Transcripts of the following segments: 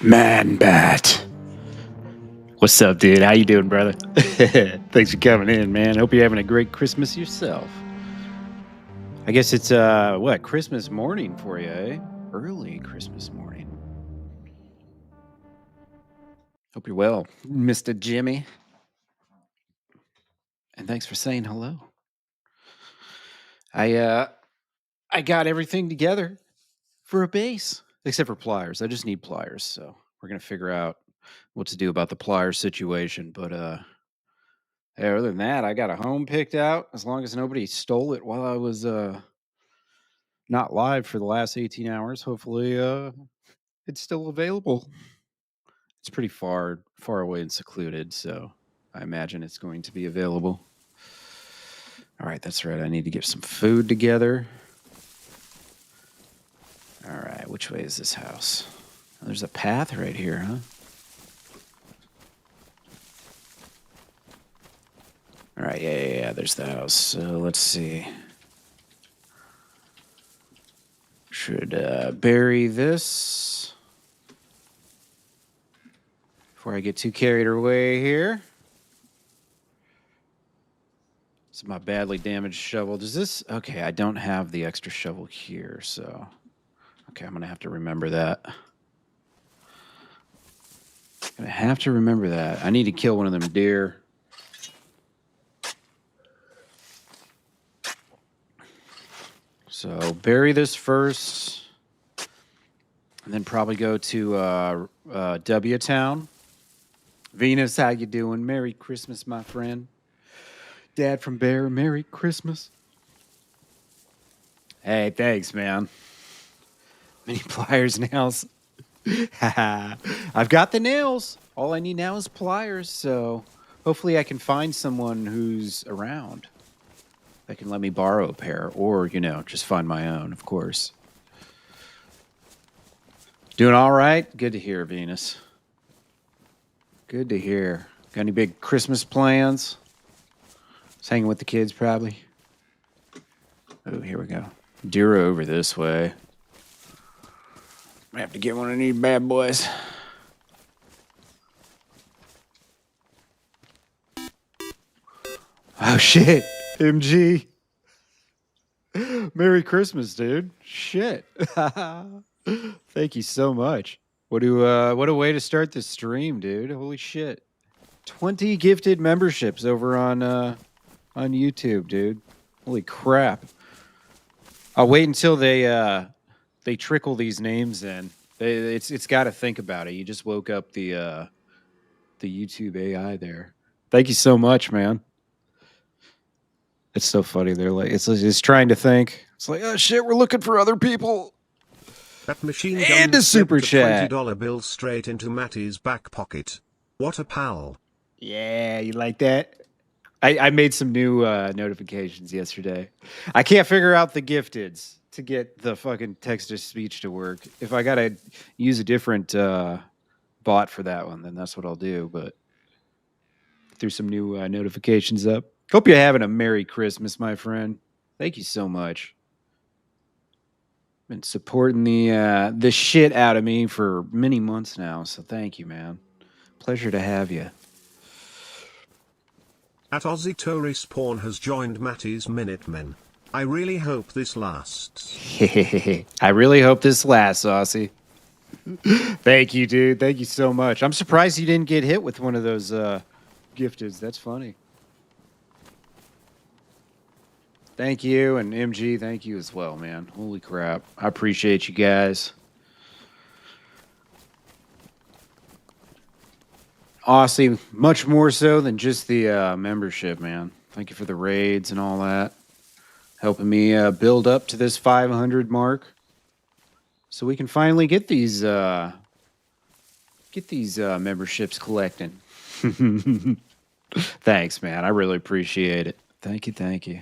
Man Bat. What's up, dude? How you doing, brother? Thanks for coming in, man. Hope you're having a great Christmas yourself. I guess it's Christmas morning for you, eh? Early Christmas morning. Hope you're well, Mr. Jimmy. And thanks for saying hello. I got everything together for a base, except for pliers. I just need pliers, so we're gonna figure out what to do about the pliers situation. But hey, other than that, I got a home picked out. As long as nobody stole it while I was not live for the last 18 hours, hopefully it's still available. It's pretty far away and secluded, so I imagine it's going to be available. All right, that's right. I need to get some food together. All right, which way is this house? Oh, there's a path right here, huh? All right, yeah, there's the house. So let's see. Should bury this before I get too carried away here. This is my badly damaged shovel. Does this... Okay, I don't have the extra shovel here, so... Okay, I'm going to have to remember that. Gonna have to remember that. I need to kill one of them deer. So bury this first, and then probably go to W Town. Venus, how you doing? Merry Christmas, my friend. Dad from Bear, Merry Christmas. Hey, thanks, man. Many pliers, nails. I've got the nails. All I need now is pliers, so hopefully I can find someone who's around that can let me borrow a pair, or, you know, just find my own, of course. Doing all right? Good to hear, Venus. Good to hear. Got any big Christmas plans? Just hanging with the kids, probably. Oh, here we go. Deer over this way. I have to get one of these bad boys. Oh, shit. MG. Merry Christmas, dude. Shit. Thank you so much. What a way to start the stream, dude. Holy shit. 20 gifted memberships over on YouTube, dude. Holy crap. I'll wait until they trickle these names in. It's got to think about it. You just woke up the YouTube AI there. Thank you so much, man. It's so funny. They're like, it's trying to think. It's like, oh shit, we're looking for other people. That machine gun And a super chat. $20 bill straight into Matty's back pocket. What a pal. Yeah, you like that? I made some new notifications yesterday. I can't figure out the gifteds to get the fucking text-to-speech to work. If I gotta use a different bot for that one, then that's what I'll do. But threw some new notifications up. Hope you're having a Merry Christmas, my friend. Thank you so much. Been supporting the shit out of me for many months now, so thank you, man. Pleasure to have you. At Aussie Tourist Porn has joined Matty's Minutemen. I really hope this lasts. I really hope this lasts, Aussie. Thank you, dude. Thank you so much. I'm surprised you didn't get hit with one of those gifteds. That's funny. Thank you, and MG, thank you as well, man. Holy crap. I appreciate you guys. Aussie, much more so than just the membership, man. Thank you for the raids and all that. Helping me build up to this 500 mark. So we can finally get these memberships collecting. Thanks, man. I really appreciate it. Thank you, thank you.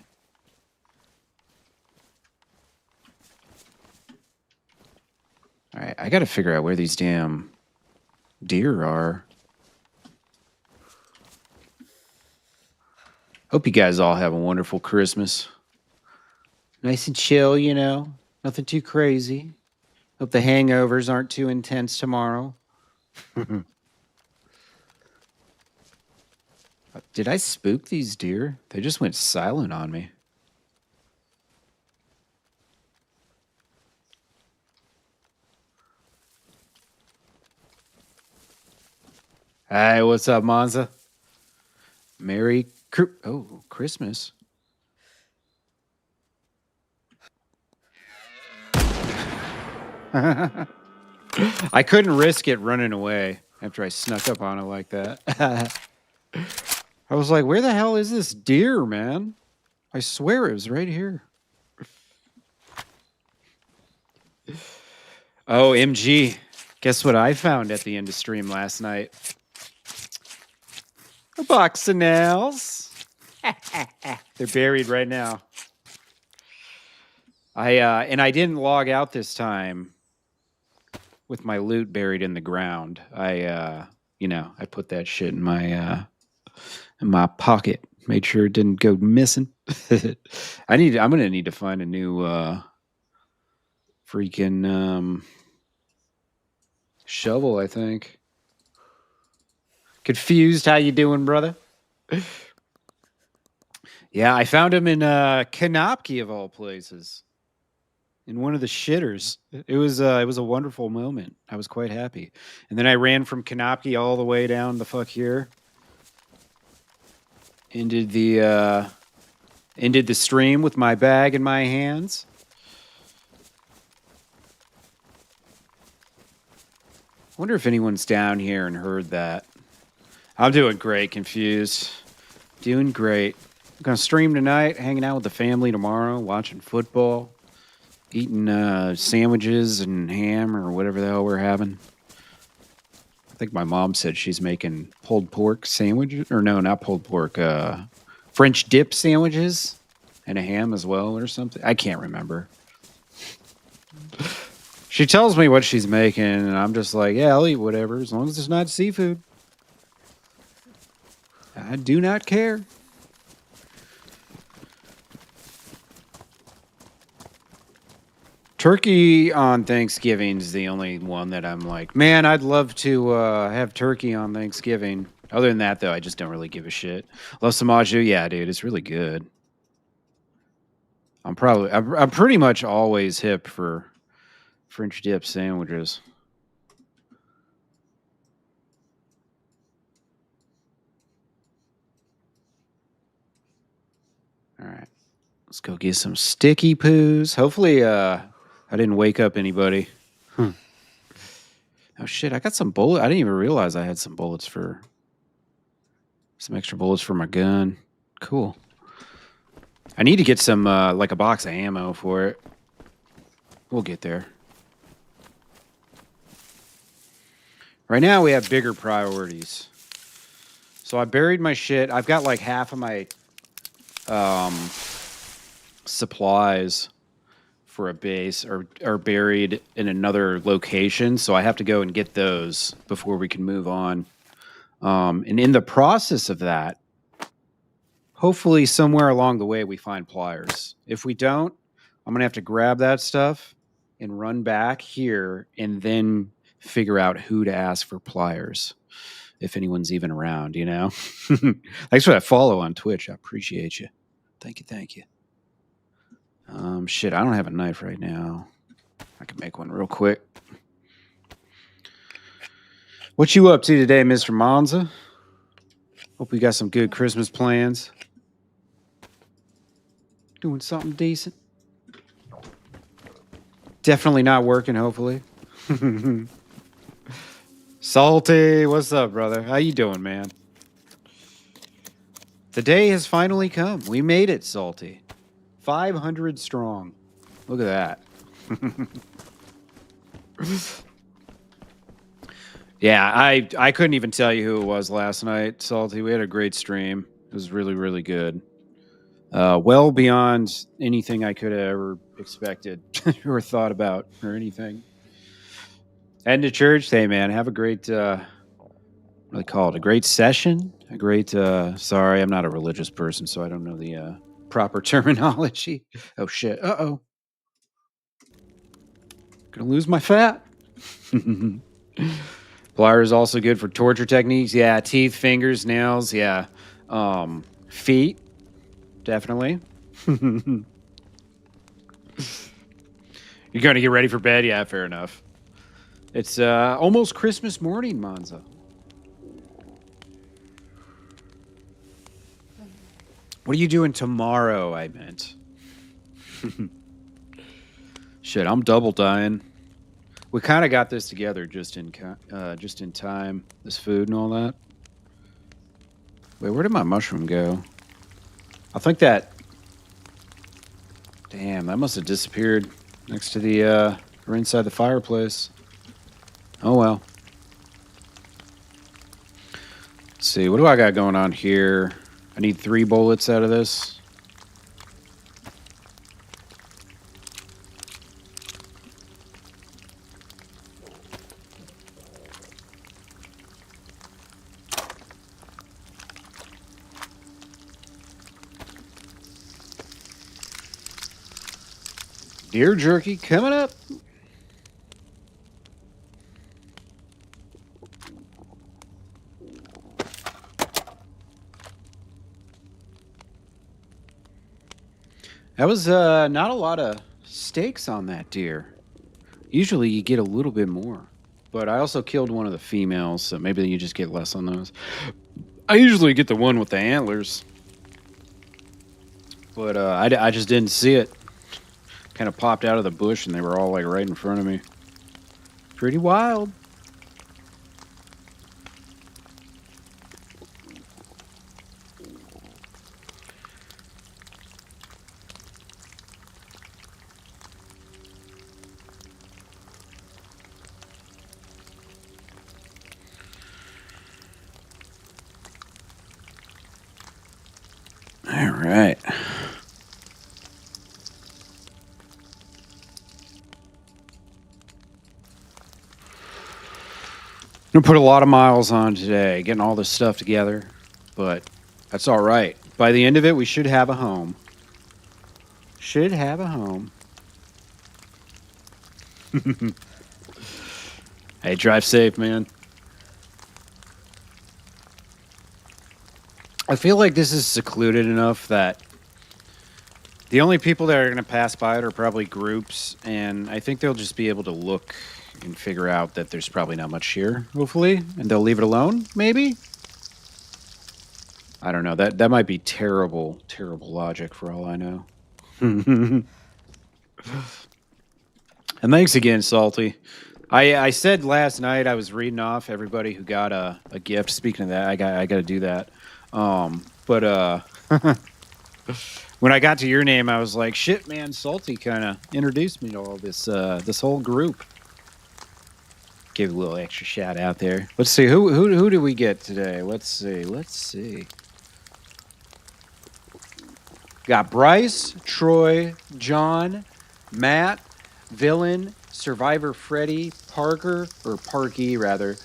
All right, I got to figure out where these damn deer are. Hope you guys all have a wonderful Christmas. Nice and chill, you know. Nothing too crazy. Hope the hangovers aren't too intense tomorrow. Did I spook these deer? They just went silent on me. Hey, what's up, Monza? Christmas. I couldn't risk it running away after I snuck up on it like that. I was like, where the hell is this deer, man? I swear it was right here. Oh, MG. Guess what I found at the end of stream last night? A box of nails. They're buried right now. I didn't log out this time with my loot buried in the ground. I put that shit in my pocket. Made sure it didn't go missing. I'm gonna need to find a new freaking shovel, I think. Confused, how you doing, brother? Yeah, I found him in Konopki of all places. In one of the shitters. It was a wonderful moment. I was quite happy. And then I ran from Konopki all the way down the fuck here. Ended the stream with my bag in my hands. I wonder if anyone's down here and heard that. I'm doing great, Confused. Doing great. I'm gonna stream tonight, hanging out with the family tomorrow, watching football, eating sandwiches and ham or whatever the hell we're having. I think my mom said she's making pulled pork sandwiches, or no, not pulled pork, French dip sandwiches and a ham as well or something. I can't remember. She tells me what she's making, and I'm just like, yeah, I'll eat whatever, as long as it's not seafood. I do not care. Turkey on Thanksgiving is the only one that I'm like, man, I'd love to have turkey on Thanksgiving. Other than that, though, I just don't really give a shit. Love samaju, yeah, dude, it's really good. I'm pretty much always hip for French dip sandwiches. All right, let's go get some sticky poos. Hopefully, I didn't wake up anybody. Oh shit, I got some bullets. I didn't even realize I had some extra bullets for my gun. Cool. I need to get some like a box of ammo for it. We'll get there. Right now we have bigger priorities. So I buried my shit. I've got like half of my supplies for a base are buried in another location, so I have to go and get those before we can move on. And in the process of that, hopefully somewhere along the way we find pliers. If we don't, I'm gonna have to grab that stuff and run back here and then figure out who to ask for pliers, if anyone's even around, you know? Thanks for that follow on Twitch. I appreciate you. Thank you. Shit, I don't have a knife right now. I can make one real quick. What you up to today, Mr. Monza? Hope we got some good Christmas plans. Doing something decent. Definitely not working, hopefully. Salty, what's up, brother? How you doing, man? The day has finally come. We made it, Salty. 500 strong. Look at that. Yeah, I couldn't even tell you who it was last night, Salty. We had a great stream. It was really, really good. Well beyond anything I could have ever expected or thought about or anything. Heading to church. Hey, man, have a great, what do they call it? A great session? A great, sorry, I'm not a religious person, so I don't know the proper terminology. Oh, shit. Uh-oh. Gonna lose my fat. Pliers also good for torture techniques. Yeah, teeth, fingers, nails. Yeah, feet, definitely. You're going to get ready for bed? Yeah, fair enough. It's almost Christmas morning, Monza. What are you doing tomorrow? I meant. Shit, I'm double dying. We kind of got this together just in time. This food and all that. Wait, where did my mushroom go? I think that. Damn, that must have disappeared next to the or inside the fireplace. Oh well. Let's see. What do I got going on here? I need 3 bullets out of this. Deer jerky coming up. That was not a lot of steaks on that deer. Usually you get a little bit more. But I also killed one of the females, so maybe you just get less on those. I usually get the one with the antlers. But I just didn't see it. Kind of popped out of the bush and they were all like right in front of me. Pretty wild. All right. I'm gonna put a lot of miles on today, getting all this stuff together, but that's all right. By the end of it, we should have a home. Should have a home. Hey, drive safe, man. I feel like this is secluded enough that the only people that are going to pass by it are probably groups, and I think they'll just be able to look and figure out that there's probably not much here, hopefully, and they'll leave it alone, maybe? I don't know. That might be terrible, terrible logic for all I know. And thanks again, Salty. I said last night I was reading off everybody who got a gift. Speaking of that, I got to do that. But when I got to your name, I was like, shit, man, Salty kind of introduced me to all this this whole group. Give a little extra shout out there. Let's see, who do we get today? Let's see. Got Bryce, Troy, John, Matt, Villain, Survivor Freddy, Parker, or Parky rather,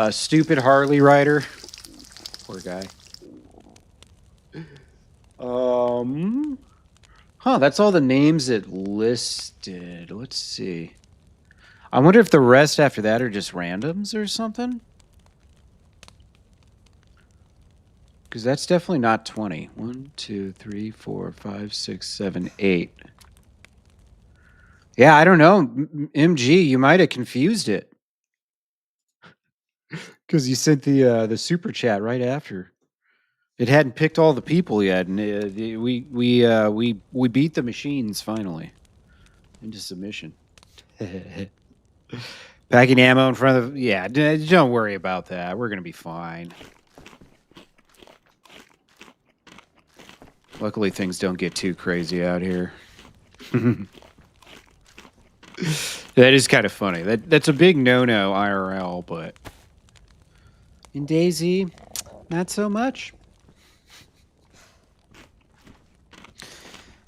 Stupid Harley Rider. Poor guy. That's all the names it listed. Let's see. I wonder if the rest after that are just randoms or something. Because that's definitely not 20. 1, 2, 3, 4, 5, 6, 7, 8. Yeah, I don't know. MG, you might have confused it. Because you sent the super chat right after. It hadn't picked all the people yet, and we beat the machines finally into submission. Packing ammo in front of don't worry about that. We're gonna be fine. Luckily, things don't get too crazy out here. That is kind of funny. That's a big no-no IRL, but in DayZ, not so much.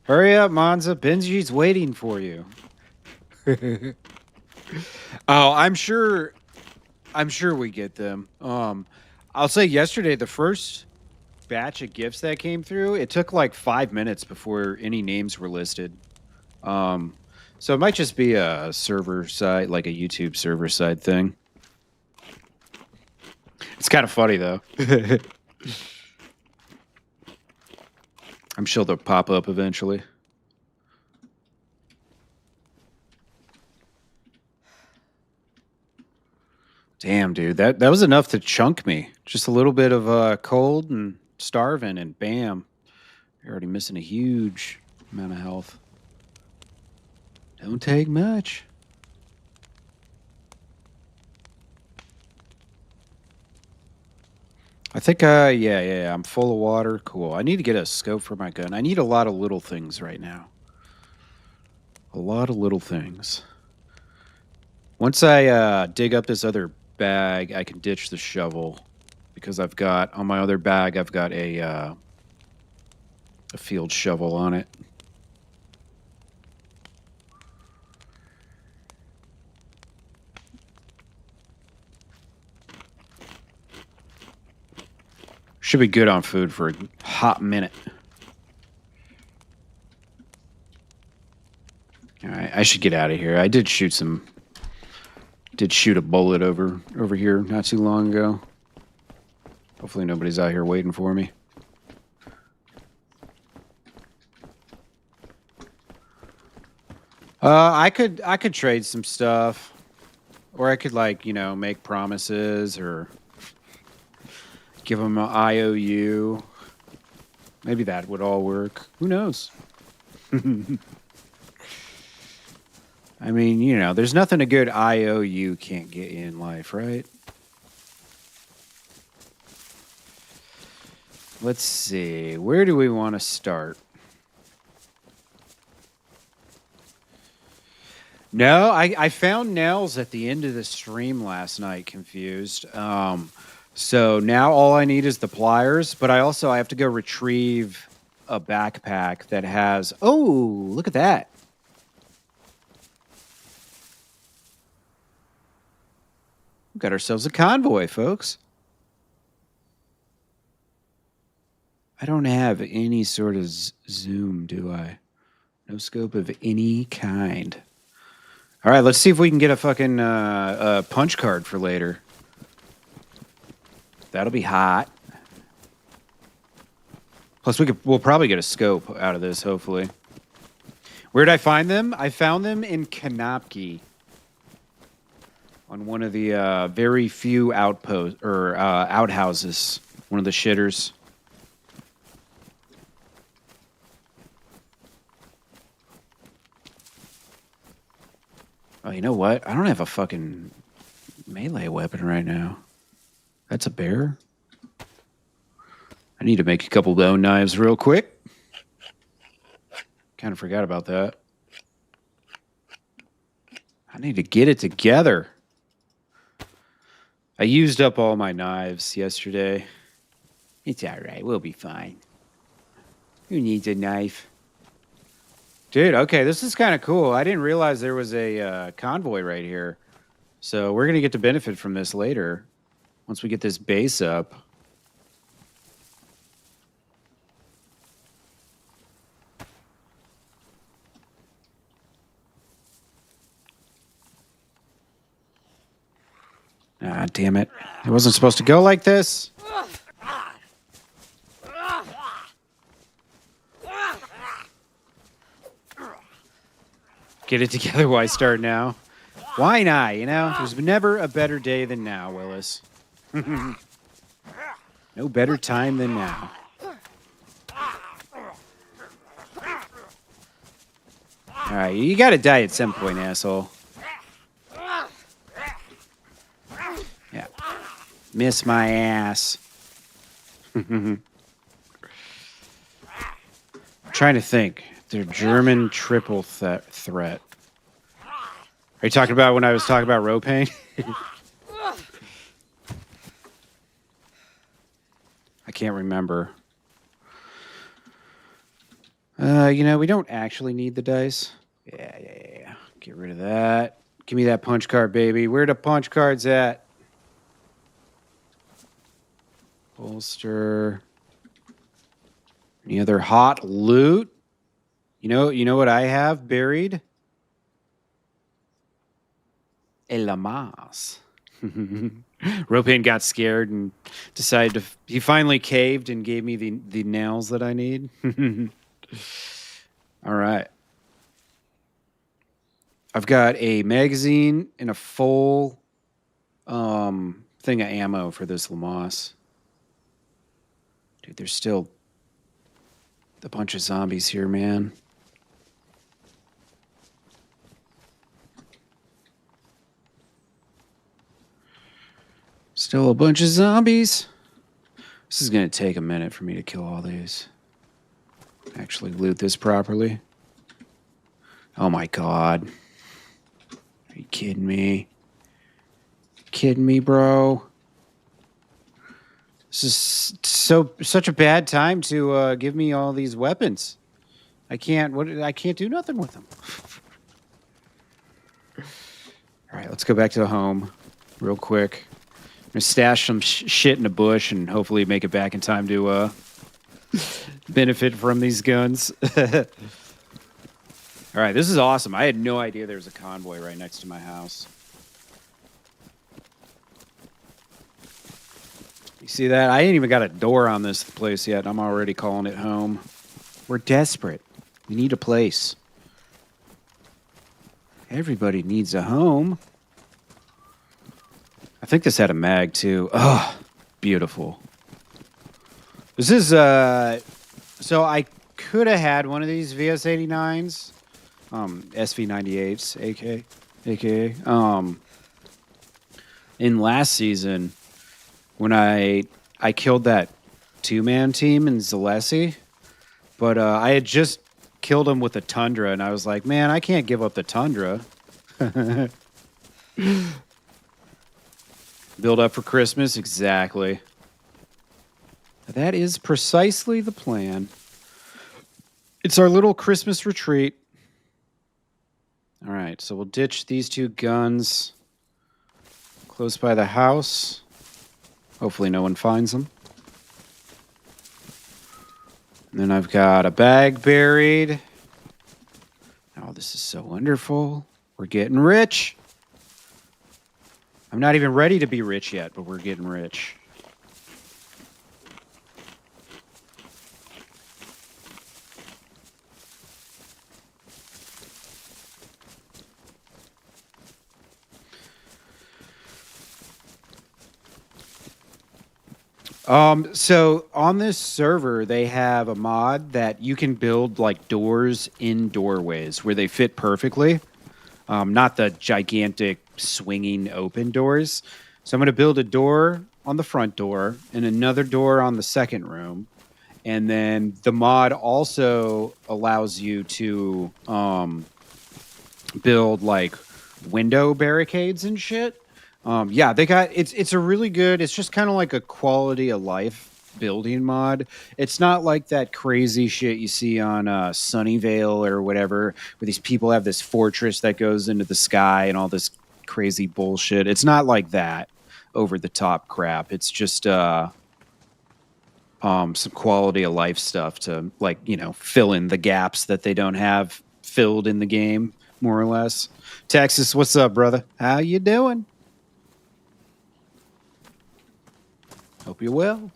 Hurry up, Monza. Benji's waiting for you. Oh, I'm sure we get them. I'll say yesterday, the first batch of gifts that came through, it took like 5 minutes before any names were listed. So it might just be a server side, like a YouTube server side thing. It's kind of funny, though. I'm sure they'll pop up eventually. Damn, dude. That was enough to chunk me. Just a little bit of cold and starving, and bam. You're already missing a huge amount of health. Don't take much. I think, yeah, I'm full of water. Cool. I need to get a scope for my gun. I need a lot of little things right now. A lot of little things. Once I dig up this other bag, I can ditch the shovel because I've got, on my other bag, I've got a field shovel on it. Should be good on food for a hot minute. All right, I should get out of here. I did shoot a bullet over here not too long ago. Hopefully nobody's out here waiting for me. I could trade some stuff, or I could, like, make promises or give them an IOU. Maybe that would all work. Who knows? I mean, there's nothing a good IOU can't get you in life, right? Let's see. Where do we want to start? No, I found nails at the end of the stream last night, confused. So now all I need is the pliers, but I have to go retrieve a backpack that has... Oh, look at that. We got ourselves a convoy, folks. I don't have any sort of zoom, do I? No scope of any kind. All right, let's see if we can get a fucking punch card for later. That'll be hot. Plus, we'll probably get a scope out of this, hopefully. Where did I find them? I found them in Kanapki. On one of the very few outposts or outhouses. One of the shitters. Oh, you know what? I don't have a fucking melee weapon right now. That's a bear? I need to make a couple bone knives real quick. Kind of forgot about that. I need to get it together. I used up all my knives yesterday. It's all right. We'll be fine. Who needs a knife? Dude, okay, this is kind of cool. I didn't realize there was a convoy right here. So we're going to get to benefit from this later. Once we get this base up. Ah, damn it. It wasn't supposed to go like this. Get it together. Why start now? Why not? There's never a better day than now, Willis. No better time than now. All right, you gotta die at some point, asshole. Yeah. Miss my ass. I'm trying to think. They're German triple threat. Are you talking about when I was talking about Ropain? I can't remember. We don't actually need the dice. Yeah. Get rid of that. Give me that punch card, baby. Where the punch cards at? Bolster. Any other hot loot? You know what I have buried? El Lamas. Ropan got scared and decided to. He finally caved and gave me the nails that I need. All right. I've got a magazine and a full thing of ammo for this Lamas. Dude, there's still a bunch of zombies here, man. Still a bunch of zombies. This is going to take a minute for me to kill all these. Actually loot this properly. Oh my god. Are you kidding me? Kidding me, bro? This is such a bad time to give me all these weapons. I can't do nothing with them. All right, let's go back to the home real quick. I'm gonna stash some shit in a bush and hopefully make it back in time to benefit from these guns. All right, this is awesome. I had no idea there was a convoy right next to my house. You see that? I ain't even got a door on this place yet. I'm already calling it home. We're desperate. We need a place. Everybody needs a home. I think this had a mag too. Oh, beautiful. This is so I could have had one of these VS89s, SV98s, aka in last season when I killed that 2-man team in Zalessi, but I had just killed him with a Tundra, and I was like, man, I can't give up the Tundra. Build up for Christmas, exactly. That is precisely the plan. It's our little Christmas retreat. All right, so we'll ditch these 2 guns close by the house. Hopefully no one finds them. And then I've got a bag buried. Oh, this is so wonderful. We're getting rich. I'm not even ready to be rich yet, but we're getting rich. So on this server, they have a mod that you can build like doors in doorways where they fit perfectly. Not the gigantic swinging open doors. So I'm going to build a door on the front door and another door on the second room. And then the mod also allows you to build like window barricades and shit. Yeah, they got it's a really good. It's just kind of like a quality of life building mod. It's not like that crazy shit you see on Sunnyvale or whatever, where these people have this fortress that goes into the sky and all this crazy bullshit. It's not like that over the top crap. It's just some quality of life stuff to, like, you know, fill in the gaps that they don't have filled in the game, more or less. Texas, what's up, brother? How you doing? Hope you're well.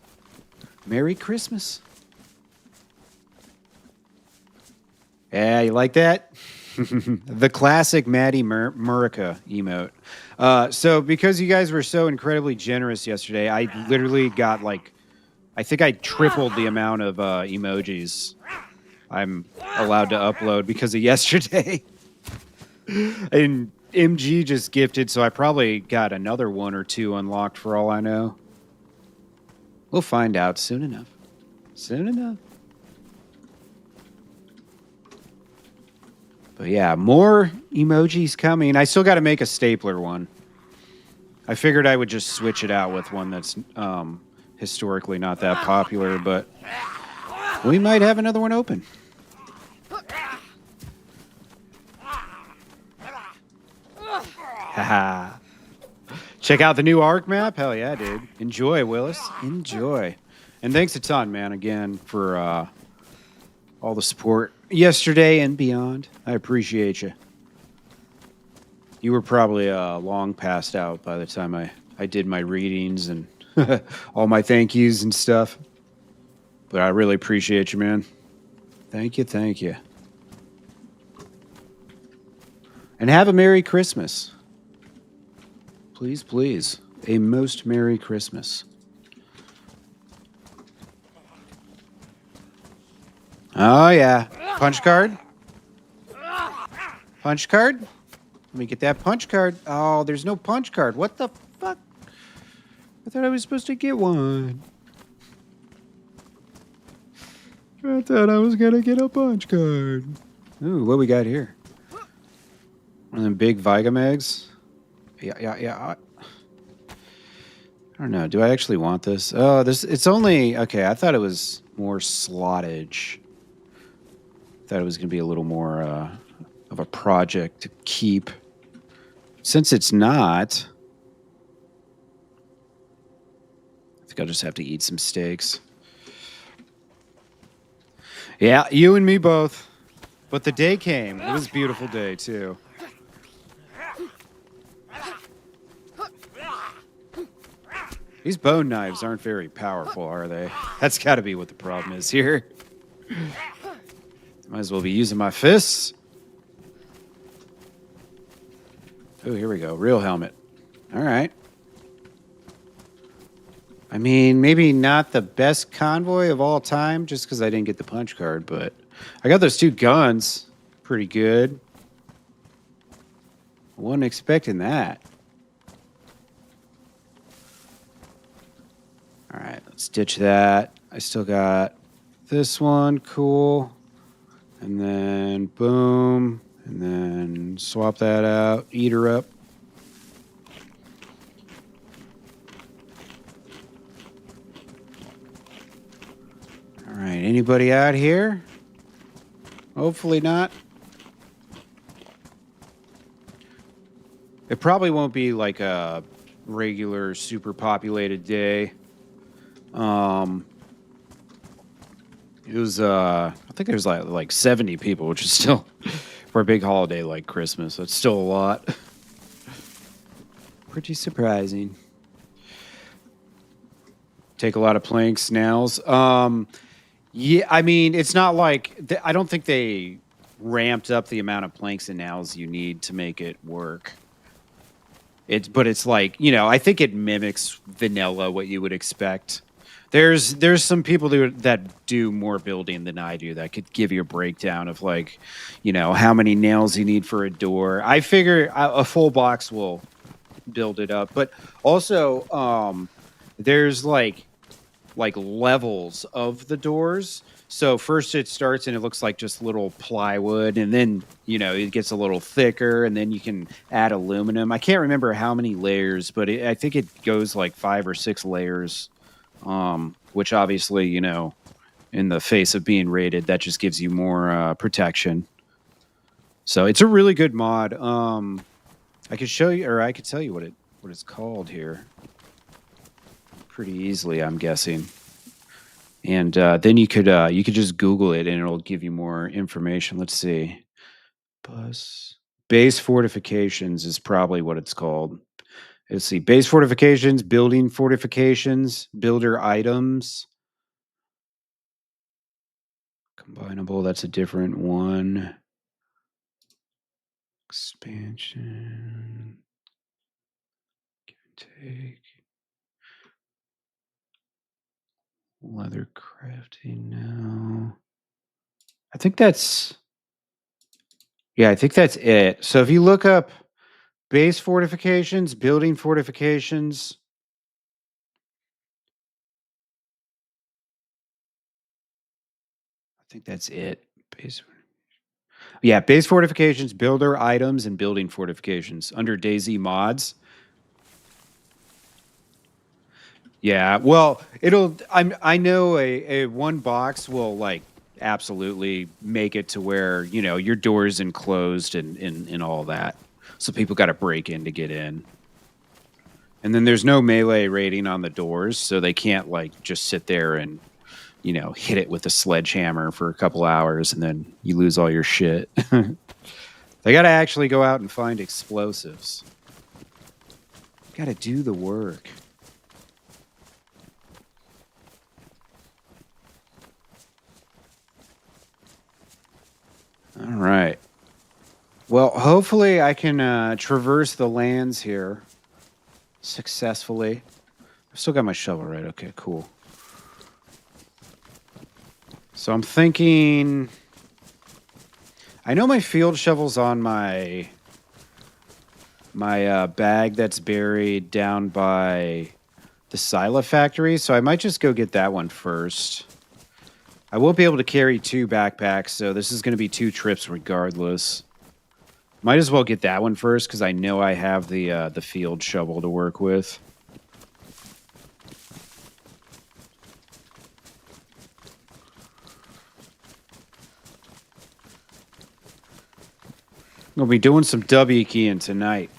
Merry Christmas. Yeah, you like that? The classic Maddie Murica emote. So because you guys were so incredibly generous yesterday, I literally got like, I think I tripled the amount of emojis I'm allowed to upload because of yesterday. And MG just gifted, so I probably got another 1 or 2 unlocked for all I know. We'll find out soon enough. Soon enough. But yeah, more emojis coming. I still got to make a stapler one. I figured I would just switch it out with one that's historically not that popular, but we might have another one open. Haha. Check out the new Ark map. Hell yeah, dude. Enjoy, Willis. Enjoy. And thanks a ton, man, again, for all the support yesterday and beyond. I appreciate you. You were probably long passed out by the time I I did my readings and all my thank yous and stuff. But I really appreciate you, man. Thank you, thank you. And have a Merry Christmas. Please, please. A most Merry Christmas. Oh, yeah. Punch card? Punch card? Let me get that punch card. Oh, there's no punch card. What the fuck? I thought I was supposed to get one. I thought I was gonna get a punch card. Ooh, what we got here? One of them big Vigam eggs. Yeah. I don't know. Do I actually want this? Oh, it's only... Okay, I thought it was more slottage. Thought it was going to be a little more of a project to keep. Since it's not... I think I'll just have to eat some steaks. Yeah, you and me both. But the day came. It was a beautiful day, too. These bone knives aren't very powerful, are they? That's got to be what the problem is here. Might as well be using my fists. Oh, here we go. Real helmet. All right. I mean, maybe not the best convoy of all time, just because I didn't get the punch card, but I got those 2 guns. Pretty good. I wasn't expecting that. All right, let's ditch that. I still got this one. Cool. And then boom. And then swap that out. Eat her up. All right, anybody out here? Hopefully not. It probably won't be like a regular super populated day. It was I think there's like 70 people, which is still for a big holiday like Christmas. That's still a lot. Pretty surprising. Take a lot of planks, snails. Yeah, I mean, it's not like I don't think they ramped up the amount of planks and nails you need to make it work. But it's like, I think it mimics vanilla, what you would expect. There's some people that do more building than I do that could give you a breakdown of like, how many nails you need for a door. I figure a full box will build it up, but also there's like levels of the doors. So first it starts and it looks like just little plywood, and then it gets a little thicker, and then you can add aluminum. I can't remember how many layers, but I think it goes like 5 or 6 layers. Which obviously, in the face of being raided, that just gives you more protection. So it's a really good mod. I could show you, or I could tell you what it's called here. Pretty easily, I'm guessing. And then you could just Google it, and it'll give you more information. Let's see. Base fortifications is probably what it's called. Let's see. Base fortifications, building fortifications, builder items. Combinable, that's a different one. Expansion. Give and take. Leather crafting now. I think that's it. So if you look up base fortifications, building fortifications. I think that's it. Base fortifications, builder items, and building fortifications under DayZ mods. Yeah, well, I know a one box will like absolutely make it to where your door is enclosed and all that, so people got to break in to get in. And then there's no melee rating on the doors, so they can't like just sit there and hit it with a sledgehammer for a couple hours and then you lose all your shit. They got to actually go out and find explosives. gotta do the work. All right. Well, hopefully I can traverse the lands here successfully. I've still got my shovel, right? Okay, cool. So I'm thinking... I know my field shovel's on my bag that's buried down by the Sila factory, so I might just go get that one first. I won't be able to carry 2 backpacks, so this is going to be 2 trips regardless. Might as well get that one first because I know I have the field shovel to work with. We'll be doing some W keying tonight.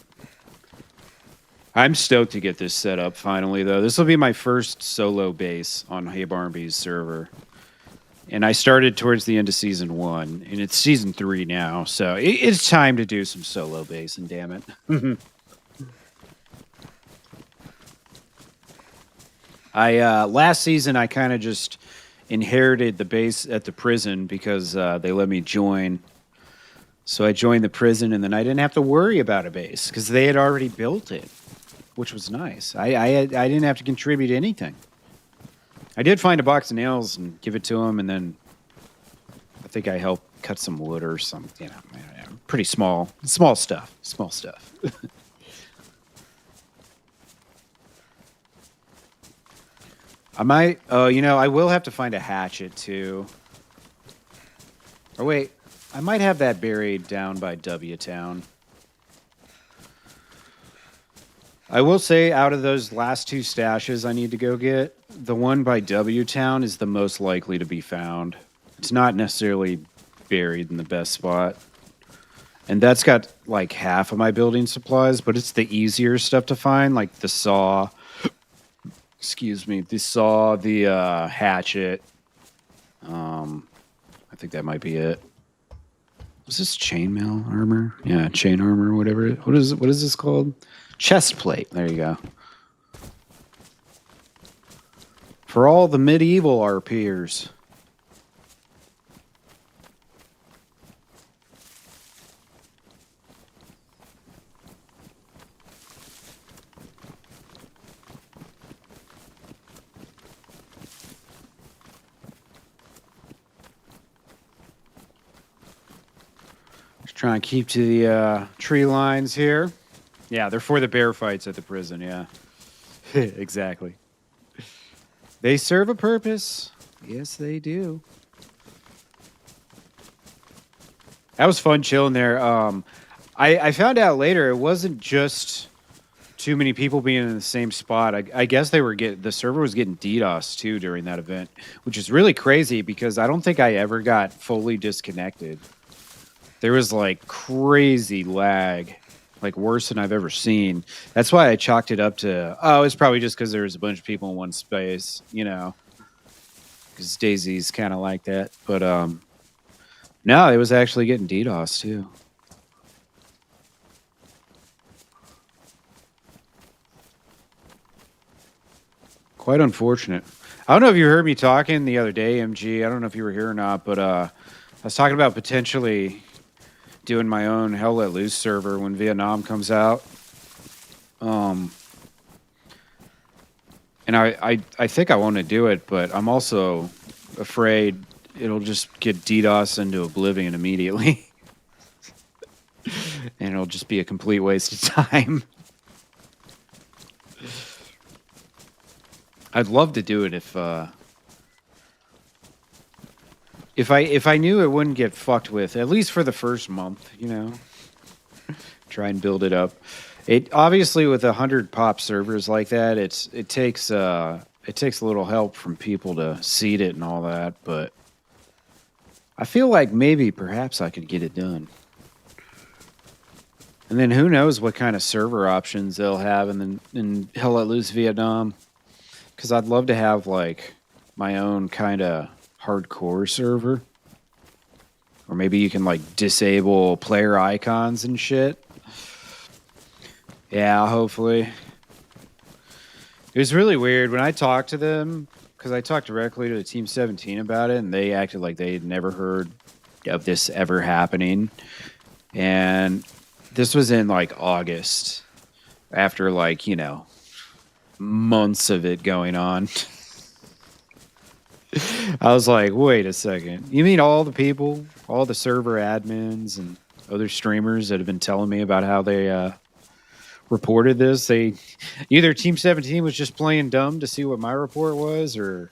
I'm stoked to get this set up finally, though. This will be my first solo base on Heybarmby's server. And I started towards the end of Season 1, and it's Season 3 now, so it's time to do some solo basing, damn it. Last season, I kind of just inherited the base at the prison because they let me join. So I joined the prison, and then I didn't have to worry about a base because they had already built it, which was nice. I didn't have to contribute anything. I did find a box of nails and give it to him, and then I think I helped cut some wood or some, pretty small stuff. I might, I will have to find a hatchet too. Or wait, I might have that buried down by W Town. I will say, out of those last 2 stashes I need to go get, the one by W Town is the most likely to be found. It's not necessarily buried in the best spot. And that's got like half of my building supplies, but it's the easier stuff to find, like the saw. The hatchet. I think that might be it. Was this chainmail armor? Yeah, chain armor, whatever. What is this called? Chest plate. There you go. For all the medieval RPers. Just trying to keep to the tree lines here. Yeah, they're for the bear fights at the prison, yeah. Exactly. They serve a purpose. Yes, they do. That was fun chilling there. I found out later it wasn't just too many people being in the same spot. I guess the server was getting DDoS too during that event, which is really crazy because I don't think I ever got fully disconnected. There was like crazy lag. Like worse than I've ever seen. That's why I chalked it up to, it's probably just because there was a bunch of people in one space, because DayZ's kind of like that. But no, it was actually getting DDoS too. Quite unfortunate. I don't know if you heard me talking the other day, MG. I don't know if you were here or not, but I was talking about potentially doing my own Hell Let Loose server when Vietnam comes out. And I think I want to do it, but I'm also afraid it'll just get DDoS into oblivion immediately. And it'll just be a complete waste of time. I'd love to do it if I knew it wouldn't get fucked with, at least for the first month, try and build it up. It obviously with 100 pop servers like that, it takes a little help from people to seed it and all that, but I feel like perhaps I could get it done. And then who knows what kind of server options they'll have in Hell Let Loose Vietnam, because I'd love to have like my own kind of hardcore server, or maybe you can like disable player icons and shit. Yeah, hopefully. It was really weird when I talked to them, because I talked directly to the Team 17 about it, and they acted like they had never heard of this ever happening. And this was in like August, after like, months of it going on. I was like, wait a second. You mean all the people, all the server admins and other streamers that have been telling me about how they reported this? They either Team 17 was just playing dumb to see what my report was, or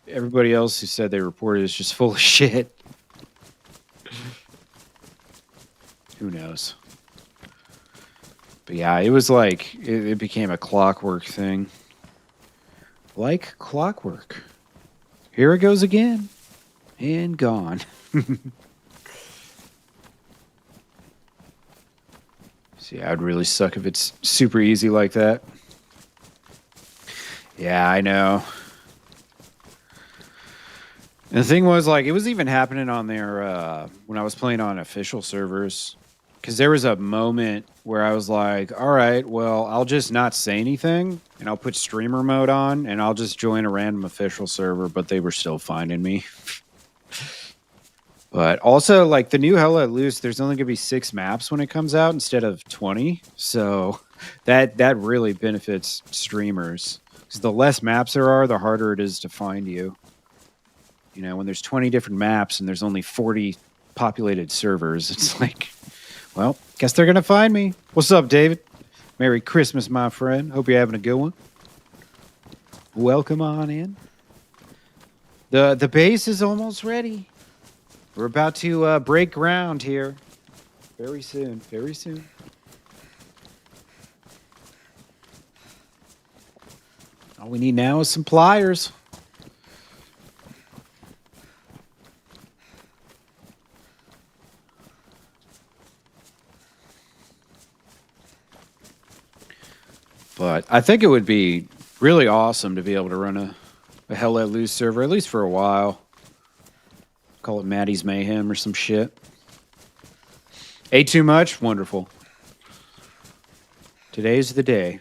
everybody else who said they reported is just full of shit. Who knows? But yeah, it was like it became a clockwork thing. Like clockwork. Here it goes again. And gone. See, I'd really suck if it's super easy like that. Yeah, I know. And the thing was, like, it was even happening on their, when I was playing on official servers. Because there was a moment where I was like, all right, well, I'll just not say anything, and I'll put streamer mode on, and I'll just join a random official server, but they were still finding me. But also, like, the new Hell Let Loose, there's only going to be 6 maps when it comes out instead of 20. So that really benefits streamers. Because the less maps there are, the harder it is to find you. You know, when there's 20 different maps and there's only 40 populated servers, it's like, well, guess they're going to find me. What's up, David? Merry Christmas, my friend. Hope you're having a good one. Welcome on in. The base is almost ready. We're about to break ground here. Very soon. Very soon. All we need now is some pliers. But I think it would be really awesome to be able to run a Hell Let Loose server, at least for a while. Call it Maddie's Mayhem or some shit. Ate too much? Wonderful. Today's the day.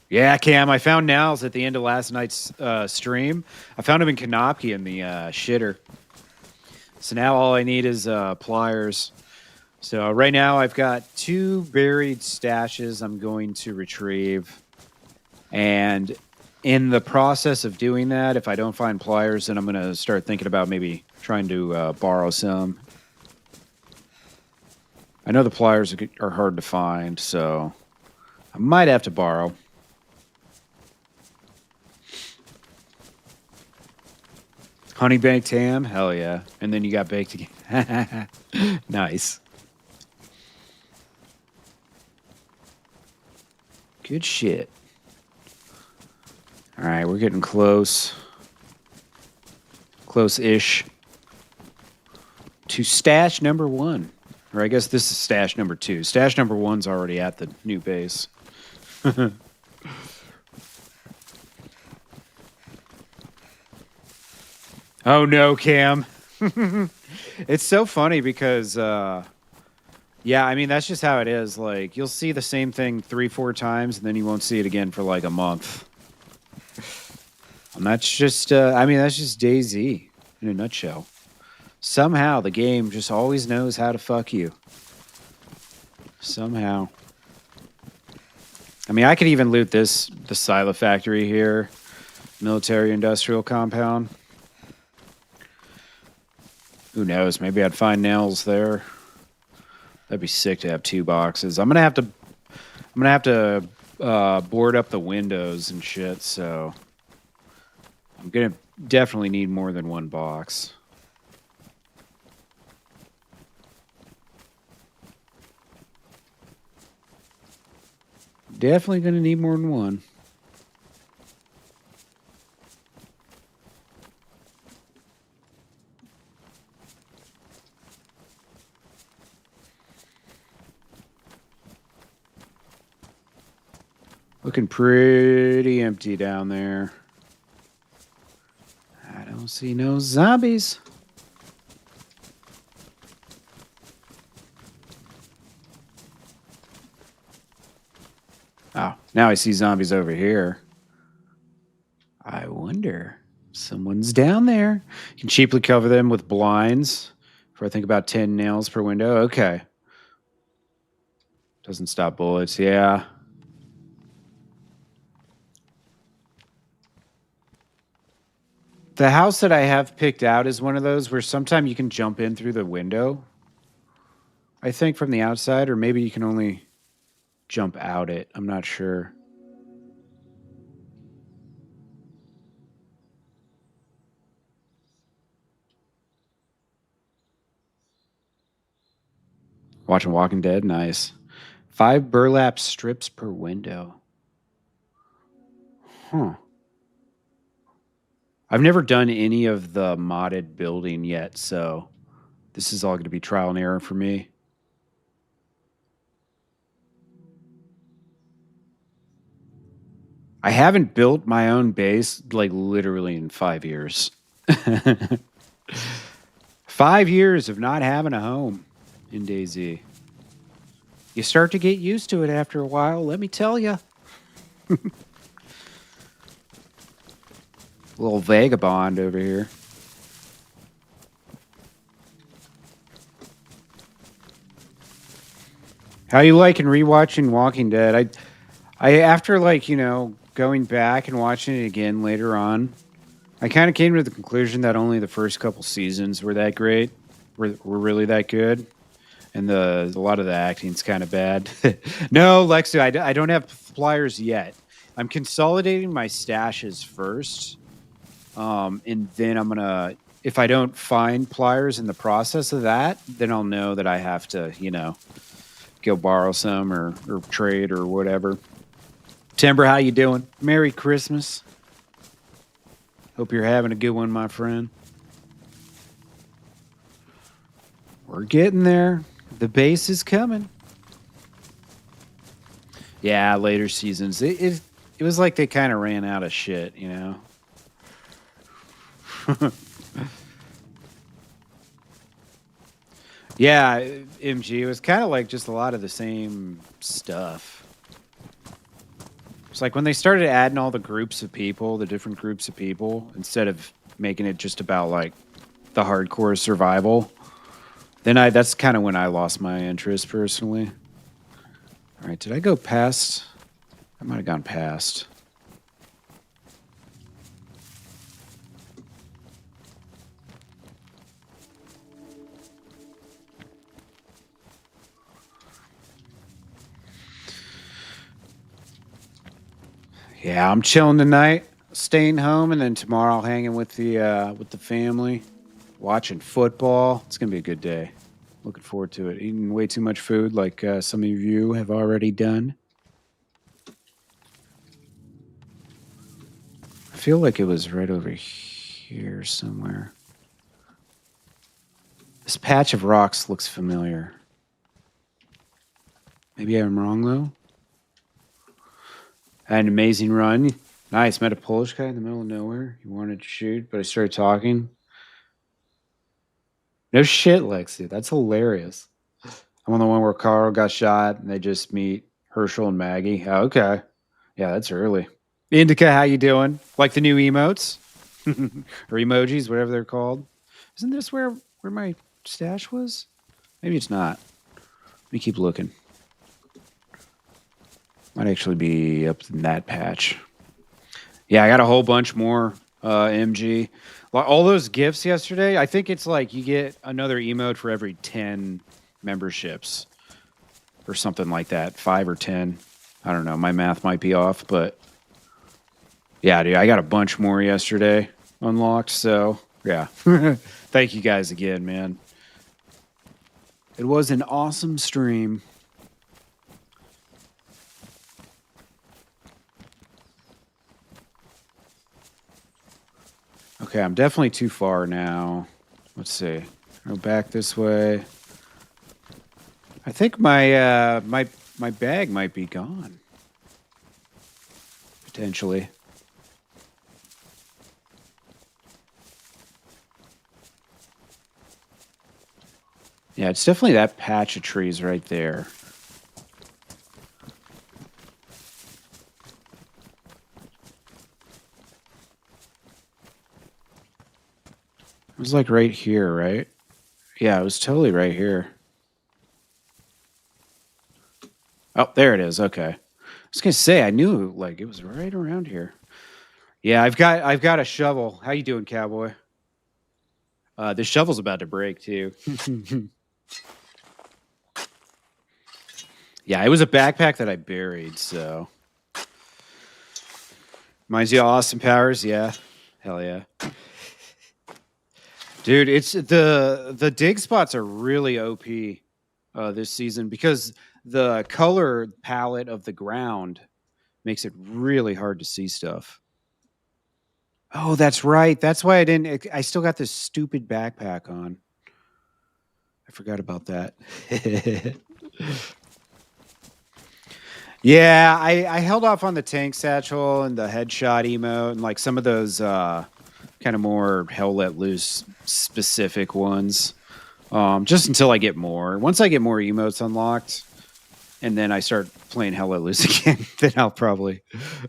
Yeah, Cam, I found Nels at the end of last night's stream. I found him in Kanopki in the shitter. So now all I need is pliers. So right now I've got 2 buried stashes I'm going to retrieve. And in the process of doing that, if I don't find pliers, then I'm going to start thinking about maybe trying to borrow some. I know the pliers are hard to find, so I might have to borrow. Honey baked ham? Hell yeah. And then you got baked again. Nice. Good shit. All right, we're getting close. Close-ish. To stash number 1. Or I guess this is stash number 2. Stash number 1's already at the new base. Oh no, Cam. It's so funny because, yeah, I mean, that's just how it is. Like, you'll see the same thing 3-4 times, and then you won't see it again for like a month. And that's just, I mean, that's just DayZ in a nutshell. Somehow the game just always knows how to fuck you. Somehow. I mean, I could even loot the silo factory here. Military industrial compound. Who knows? Maybe I'd find nails there. That'd be sick to have 2 boxes. I'm gonna have to board up the windows and shit. So I'm gonna definitely need more than 1 box. Definitely gonna need more than 1. Looking pretty empty down there. I don't see no zombies. Oh, now I see zombies over here. I wonder. Someone's down there. You can cheaply cover them with blinds for I think about 10 nails per window. Okay. Doesn't stop bullets. Yeah. The house that I have picked out is one of those where sometimes you can jump in through the window. I think from the outside, or maybe you can only jump out it. I'm not sure. Watching Walking Dead, nice. 5 burlap strips per window. Huh. I've never done any of the modded building yet, so this is all going to be trial and error for me. I haven't built my own base like literally in 5 years. 5 years of not having a home in DayZ. You start to get used to it after a while, let me tell you. Little vagabond over here. How you liking rewatching Walking Dead? I after like, going back and watching it again later on, I kind of came to the conclusion that only the first couple seasons were that great, were really that good, and a lot of the acting's kind of bad. No, Lexi, I don't have pliers yet. I'm consolidating my stashes first, and then I'm gonna. If I don't find pliers in the process of that, then I'll know that I have to, go borrow some or trade or whatever. Timber, how you doing? Merry Christmas. Hope you're having a good one, my friend. We're getting there. The base is coming. Yeah, later seasons. It was like they kind of ran out of shit, Yeah, MG. It was kind of like just a lot of the same stuff. It's like when they started adding all the groups of people, the different groups of people, instead of making it just about like the hardcore survival. Then that's kind of when I lost my interest personally. All right, did I go past? I might have gone past. Yeah, I'm chilling tonight, staying home, and then tomorrow I'll hanging with the family, watching football. It's gonna be a good day. Looking forward to it. Eating way too much food, like some of you have already done. I feel like it was right over here somewhere. This patch of rocks looks familiar. Maybe I'm wrong though. Had an amazing run. Nice. Met a Polish guy in the middle of nowhere. He wanted to shoot, but I started talking. No shit, Lexi. That's hilarious. I'm on the one where Carl got shot and they just meet Herschel and Maggie. Oh, okay. Yeah, that's early. Indica, how you doing? Like the new emotes? Or emojis, whatever they're called. Isn't this where my stash was? Maybe it's not. Let me keep looking. Might actually be up in that patch. Yeah, I got a whole bunch more MG. All those gifts yesterday, I think it's like you get another emote for every 10 memberships or something like that. 5 or 10. I don't know. My math might be off, but yeah, dude, I got a bunch more yesterday unlocked. So yeah, thank you guys again, man. It was an awesome stream. Okay, I'm definitely too far now. Let's see. Go back this way. I think my my bag might be gone. Potentially. Yeah, it's definitely that patch of trees right there. was like right here, right? Yeah, it was totally right here. Oh, there it is. Okay. I was gonna say I knew like it was right around here. Yeah, I've got a shovel. How you doing, cowboy? The shovel's about to break too. Yeah, it was a backpack that I buried, so reminds you of Austin Powers, yeah. Hell yeah. Dude, it's the dig spots are really OP this season because the color palette of the ground makes it really hard to see stuff. Oh, that's right. That's why I still got this stupid backpack on. I forgot about that. Yeah, I held off on the tank satchel and the headshot emote and like some of those kind of more hell let loose specific ones. Just until I get more. Once I get more emotes unlocked, and then I start playing hell let loose again, then I'll probably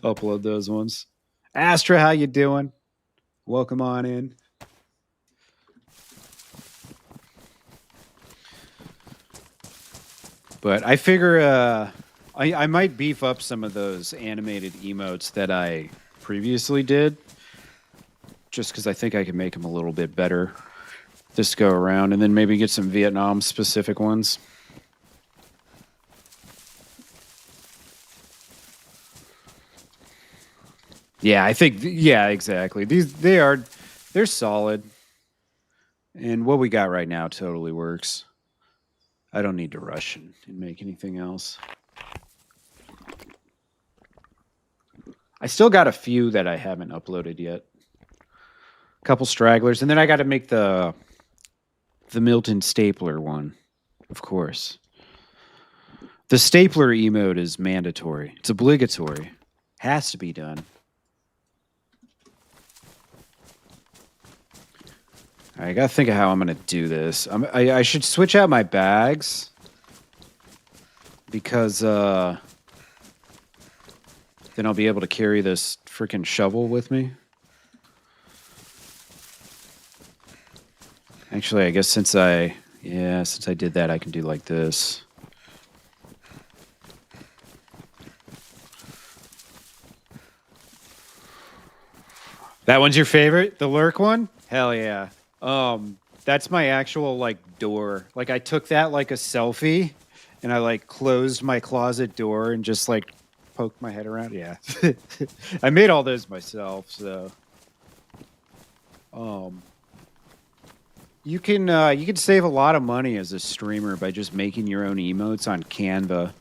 upload those ones. Astra, how you doing? Welcome on in. But I figure I might beef up some of those animated emotes that I previously did, just because I think I can make them a little bit better this go around, and then maybe get some Vietnam specific ones. Yeah, I think yeah, exactly. They're solid. And what we got right now totally works. I don't need to rush and make anything else. I still got a few that I haven't uploaded yet. A couple stragglers, and then I got to make the Milton stapler one, of course. The stapler emote is mandatory. It's obligatory. Has to be done. I gotta think of how I'm gonna do this. I should switch out my bags because then I'll be able to carry this freaking shovel with me. Actually, I guess since I did that, I can do like this. That one's your favorite? The lurk one? Hell yeah. That's my actual like door. Like I took that like a selfie and I like closed my closet door and just like poked my head around. Yeah. I made all those myself, so you can save a lot of money as a streamer by just making your own emotes on Canva.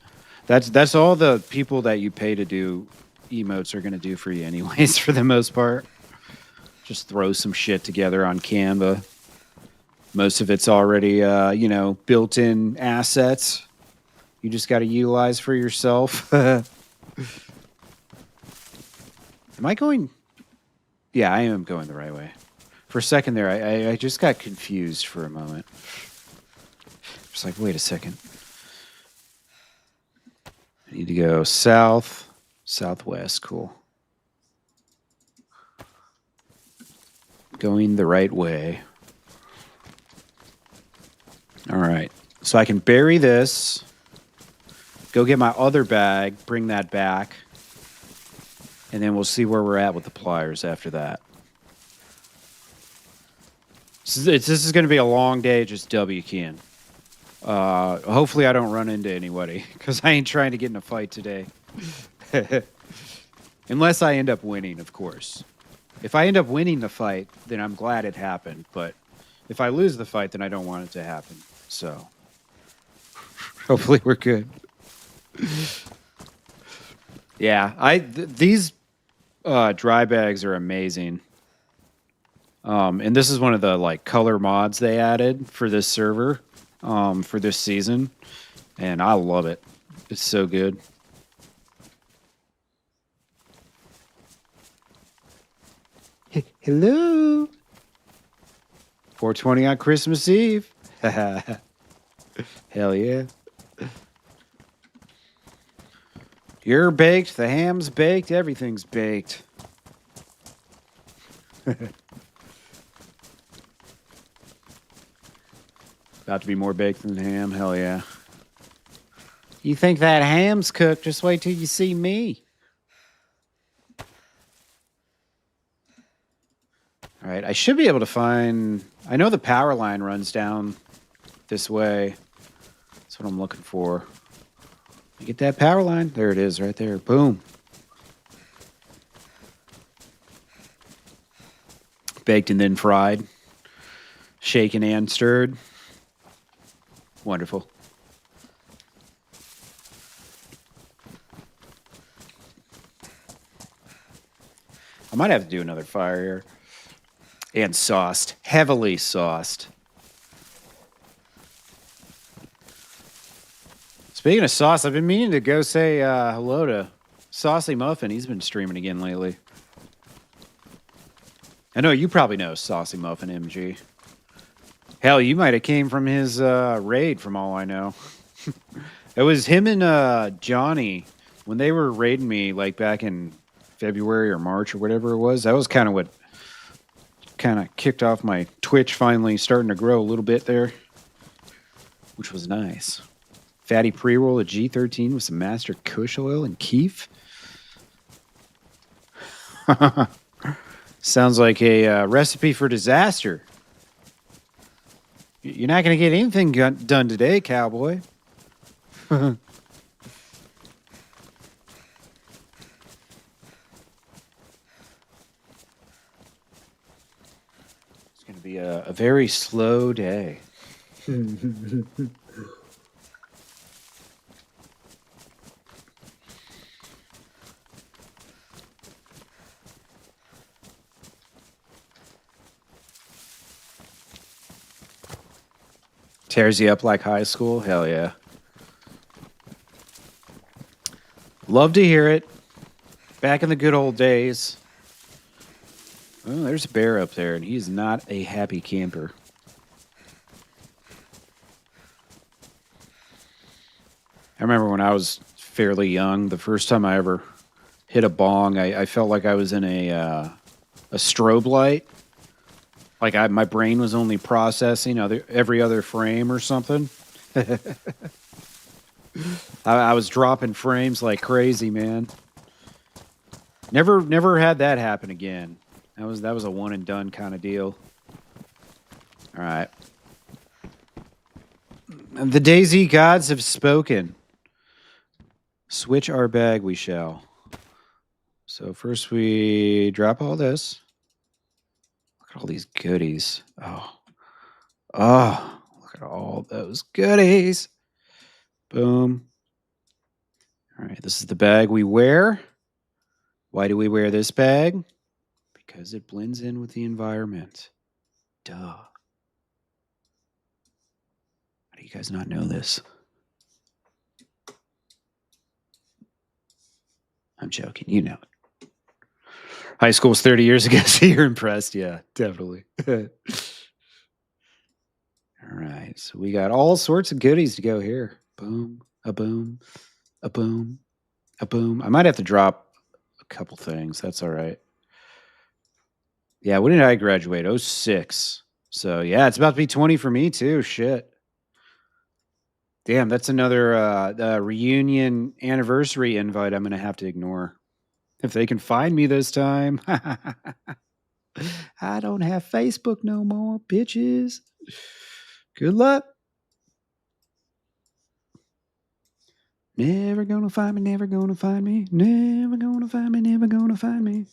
That's all the people that you pay to do emotes are gonna do for you anyways, for the most part. Just throw some shit together on Canva. Most of it's already, built-in assets. You just got to utilize for yourself. Am I going? Yeah, I am going the right way. For a second there, I just got confused for a moment. It's like, wait a second. I need to go south, southwest. Cool. Going the right way. All right. So I can bury this, go get my other bag, bring that back, and then we'll see where we're at with the pliers after that. This is going to be a long day, just W-keying. Hopefully I don't run into anybody, because I ain't trying to get in a fight today. Unless I end up winning, of course. If I end up winning the fight, then I'm glad it happened. But if I lose the fight, then I don't want it to happen. So hopefully we're good. Yeah, these dry bags are amazing. And this is one of the like color mods they added for this server, for this season, and I love it. It's so good. Hello. 420 on Christmas Eve. Hell yeah. You're baked, the ham's baked, everything's baked. About to be more baked than ham. Hell yeah. You think that ham's cooked? Just wait till you see me. All right, I should be able to find... I know the power line runs down this way. That's what I'm looking for. Get that power line. There it is right there. Boom. Baked and then fried. Shaken and stirred. Wonderful. I might have to do another fire here. And sauced. Heavily sauced. Speaking of sauce, I've been meaning to go say hello to Saucy Muffin. He's been streaming again lately. I know you probably know Saucy Muffin, MG. Hell, you might have came from his raid, from all I know. It was him and Johnny when they were raiding me, like back in February or March or whatever it was. That was kind of what kind of kicked off my Twitch finally starting to grow a little bit there, which was nice. Fatty pre-roll at G13 with some Master Kush oil and keef. Sounds like a recipe for disaster. You're not going to get anything done today, cowboy. It's going to be a very slow day. Tears you up like high school? Hell yeah. Love to hear it. Back in the good old days. Oh, there's a bear up there, and he's not a happy camper. I remember when I was fairly young, the first time I ever hit a bong, I felt like I was in a strobe light. Like my brain was only processing every other frame or something. I was dropping frames like crazy, man. Never had that happen again. That was a one and done kind of deal. All right. The DayZ gods have spoken. Switch our bag we shall. So first we drop all this. Look at all these goodies. Oh, look at all those goodies. Boom. All right, this is the bag we wear. Why do we wear this bag? Because it blends in with the environment. Duh. How do you guys not know this? I'm joking. You know it. High school's 30 years ago, so you're impressed. Yeah, definitely. All right, so we got all sorts of goodies to go here. Boom, a boom, a boom, a boom. I might have to drop a couple things. That's all right. Yeah, when did I graduate? 06. So, yeah, it's about to be 20 for me, too. Shit. Damn, that's another reunion anniversary invite I'm going to have to ignore. If they can find me this time. I don't have Facebook no more, bitches. Good luck. Never gonna find me, never gonna find me. Never gonna find me, never gonna find me.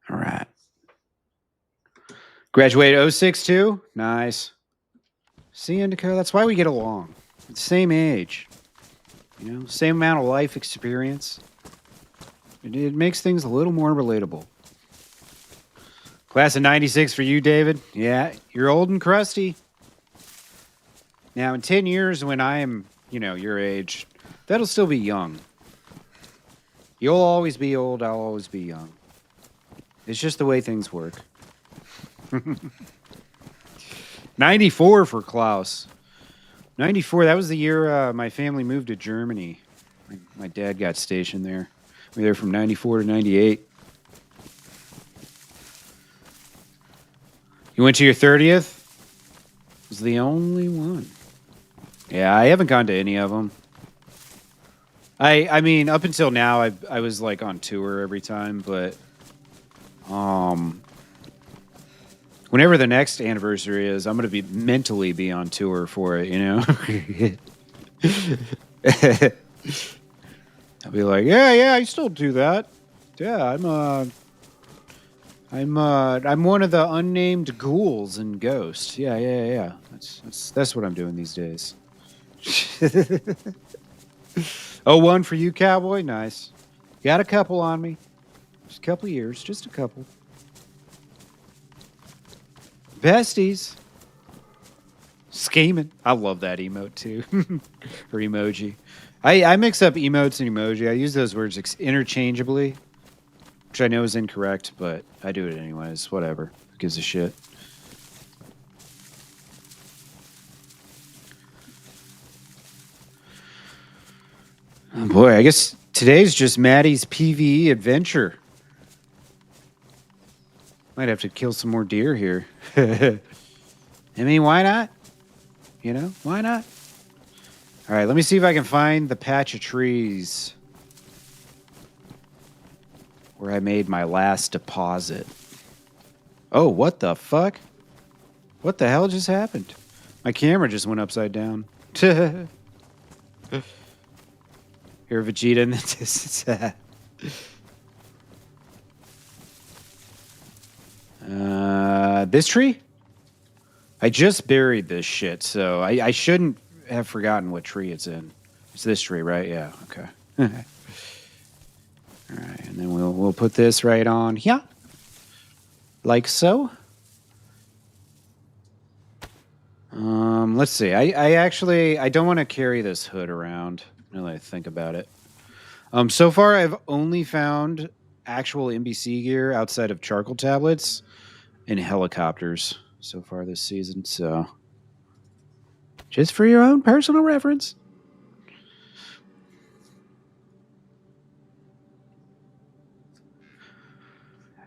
All right. Graduated 06 too? Nice. See, Indica, that's why we get along. At the same age. You know, same amount of life experience. It makes things a little more relatable. Class of 96 for you, David. Yeah, you're old and crusty. Now, in 10 years, when I am, your age, that'll still be young. You'll always be old, I'll always be young. It's just the way things work. 94 for Klaus. 94, that was the year my family moved to Germany. My dad got stationed there. We were there from 94 to 98. You went to your 30th? Was the only one. Yeah, I haven't gone to any of them. I mean, up until now, I was like on tour every time, but whenever the next anniversary is, I'm gonna be mentally be on tour for it. You know. I'll be like, yeah, I still do that. Yeah, I'm one of the unnamed ghouls and ghosts. Yeah. That's what I'm doing these days. Oh, one for you, cowboy. Nice. Got a couple on me. Just a couple years. Just a couple. Besties. Scheming. I love that emote too. Or emoji. I mix up emotes and emoji. I use those words interchangeably, which I know is incorrect, but I do it anyways. Whatever. Who gives a shit? Oh boy, I guess today's just Maddie's PvE adventure. Might have to kill some more deer here. I mean, why not? You know, why not? All right, let me see if I can find the patch of trees where I made my last deposit. Oh, what the fuck? What the hell just happened? My camera just went upside down. Here, Vegeta in the distance. This tree? I just buried this shit, so I shouldn't have forgotten what tree it's in. It's this tree, right? Yeah, okay. All right, and then we'll put this right on here. Like so. Let's see. I actually don't want to carry this hood around. Now that I think about it. So far I've only found actual NBC gear outside of charcoal tablets and helicopters so far this season. So just for your own personal reference.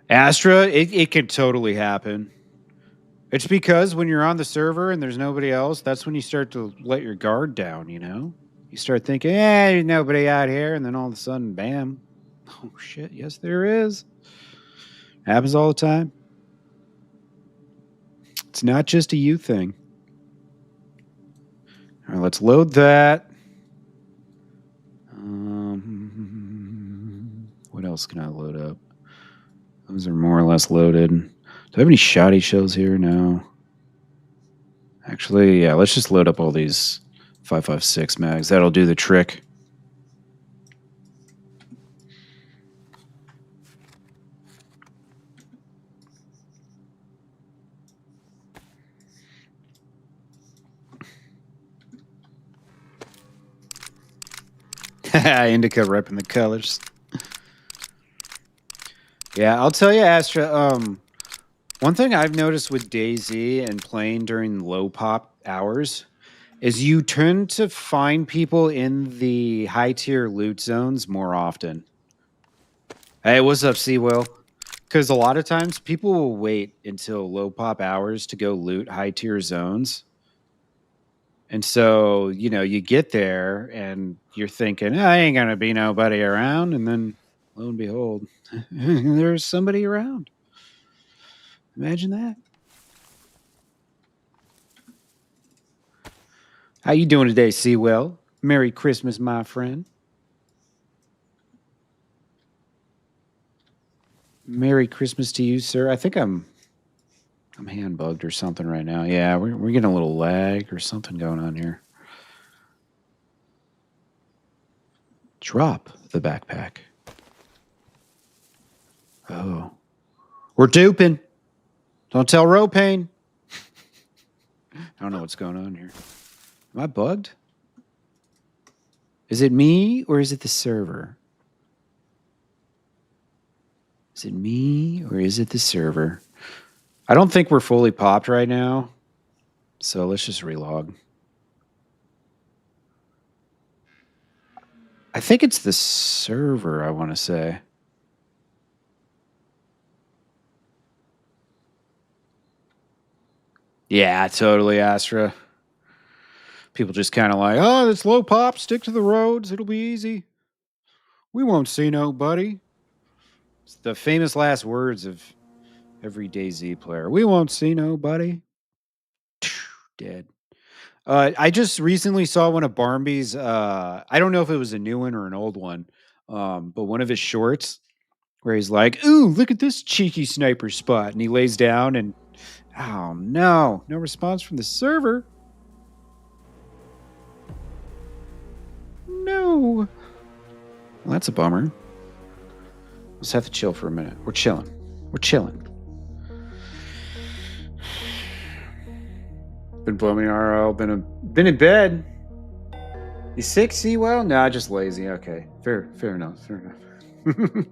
Astra, it could totally happen. It's because when you're on the server and there's nobody else, that's when you start to let your guard down, you know? You start thinking, there's nobody out here, and then all of a sudden, bam. Oh, shit, yes, there is. Happens all the time. It's not just a you thing. All right, let's load that. What else can I load up? Those are more or less loaded. Do I have any shoddy shells here? No. Actually, yeah, let's just load up all these 5.56 mags. That'll do the trick. Indica repping the colors. Yeah, I'll tell you, Astra. One thing I've noticed with DayZ and playing during low pop hours is you tend to find people in the high tier loot zones more often. Hey, what's up, Seawell? Because a lot of times people will wait until low pop hours to go loot high tier zones. And so, you know, you get there and you're thinking, I ain't going to be nobody around. And then lo and behold, there's somebody around. Imagine that. How you doing today, Seawell? Merry Christmas, my friend. Merry Christmas to you, sir. I think I'm hand bugged or something right now. Yeah, we're getting a little lag or something going on here. Drop the backpack. Oh. We're duping. Don't tell Ropain. I don't know what's going on here. Am I bugged? Is it me or is it the server? Is it me or is it the server? I don't think we're fully popped right now. So let's just relog. I think it's the server, I want to say. Yeah, totally, Astra. People just kind of like, oh, it's low pop. Stick to the roads. It'll be easy. We won't see nobody. It's the famous last words of every DayZ player. We won't see nobody. Dead. I just recently saw one of Barmby's. I don't know if it was a new one or an old one, but one of his shorts where he's like, "Ooh, look at this cheeky sniper spot," and he lays down, and oh no, no response from the server. No, well, that's a bummer. Let's have to chill for a minute. We're chilling. We're chilling. Been bumming RL. Been in bed. You sick, Seawell? Nah, just lazy. Okay, fair enough. Fair enough.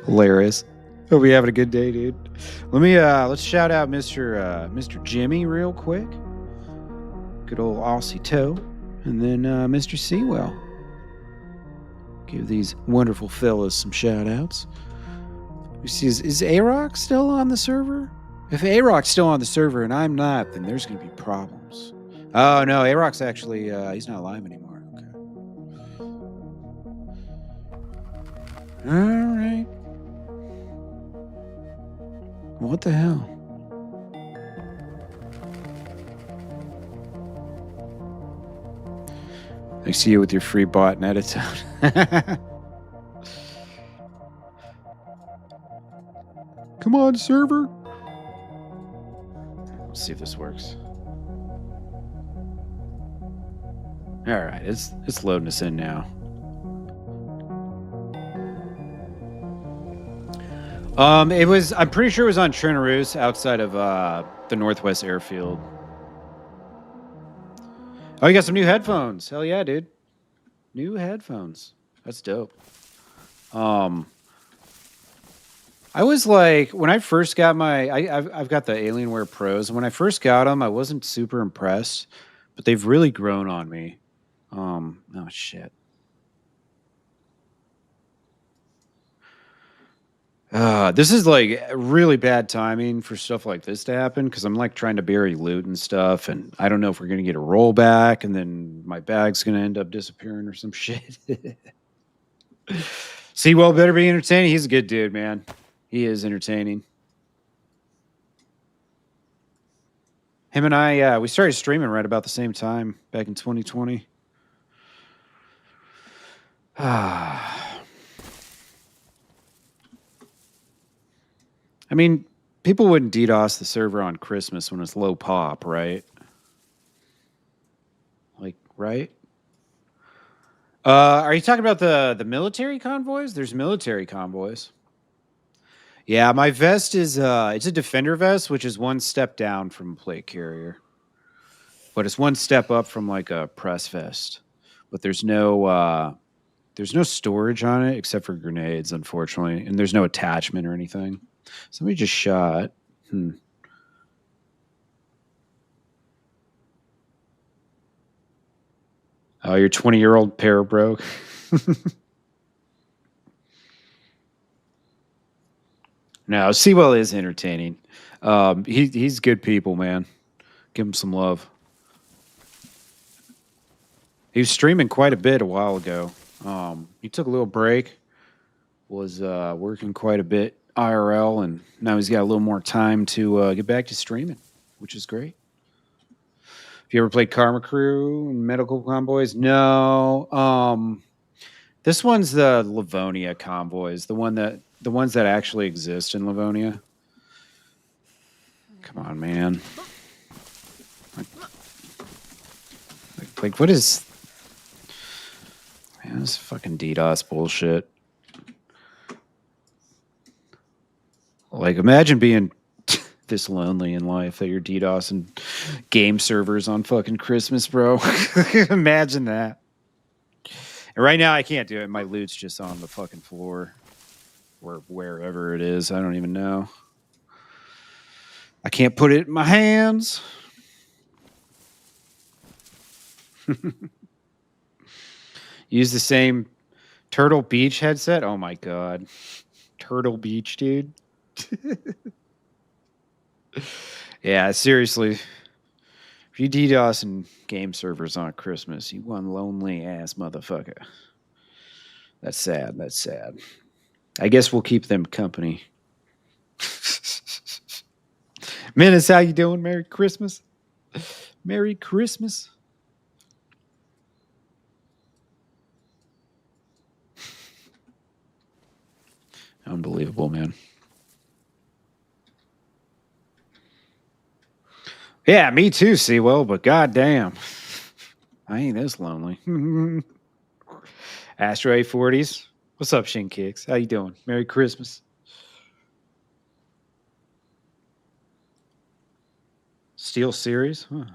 Hilarious. Hope you're having a good day, dude. Let's shout out Mr. Jimmy real quick. Good old Aussie Toe. And then Mr. Seawell. Give these wonderful fellas some shout outs. Is A-Rock still on the server? If A-Rock's still on the server and I'm not, then there's going to be problems. Oh, no, A-Rock's actually, he's not live anymore. Okay. All right. What the hell? I see you with your free bot and edit out. Come on, server. Let's see if this works. All right, it's loading us in now. I'm pretty sure it was on Trinaroos outside of the Northwest Airfield. Oh, you got some new headphones. Hell yeah, dude. New headphones. That's dope. I was like, when I first got I've got the Alienware Pros. When I first got them, I wasn't super impressed, but they've really grown on me. Oh shit. This is like really bad timing for stuff like this to happen because I'm like trying to bury loot and stuff, and I don't know if we're gonna get a rollback, and then my bag's gonna end up disappearing or some shit. Seawell better be entertaining. He's a good dude, man. He is entertaining. Him and I, we started streaming right about the same time back in 2020. I mean, people wouldn't DDoS the server on Christmas when it's low pop, right? Like, right? Are you talking about the military convoys? There's military convoys. Yeah, my vest is it's a defender vest, which is one step down from a plate carrier. But it's one step up from like a press vest. But there's no storage on it except for grenades, unfortunately, and there's no attachment or anything. Somebody just shot. Oh, your 20-year-old pair broke. No, Seawell is entertaining. He's good people, man. Give him some love. He was streaming quite a bit a while ago. He took a little break, was working quite a bit IRL, and now he's got a little more time to get back to streaming, which is great. Have you ever played Karma Crew and Medical Convoys? No. This one's the Livonia Convoys, the ones that actually exist in Livonia. Come on, man. Like what is... Man, this fucking DDoS bullshit. Like, imagine being this lonely in life that you're DDoSing game servers on fucking Christmas, bro. Imagine that. And right now, I can't do it. My loot's just on the fucking floor. Or wherever it is. I don't even know. I can't put it in my hands. Use the same Turtle Beach headset? Oh my god. Turtle Beach, dude. Yeah, seriously. If you DDoS in game servers on Christmas, you one lonely ass motherfucker. That's sad. That's sad. I guess we'll keep them company. Menace, how you doing? Merry Christmas. Merry Christmas. Unbelievable, man. Yeah, me too, Seawell, but goddamn. I ain't this lonely. Astro 840s. What's up, Shin Kicks? How you doing? Merry Christmas. Steel Series? Huh.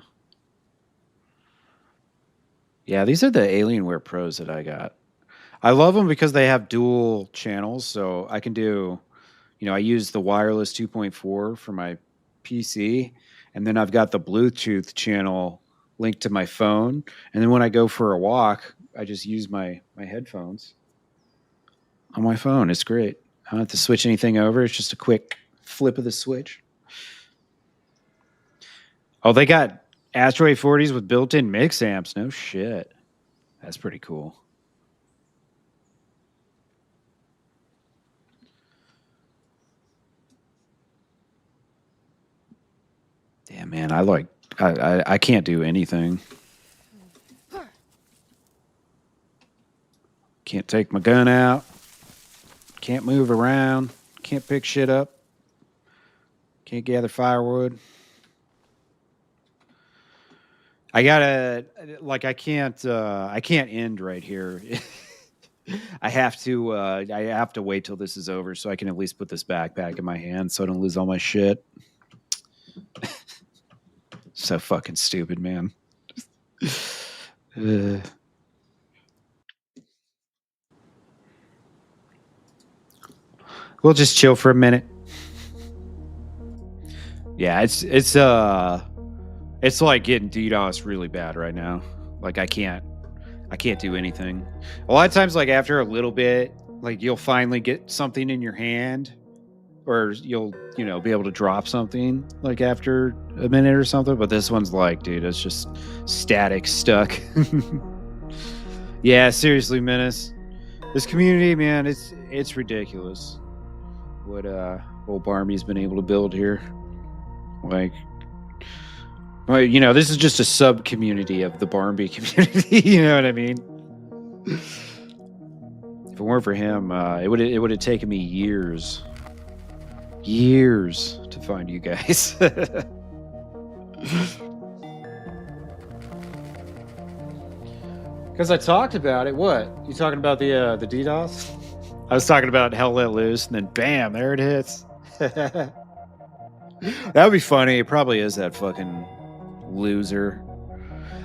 Yeah, these are the Alienware Pros that I got. I love them because they have dual channels, so I can do, I use the wireless 2.4 for my PC, and then I've got the Bluetooth channel linked to my phone, and then when I go for a walk, I just use my headphones on my phone. It's great. I don't have to switch anything over. It's just a quick flip of the switch. Oh, they got Astro 840s with built-in mix amps. No shit. That's pretty cool. Yeah, man, I can't do anything. Can't take my gun out. Can't move around. Can't pick shit up. Can't gather firewood. I gotta I can't end right here. I have to wait till this is over so I can at least put this backpack in my hand so I don't lose all my shit. So fucking stupid, man. We'll just chill for a minute. Yeah, it's like getting DDoS really bad right now. Like I can't do anything. A lot of times, like after a little bit, like you'll finally get something in your hand, or you'll be able to drop something like after a minute or something. But this one's like, dude, it's just static, stuck. Yeah, seriously, Menace. This community, man, it's ridiculous. What old Barmby's been able to build here. Like, well, this is just a sub community of the Barmby community. You know what I mean? If it weren't for him, it would have taken me years to find you guys. Because I talked about it. What? You talking about the DDoS? I was talking about Hell Let Loose, and then bam, there it hits. That would be funny. It probably is that fucking loser.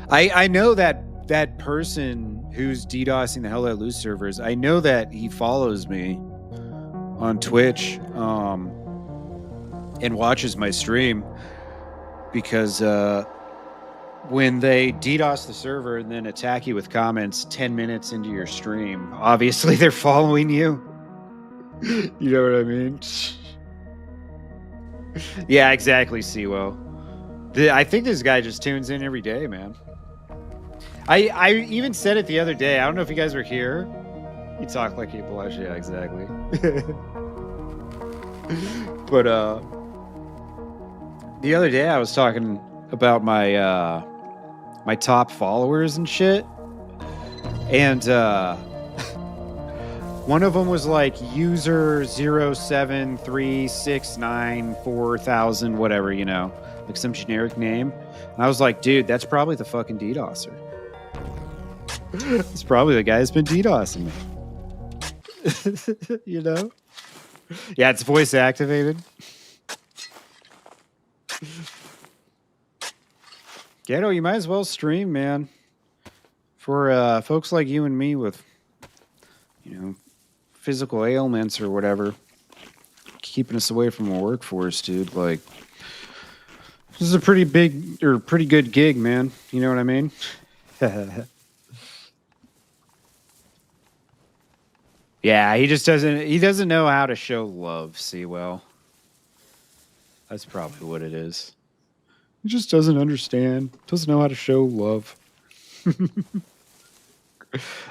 I know that person who's DDoSing the Hell Let Loose servers. I know that he follows me on Twitch and watches my stream because when they DDoS the server and then attack you with comments 10 minutes into your stream, obviously they're following you. You know what I mean? Yeah, exactly, Seawell. I think this guy just tunes in every day, man. I even said it the other day. I don't know if you guys were here. You talk like you blush. Yeah, exactly. But the other day I was talking about my my top followers and shit, and one of them was like user 073694000 whatever, like some generic name. And I was like, dude, that's probably the fucking DDoSer. It's probably the guy that's been DDoSing me. Yeah, it's voice activated. Ghetto, you might as well stream, man. For folks like you and me with, physical ailments or whatever, keeping us away from a workforce, dude. Like, this is a pretty big or pretty good gig, man. You know what I mean? Yeah, he doesn't know how to show love, Seawell. That's probably what it is. He just doesn't understand. Doesn't know how to show love. I'm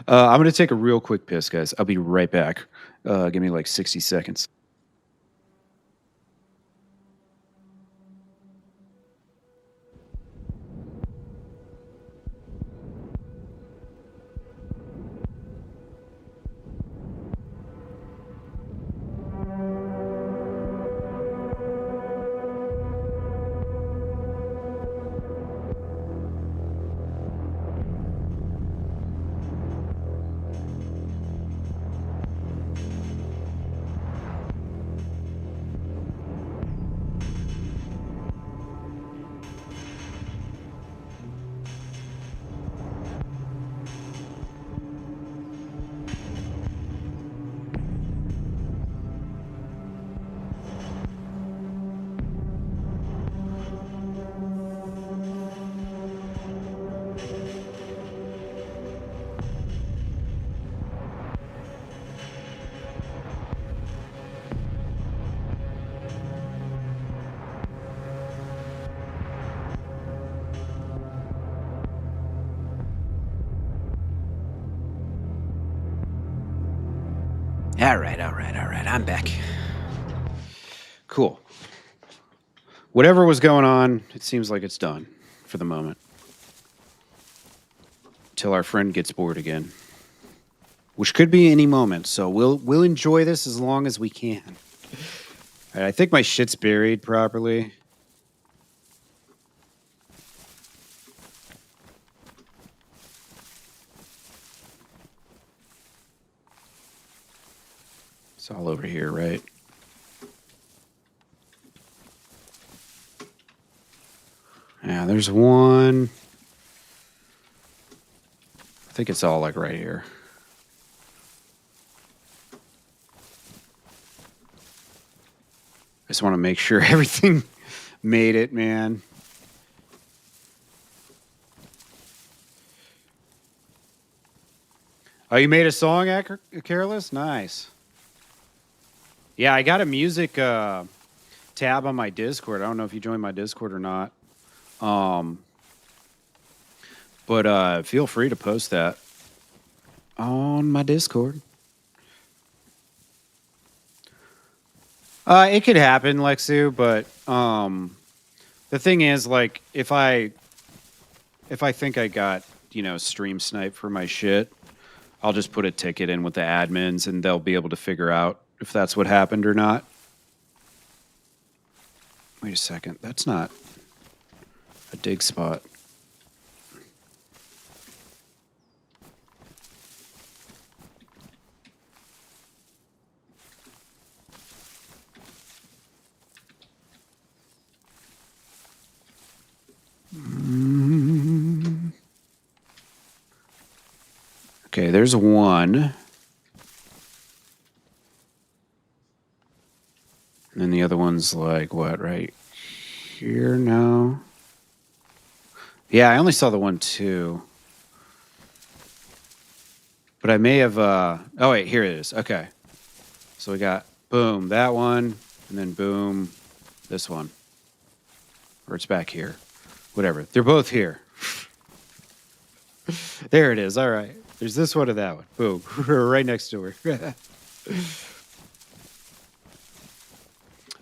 gonna take a real quick piss, guys. I'll be right back. Give me like 60 seconds. All right. I'm back. Cool. Whatever was going on, it seems like it's done for the moment. Till our friend gets bored again. Which could be any moment, so we'll enjoy this as long as we can. All right, I think my shit's buried properly. It's all over here, right? Yeah, there's one. I think it's all like right here. I just want to make sure everything made it, man. Oh, you made a song, Careless? Nice. Yeah, I got a music tab on my Discord. I don't know if you joined my Discord or not. But feel free to post that on my Discord. It could happen, Lexu, but the thing is, like, if I think I got, stream snipe for my shit, I'll just put a ticket in with the admins and they'll be able to figure out if that's what happened or not. Wait a second. That's not a dig spot. Okay, there's one. And then the other one's like, what, right here? No. Yeah, I only saw the one too. But I may have, oh wait, here it is. Okay. So we got, boom, that one, and then boom, this one. Or it's back here. Whatever. They're both here. There it is. All right. There's this one and that one. Boom. Right next to her.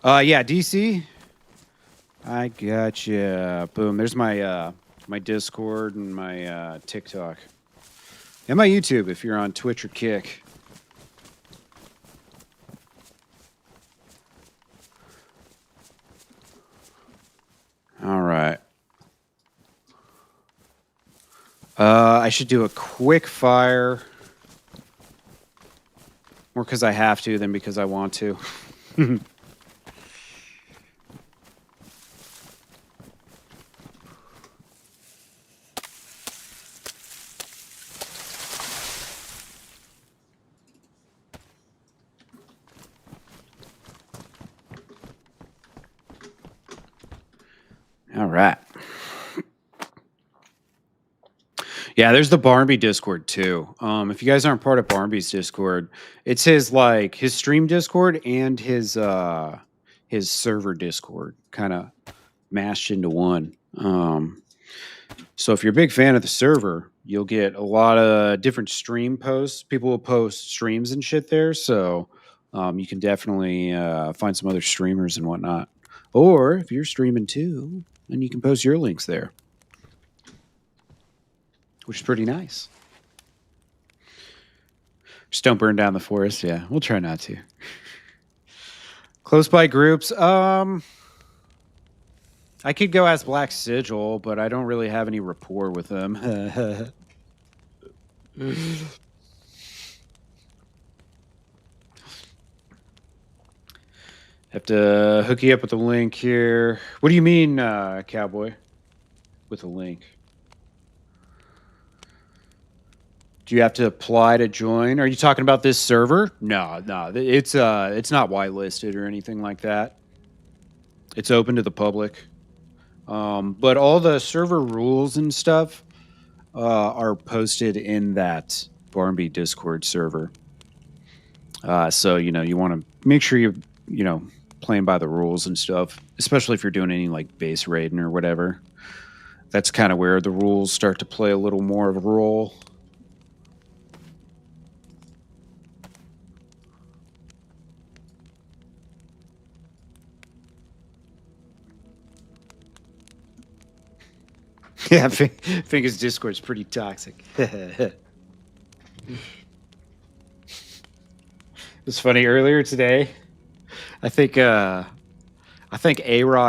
Yeah, DC. I gotcha. Boom. There's my my Discord and my TikTok. And my YouTube if you're on Twitch or Kick. All right. I should do a quick fire. More because I have to than because I want to. All right. Yeah, there's the Barmby Discord too. If you guys aren't part of Barmby's Discord, it's his his stream Discord and his server Discord kind of mashed into one. So if you're a big fan of the server, you'll get a lot of different stream posts. People will post streams and shit there, so you can definitely find some other streamers and whatnot. Or if you're streaming too, then you can post your links there, which is pretty nice. Just don't burn down the forest. Yeah, we'll try not to. Close by groups. I could go ask Black Sigil, but I don't really have any rapport with them. Have to hook you up with a link here. What do you mean, Cowboy? With a link? Do you have to apply to join? Are you talking about this server? No, it's not whitelisted or anything like that. It's open to the public. But all the server rules and stuff are posted in that Heybarmby Discord server. So you want to make sure you playing by the rules and stuff, especially if you're doing any like base raiding or whatever. That's kind of where the rules start to play a little more of a role. Yeah, I think his Discord's pretty toxic. It's funny earlier today. I think A-Rock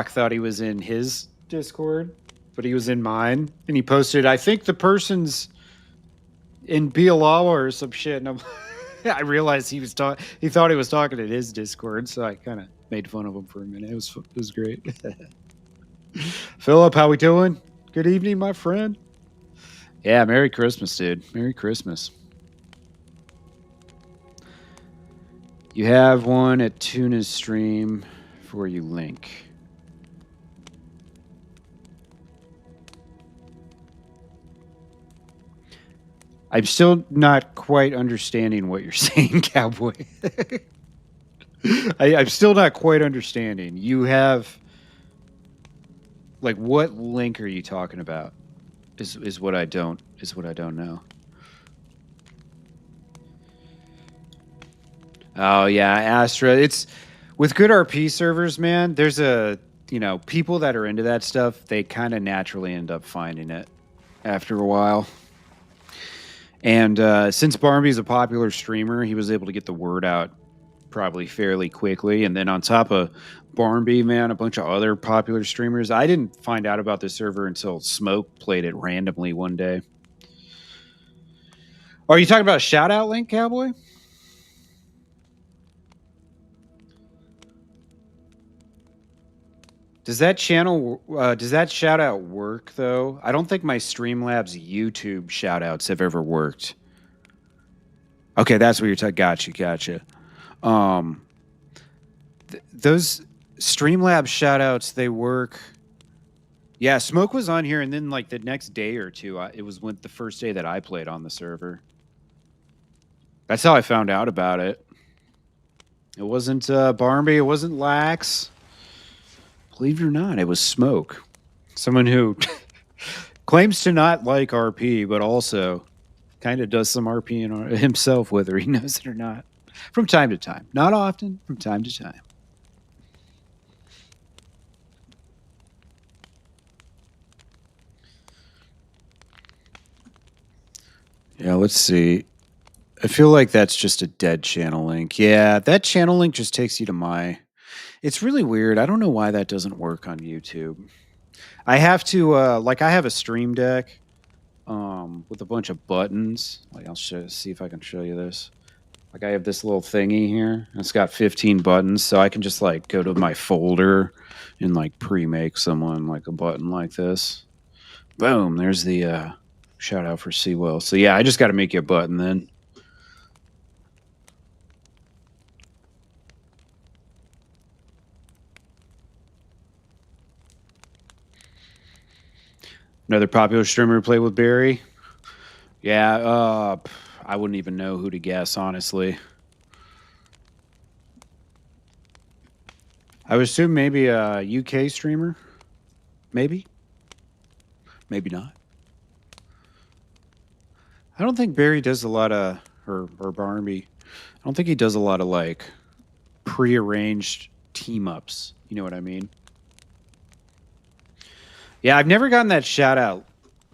thought he was in his Discord, but he was in mine, and he posted, I think the person's in Bialawa or some shit, and I realized he thought he was talking in his Discord, so I kind of made fun of him for a minute. It was great. Philip, how we doing? Good evening, my friend. Yeah, Merry Christmas, dude. Merry Christmas. You have one at Tuna's stream for you link. I'm still not quite understanding what you're saying, Cowboy. I'm still not quite understanding. You have, like, what link are you talking about? Is what I don't know. Oh yeah, Astra. It's with good RP servers, man. There's people that are into that stuff. They kind of naturally end up finding it after a while. And since Heybarmby's a popular streamer, he was able to get the word out probably fairly quickly. And then on top of Heybarmby, man, a bunch of other popular streamers. I didn't find out about this server until Smoke played it randomly one day. Are you talking about a shout out link, Cowboy? Does that shout out work though? I don't think my Streamlabs YouTube shout outs have ever worked. Okay, that's what you're talking. Gotcha. Those Streamlabs shout outs, they work. Yeah, Smoke was on here, and then like the next day or two, it was the first day that I played on the server. That's how I found out about it. It wasn't Heybarmby, it wasn't Lax. Believe it or not, it was Smoke. Someone who claims to not like RP, but also kind of does some RP himself, whether he knows it or not. From time to time. Not often, from time to time. Yeah, let's see. I feel like that's just a dead channel link. Yeah, that channel link just takes you to my... It's really weird. I don't know why that doesn't work on YouTube. I have to, I have a Stream Deck with a bunch of buttons. Like, I'll see if I can show you this. Like, I have this little thingy here. And it's got 15 buttons, so I can just, like, go to my folder and, like, pre-make someone, like, a button like this. Boom, there's the shout out for Seawell. So, yeah, I just got to make you a button then. Another popular streamer to play with Barry. Yeah, I wouldn't even know who to guess, honestly. I would assume maybe a UK streamer. Maybe. Maybe not. I don't think Barry does a lot of, or Barmby. I don't think he does a lot of like prearranged team ups. You know what I mean? Yeah, I've never gotten that shout out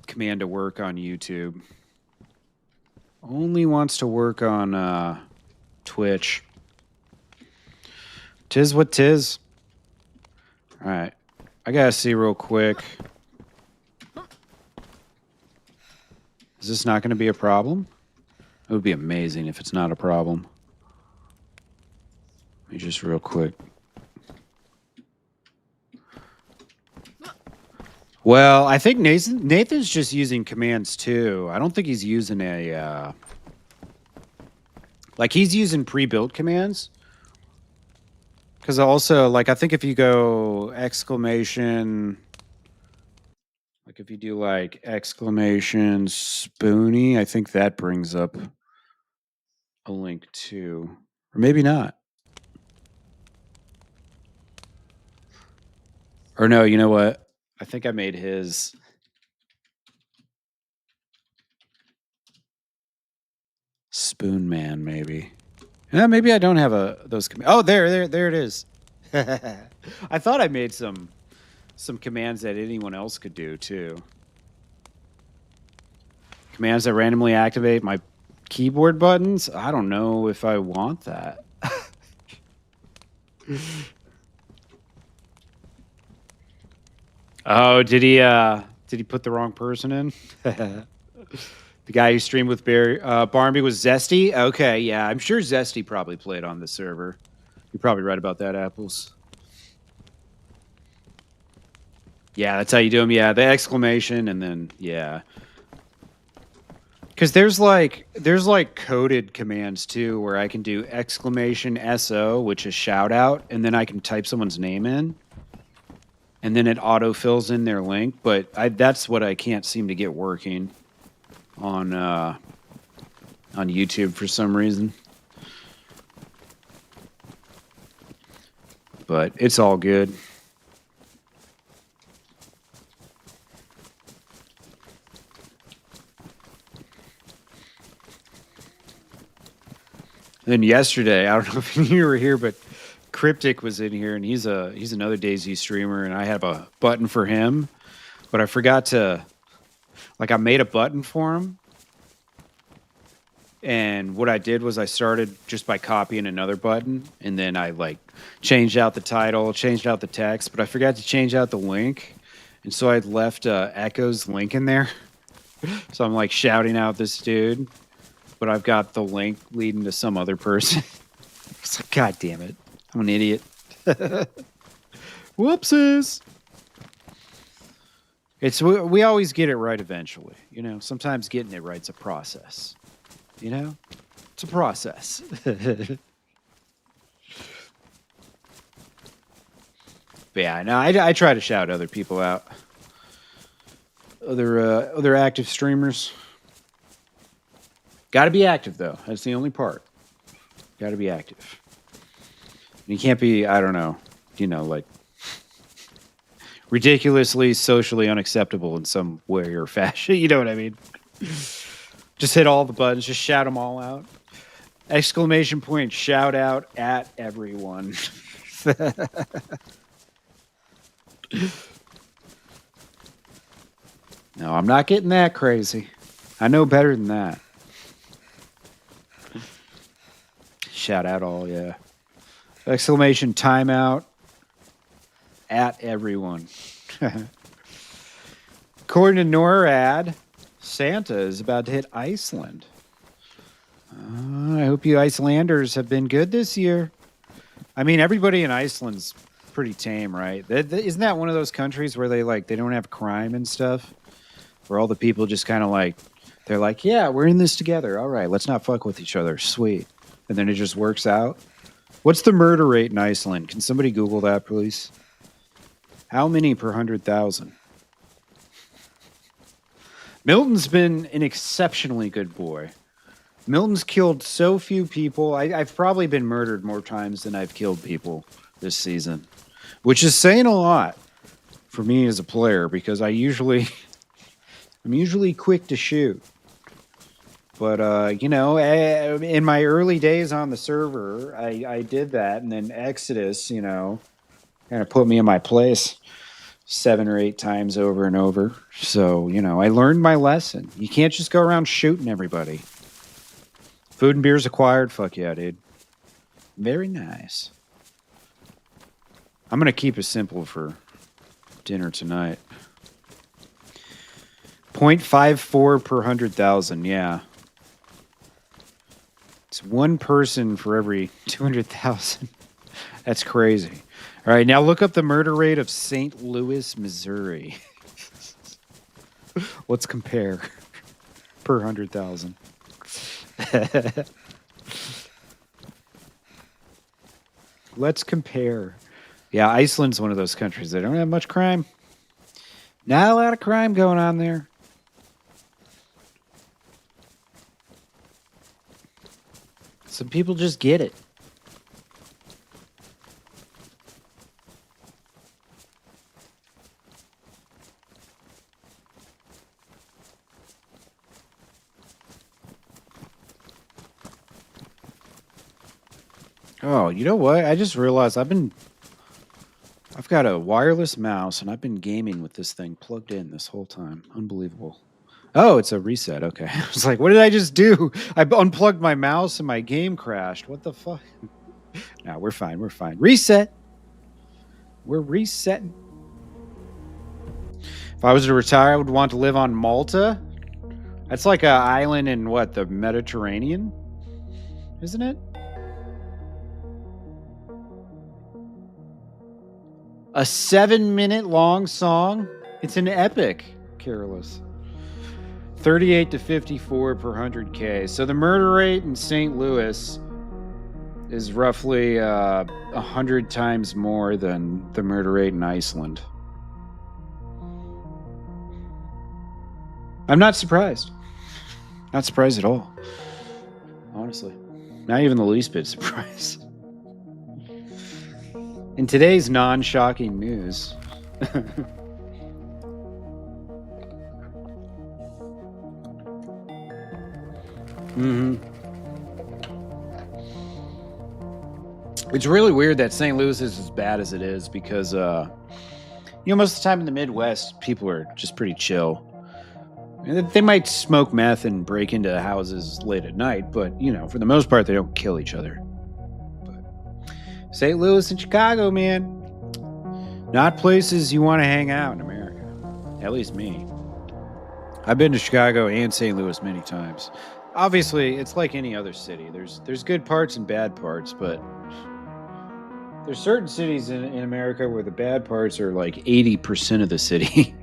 command to work on YouTube. Only wants to work on Twitch. Tis what tis. All right. I gotta see real quick. Is this not going to be a problem? It would be amazing if it's not a problem. Let me just real quick. Well, I think Nathan's just using commands too. I don't think he's using a like he's using pre-built commands. Because also, like, I think if you go exclamation, like if you do like exclamation Spoonie, I think that brings up a link too, or maybe not. Or no, you know what? I think I made his. Spoon Man, maybe. Yeah, maybe I don't have those. Oh, there it is. I thought I made some commands that anyone else could do too. Commands that randomly activate my keyboard buttons. I don't know if I want that. Oh, did he put the wrong person in? The guy who streamed with Barmby was Zesty? Okay, yeah. I'm sure Zesty probably played on the server. You're probably right about that, Apples. Yeah, that's how you do them. Yeah, the exclamation and then, yeah. Because there's like coded commands too where I can do exclamation SO, which is shout out, and then I can type someone's name in. And then it auto fills in their link, but that's what I can't seem to get working on YouTube for some reason. But it's all good. Then yesterday, I don't know if you were here, but Cryptic was in here, and he's another DayZ streamer, and I have a button for him, but I forgot to, like, I made a button for him, and what I did was I started just by copying another button, and then I like changed out the title, changed out the text, but I forgot to change out the link, and so I left Echo's link in there. So I'm like shouting out this dude, but I've got the link leading to some other person. It's like, God damn it. I'm an idiot. Whoopsies. We always get it right eventually. You know, sometimes getting it right's a process. You know? It's a process. But yeah, no, I try to shout other people out. Other active streamers. Got to be active, though. That's the only part. Got to be active. You can't be, I don't know, like ridiculously socially unacceptable in some way or fashion. You know what I mean? Just hit all the buttons. Just shout them all out. Exclamation point, shout out at everyone. No, I'm not getting that crazy. I know better than that. Shout out all, yeah. Exclamation timeout at everyone. According to NORAD, Santa is about to hit Iceland. I hope you Icelanders have been good this year. I mean, everybody in Iceland's pretty tame, right? Isn't that one of those countries where they don't have crime and stuff? Where all the people just kind of like, they're like, yeah, we're in this together. All right, let's not fuck with each other. Sweet. And then it just works out. What's the murder rate in Iceland? Can somebody Google that, please? How many per 100,000? Milton's been an exceptionally good boy. Milton's killed so few people. I've probably been murdered more times than I've killed people this season, which is saying a lot for me as a player because I'm usually quick to shoot. But in my early days on the server, I did that, and then Exodus, kind of put me in my place 7 or 8 times over and over. So I learned my lesson. You can't just go around shooting everybody. Food and beers acquired. Fuck yeah, dude. Very nice. I'm gonna keep it simple for dinner tonight. 0.54 per 100,000. Yeah. It's one person for every 200,000. That's crazy. All right, now look up the murder rate of St. Louis, Missouri. Let's compare per 100,000. Let's compare. Yeah, Iceland's one of those countries that don't have much crime. Not a lot of crime going on there. Some people just get it. Oh, you know what? I just realized I've got a wireless mouse and I've been gaming with this thing plugged in this whole time. Unbelievable. Oh, it's a reset. Okay. I was like, what did I just do? I unplugged my mouse and my game crashed. What the fuck? No, we're fine. We're fine. Reset. We're resetting. If I was to retire, I would want to live on Malta. That's like an island in what, the Mediterranean? Isn't it? A 7-minute long song? It's an epic, Careless. 38 to 54 per 100K. So the murder rate in St. Louis is roughly 100 times more than the murder rate in Iceland. I'm not surprised. Not surprised at all. Honestly. Not even the least bit surprised. In today's non-shocking news... It's really weird that St. Louis is as bad as it is because, most of the time in the Midwest, people are just pretty chill. They might smoke meth and break into houses late at night, but, for the most part, they don't kill each other. But St. Louis and Chicago, man, not places you want to hang out in America. At least me. I've been to Chicago and St. Louis many times. Obviously, it's like any other city. There's good parts and bad parts, but there's certain cities in America where the bad parts are like 80% of the city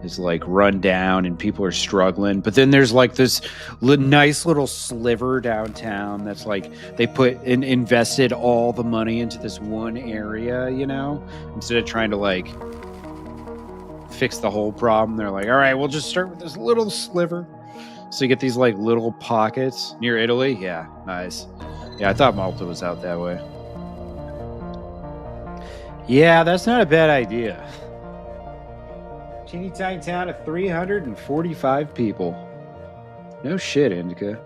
is like run down and people are struggling. But then there's like this nice little sliver downtown that's like they invested all the money into this one area, instead of trying to like fix the whole problem. They're like, all right, we'll just start with this little sliver. So you get these like little pockets near Italy. Yeah, nice. Yeah, I thought Malta was out that way. Yeah, that's not a bad idea. Teeny tiny town of 345 people. No shit, Indica.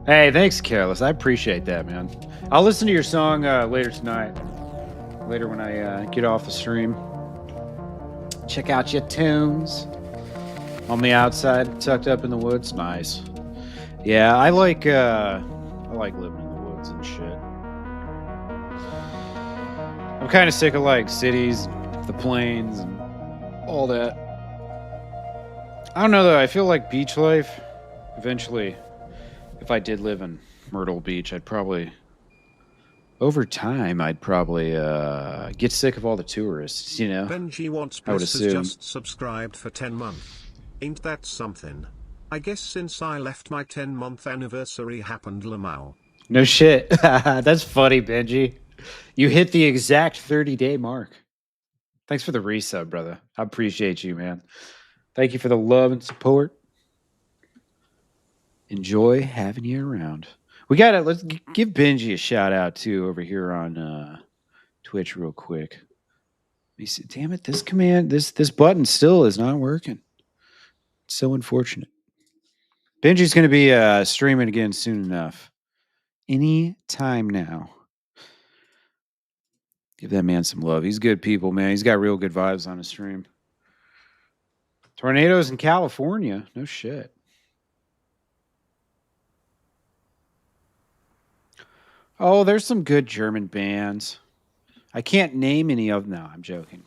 Hey, thanks, Careless. I appreciate that, man. I'll listen to your song later tonight. Later when I get off the stream. Check out your tunes. On the outside, tucked up in the woods. Nice. Yeah, I like living in the woods and shit. I'm kind of sick of like cities, the plains, and all that. I don't know though. I feel like beach life. Eventually, if I did live in Myrtle Beach, over time, I'd probably get sick of all the tourists. Benji Wants Best has just subscribed for 10 months. Ain't that something? I guess since I left my 10-month anniversary happened Lamau. No shit. That's funny, Benji. You hit the exact 30-day mark. Thanks for the resub, brother. I appreciate you, man. Thank you for the love and support. Enjoy having you around. Let's give Benji a shout out too over here on Twitch real quick. Let me see. Damn it, this command, this button still is not working. It's so unfortunate. Benji's going to be streaming again soon enough. Any time now. Give that man some love. He's good people, man. He's got real good vibes on his stream. Tornadoes in California. No shit. Oh, there's some good German bands. I can't name any of them. No, I'm joking.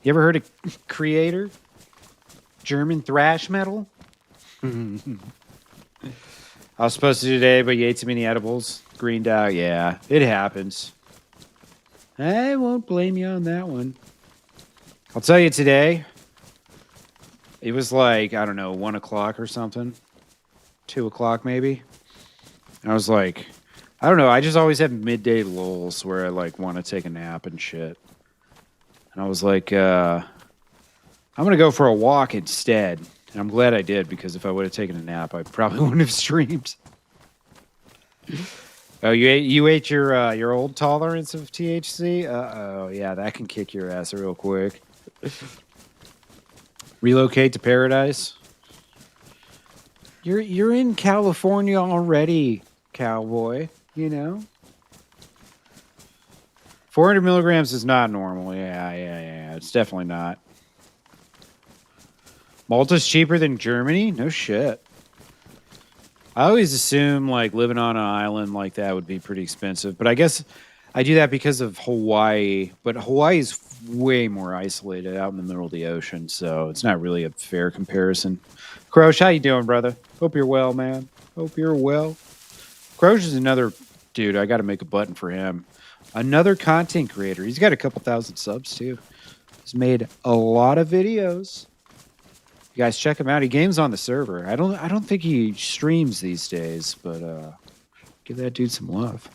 You ever heard of Creator? German thrash metal? I was supposed to today, but you ate too many edibles. Greened out. Yeah, it happens. I won't blame you on that one. I'll tell you today, it was like, I don't know, 1 o'clock or something. 2 o'clock maybe. And I was like, I don't know. I just always have midday lulls where I like want to take a nap and shit. And I was like, I'm going to go for a walk instead. And I'm glad I did, because if I would have taken a nap, I probably wouldn't have streamed. Oh, you ate your old tolerance of THC? Uh-oh. Yeah, that can kick your ass real quick. Relocate to paradise? You're in California already, cowboy. You know, 400 milligrams is not normal. Yeah. It's definitely not. Malta's cheaper than Germany? No shit. I always assume like living on an island like that would be pretty expensive, but I guess I do that because of Hawaii. But Hawaii is way more isolated out in the middle of the ocean, so it's not really a fair comparison. Crosh, how you doing, brother? Hope you're well, man. Hope you're well. Crosh is another dude. I got to make a button for him. Another content creator. He's got a couple thousand subs too. He's made a lot of videos. You guys check him out. He games on the server. I don't think he streams these days, but give that dude some love.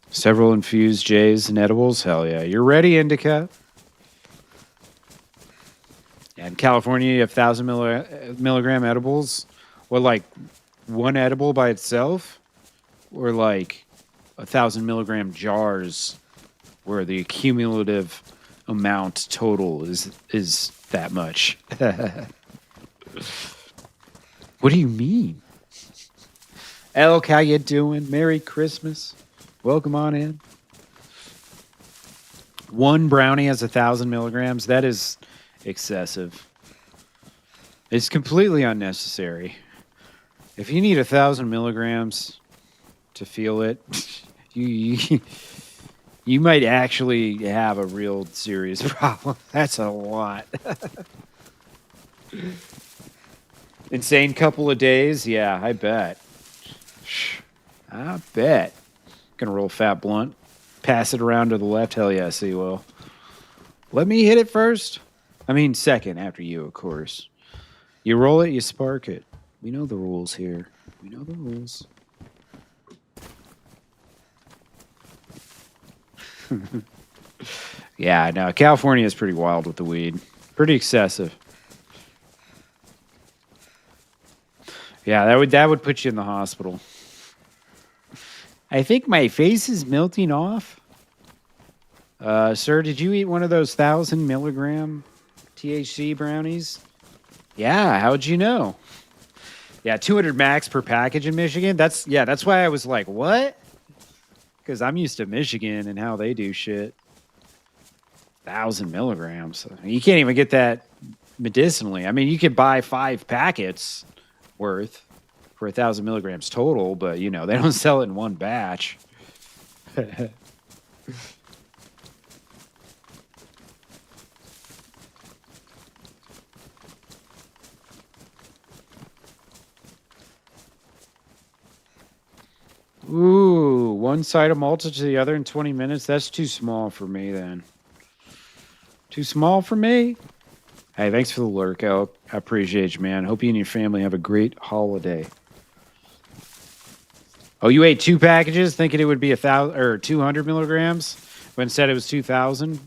Several infused J's and edibles. Hell yeah. You're ready, Indica. Yeah, in California, you have 1,000 milligram edibles. What, like one edible by itself, or like 1,000 milligram jars where the cumulative amount total is that much? What do you mean? Elk, how you doing? Merry Christmas. Welcome on in. One brownie has 1,000 milligrams. That is excessive. It's completely unnecessary. If you need 1,000 milligrams to feel it, you might actually have a real serious problem. That's a lot. Insane couple of days? Yeah, I bet. I bet. Gonna roll a fat blunt. Pass it around to the left. Hell yeah, see you will. Let me hit it first. I mean, second after you, of course. You roll it, you spark it. We know the rules here. We know the rules. Yeah, no, California is pretty wild with the weed. Pretty excessive. Yeah, that would put you in the hospital. I think my face is melting off. Sir, did you eat one of those 1,000 milligram THC brownies? Yeah, how'd you know? Yeah, 200 max per package in Michigan. That's why I was like, what? Because I'm used to Michigan and how they do shit. 1,000 milligrams. You can't even get that medicinally. I mean, you could buy 5 packets worth for 1,000 milligrams total, but you know, they don't sell it in one batch. Ooh, one side of Malta to the other in 20 minutes. That's too small for me then. Too small for me? Hey, thanks for the lurk, Elk. I appreciate you, man. Hope you and your family have a great holiday. Oh, you ate 2 packages thinking it would be 1,000 or 200 milligrams, but instead it was 2,000?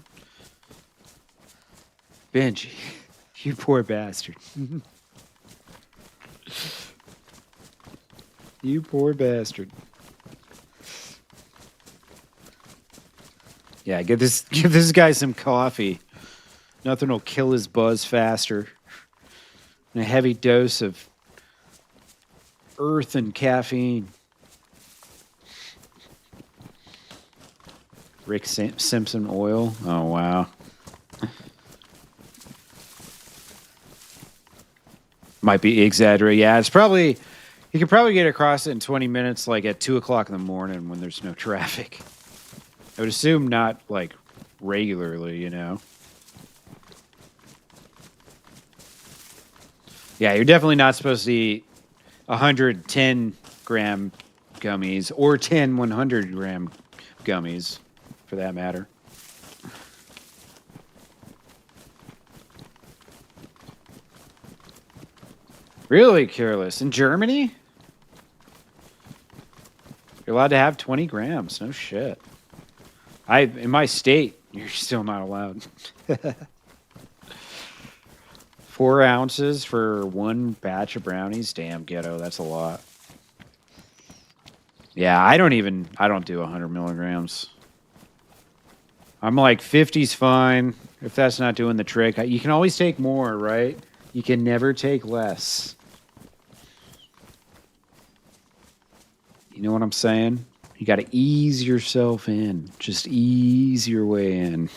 Benji, you poor bastard. You poor bastard. Yeah, give this guy some coffee. Nothing will kill his buzz faster than a heavy dose of earth and caffeine. Rick Simpson oil. Oh, wow. Might be exaggerated. Yeah, it's probably... You could probably get across it in 20 minutes, like at 2 o'clock in the morning when there's no traffic. I would assume not, like, regularly, you know? Yeah, you're definitely not supposed to eat 110-gram gummies or 10 100-gram gummies, for that matter. Really careless. In Germany? You're allowed to have 20 grams. No shit. In my state, you're still not allowed. 4 ounces for one batch of brownies. Damn, ghetto. That's a lot. Yeah, I don't do 100 milligrams. I'm like 50's fine. If that's not doing the trick, you can always take more, right? You can never take less. You know what I'm saying? You got to ease yourself in. Just ease your way in.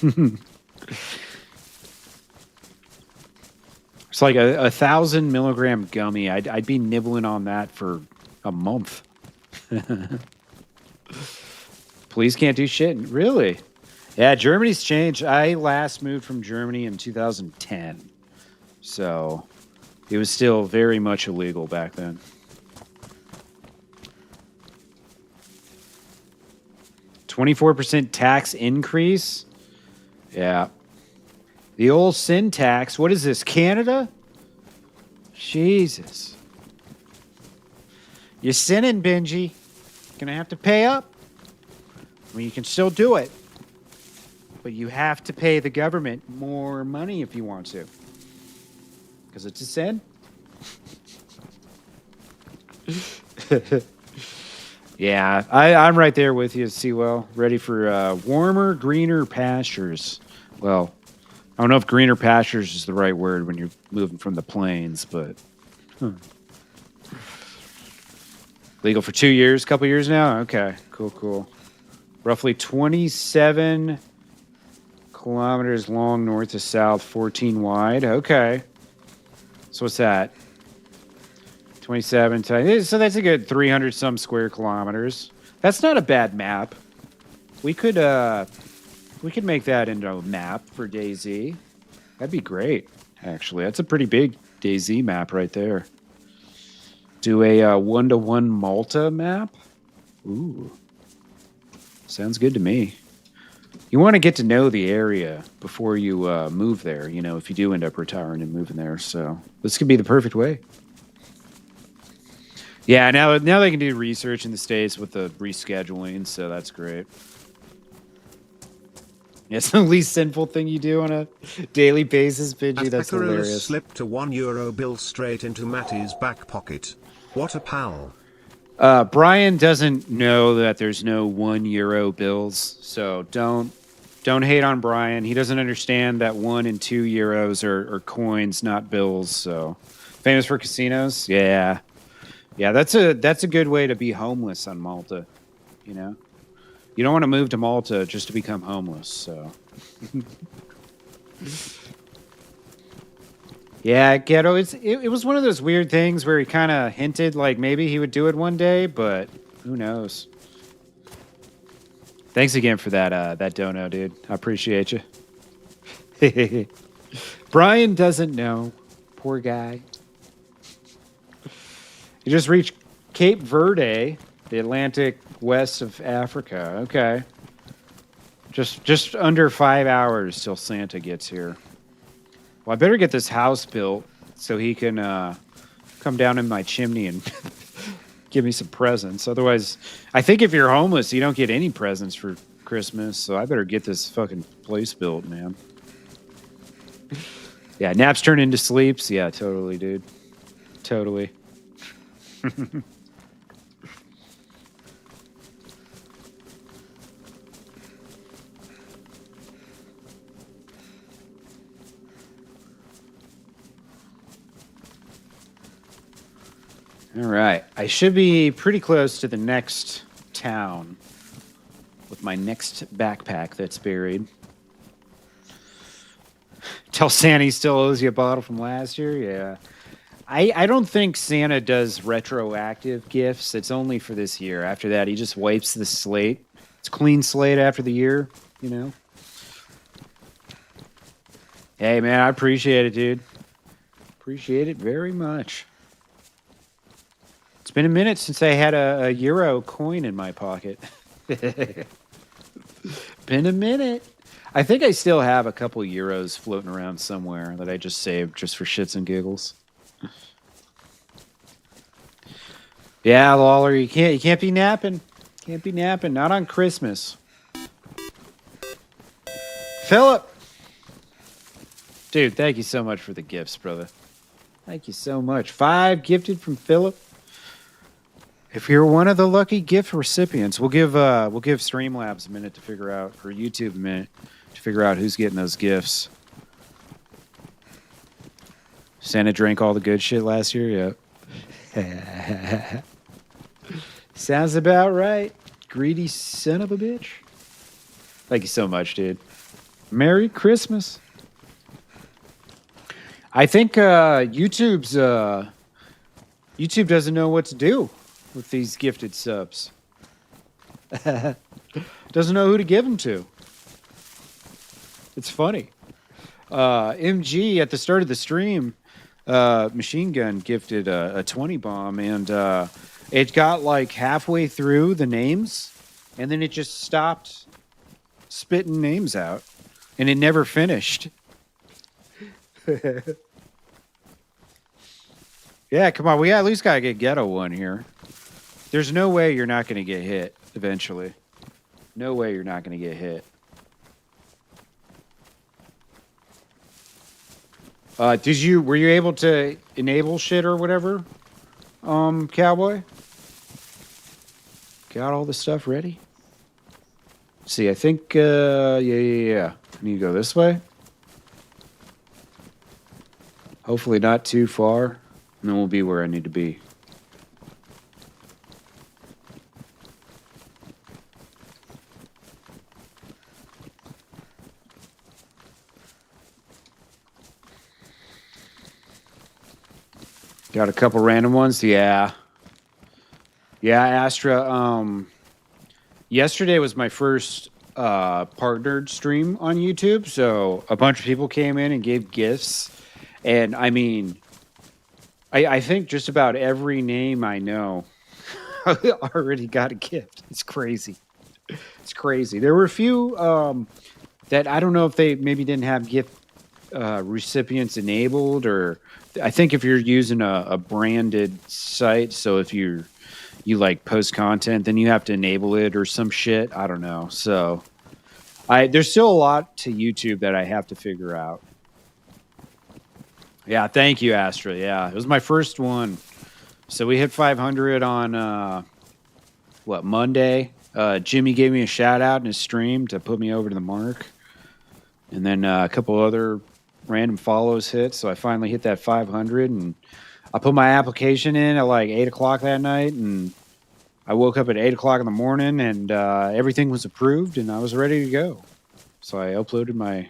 It's like a 1,000 milligram gummy. I'd be nibbling on that for a month. Police can't do shit. Really? Yeah, Germany's changed. I last moved from Germany in 2010. So it was still very much illegal back then. $24% tax increase? Yeah. The old sin tax. What is this, Canada? Jesus. You're sinning, Benji. Gonna have to pay up. I mean, you can still do it. But you have to pay the government more money if you want to. Because it's a sin. Yeah, I'm right there with you, Seawell. Ready for warmer, greener pastures. Well, I don't know if greener pastures is the right word when you're moving from the plains, but... Legal for 2 years, couple years now? Okay, cool. Roughly 27 kilometers long north to south, 14 wide. Okay. So what's that? 27 times. So that's a good 300 some square kilometers. That's not a bad map. We could make that into a map for DayZ. That'd be great, actually. That's a pretty big DayZ map right there. Do a 1-to-1 Malta map? Ooh. Sounds good to me. You want to get to know the area before you move there, you know, if you do end up retiring and moving there. So this could be the perfect way. Yeah, now they can do research in the States with the rescheduling, so that's great. It's the least sinful thing you do on a daily basis, Pidgey. That's hilarious. Slipped a €1 bill straight into Matty's back pocket. What a pal. Brian doesn't know that there's no €1 bills, so don't hate on Brian. He doesn't understand that 1 and 2 euros are coins, not bills. So famous for casinos, yeah. That's a good way to be homeless on Malta. You know, you don't want to move to Malta just to become homeless. So. Yeah, Ghetto, it was one of those weird things where he kind of hinted like maybe he would do it one day, but who knows? Thanks again for that dono, dude. I appreciate you. Brian doesn't know. Poor guy. You just reached Cape Verde, the Atlantic west of Africa. Okay. Just under 5 hours till Santa gets here. Well, I better get this house built so he can come down in my chimney and give me some presents. Otherwise, I think if you're homeless, you don't get any presents for Christmas. So I better get this fucking place built, man. Yeah, naps turn into sleeps. Yeah, totally, dude. Totally. All right. I should be pretty close to the next town with my next backpack that's buried. Tell Santa he still owes you a bottle from last year. Yeah. I don't think Santa does retroactive gifts. It's only for this year. After that, he just wipes the slate. It's clean slate after the year, you know? Hey, man, I appreciate it, dude. Appreciate it very much. It's been a minute since I had a euro coin in my pocket. Been a minute. I think I still have a couple euros floating around somewhere that I just saved just for shits and giggles. Yeah, Lawler, you can't be napping. Can't be napping. Not on Christmas. Philip. Dude, thank you so much for the gifts, brother. Thank you so much. 5 gifted from Philip. If you're one of the lucky gift recipients, we'll give Streamlabs a minute to figure out, or YouTube a minute to figure out who's getting those gifts. Santa drank all the good shit last year. Yep. Sounds about right. Greedy son of a bitch. Thank you so much, dude. Merry Christmas. I think YouTube doesn't know what to do with these gifted subs. Doesn't know who to give them to. It's funny. MG at the start of the stream, Machine Gun gifted a 20 bomb, and it got like halfway through the names, and then it just stopped spitting names out, and it never finished. Yeah, come on. We at least got to get Ghetto one here. There's no way you're not going to get hit eventually. No way you're not going to get hit. Were you able to enable shit or whatever? Cowboy? Got all the stuff ready? Let's see, I think, yeah. I need to go this way. Hopefully not too far, and then we'll be where I need to be. Got a couple random ones, yeah. Yeah, Astra. Yesterday was my first partnered stream on YouTube, so a bunch of people came in and gave gifts. And I mean, I think just about every name I know already got a gift. It's crazy. It's crazy. There were a few that I don't know if they maybe didn't have gift recipients enabled, or I think if you're using a branded site, so if you like post content, then you have to enable it or some shit. I don't know. So there's still a lot to YouTube that I have to figure out. Yeah, thank you, Astra. Yeah, it was my first one. So we hit 500 on Monday. Jimmy gave me a shout out in his stream to put me over to the mark, and then a couple other random follows hit. So I finally hit that 500, and I put my application in at like 8 o'clock that night, and I woke up at 8 o'clock in the morning, and everything was approved, and I was ready to go. So I uploaded my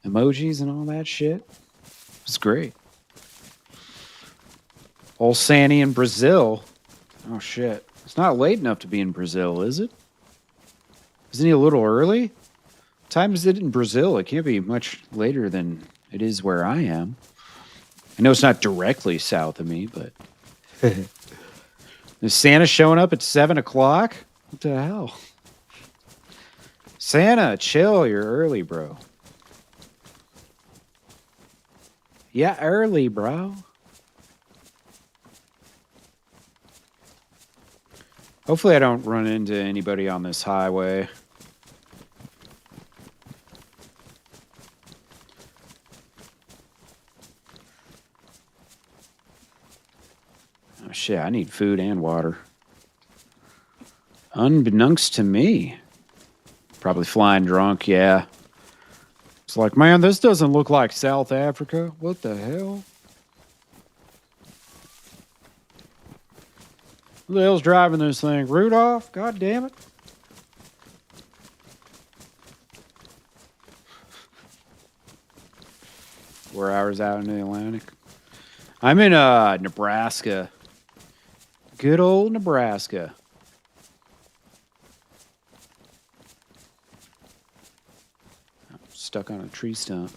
emojis and all that shit. It was great. Old Sandy in Brazil. Oh, shit. It's not late enough to be in Brazil, is it? Isn't he a little early? What time is it in Brazil? It can't be much later than it is where I am. I know it's not directly south of me, but... Is Santa showing up at 7 o'clock? What the hell? Santa, chill. You're early, bro. Yeah, early, bro. Hopefully I don't run into anybody on this highway. Oh, shit, I need food and water. Unbeknownst to me. Probably flying drunk, yeah. It's like, man, this doesn't look like South Africa. What the hell? Who the hell's driving this thing? Rudolph? God damn it. 4 hours out in the Atlantic. I'm in Nebraska. Good old Nebraska. I'm stuck on a tree stump.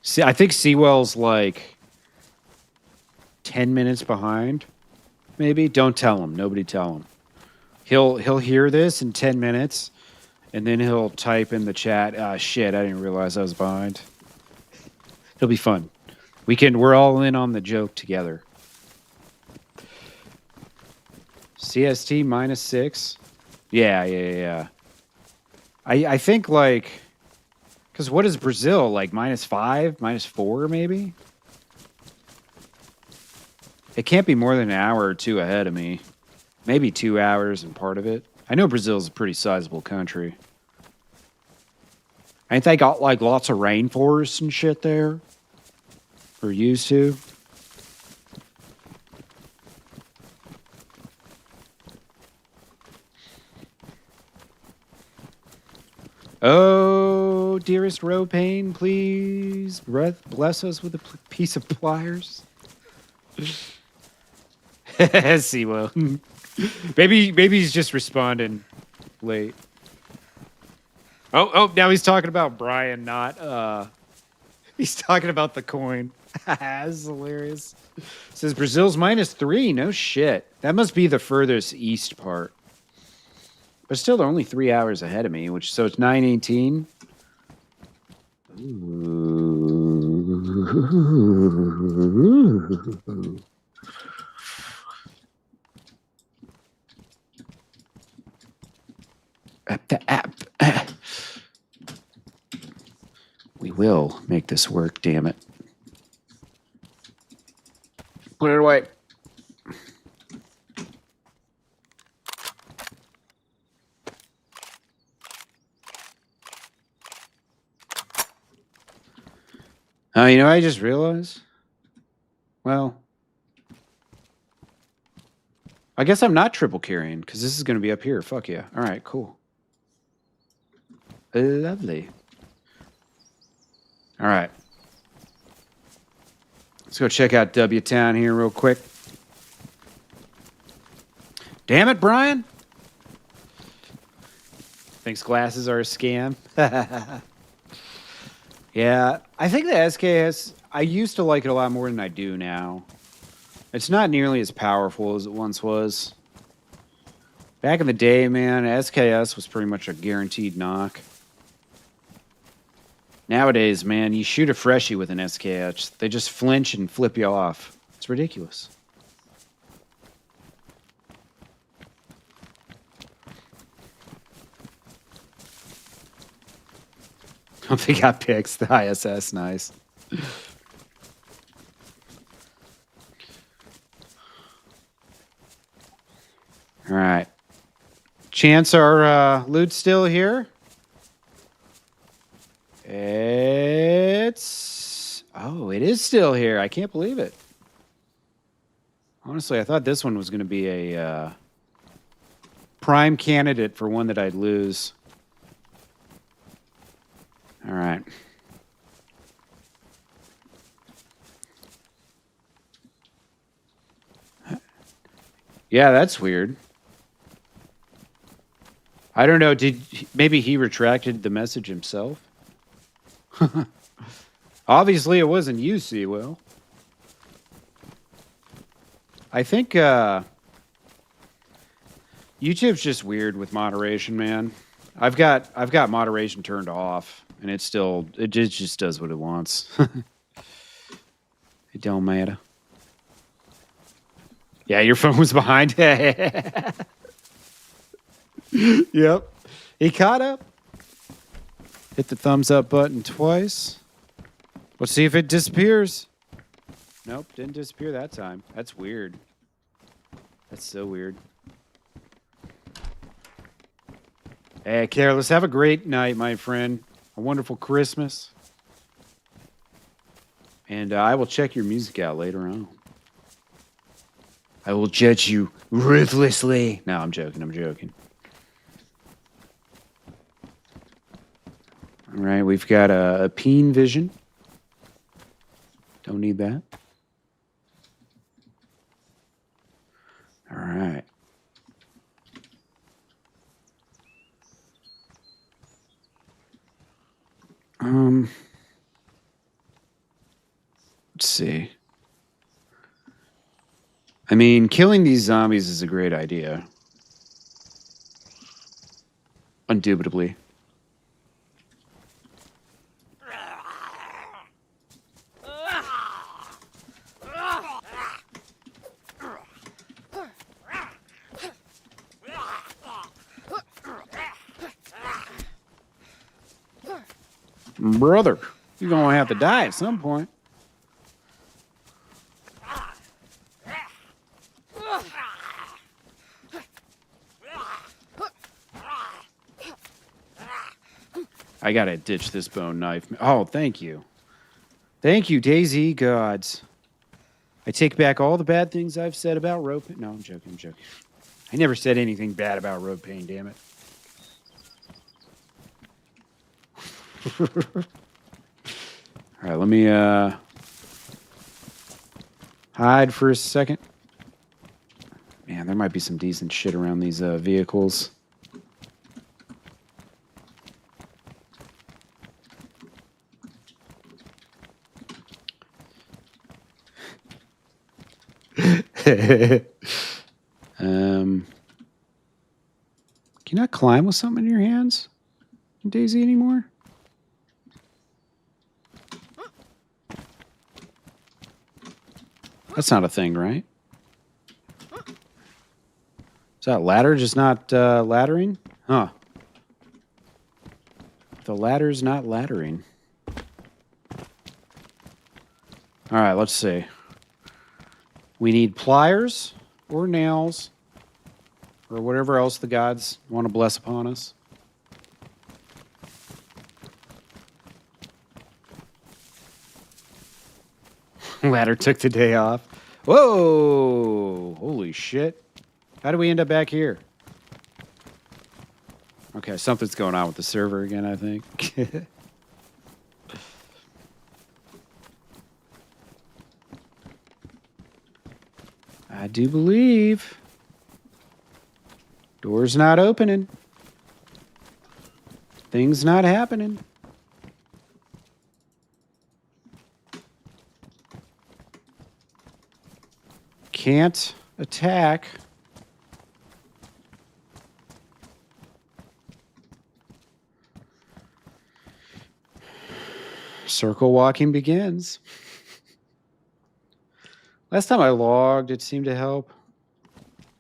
See, I think Sewell's like 10 minutes behind. Maybe. Don't tell him. Nobody tell him. He'll hear this in 10 minutes, and then he'll type in the chat, shit, I didn't realize I was behind. It'll be fun. We're all in on the joke together. CST -6. Yeah. I think like, because what is Brazil, like -5, -4 maybe? It can't be more than an hour or two ahead of me. Maybe 2 hours and part of it. I know Brazil's a pretty sizable country. Ain't they got like lots of rainforests and shit there? Or used to? Oh, dearest Ropain, please bless us with a piece of pliers. See, well, maybe he's just responding late. Oh, now he's talking about Brian, not he's talking about the coin. That's hilarious. Says Brazil's -3. No shit. That must be the furthest east part. But still, they're only 3 hours ahead of me, so it's 9:18. Ooh. App. We will make this work, damn it. Put it away. You know, I just realized. Well, I guess I'm not triple carrying because this is going to be up here. Fuck yeah. All right, cool. Lovely. All right. Let's go check out W Town here real quick. Damn it, Brian. Thinks glasses are a scam. Yeah, I think the SKS, I used to like it a lot more than I do now. It's not nearly as powerful as it once was. Back in the day, man, SKS was pretty much a guaranteed knock. Nowadays, man, you shoot a freshie with an SKS, they just flinch and flip you off. It's ridiculous. Oh, they got picks. The ISS, nice. All right. Chance, our loot's still here. It is still here. I can't believe it. Honestly, I thought this one was going to be a prime candidate for one that I'd lose. All right. Yeah, that's weird. I don't know. Maybe he retracted the message himself? Obviously, it wasn't you, Sewell. I think YouTube's just weird with moderation, man. I've got moderation turned off, and it just does what it wants. It don't matter. Yeah, your phone was behind. Yep. He caught up. Hit the thumbs up button twice. Let's see if it disappears. Nope, didn't disappear that time. That's weird. That's so weird. Hey, Careless, have a great night, my friend. A wonderful Christmas. And I will check your music out later on. I will judge you ruthlessly. No, I'm joking. All right, we've got a peen vision. Don't need that. All right. Let's see. I mean, killing these zombies is a great idea. Indubitably. Brother, you're going to have to die at some point. I gotta ditch this bone knife. Oh, thank you. Thank you, DayZ gods. I take back all the bad things I've said about rope pain. No, I'm joking. I never said anything bad about rope pain, damn it. All right, let me hide for a second. Man, there might be some decent shit around these vehicles. Can you not climb with something in your hands in DayZ anymore? That's not a thing, right? Is that ladder just not laddering? Huh. The ladder's not laddering. All right, let's see. We need pliers or nails or whatever else the gods want to bless upon us. Ladder took the day off. Whoa! Holy shit. How do we end up back here? Okay, something's going on with the server again, I think. I do believe. Door's not opening. Things not happening. Can't attack. Circle walking begins. Last time I logged, it seemed to help.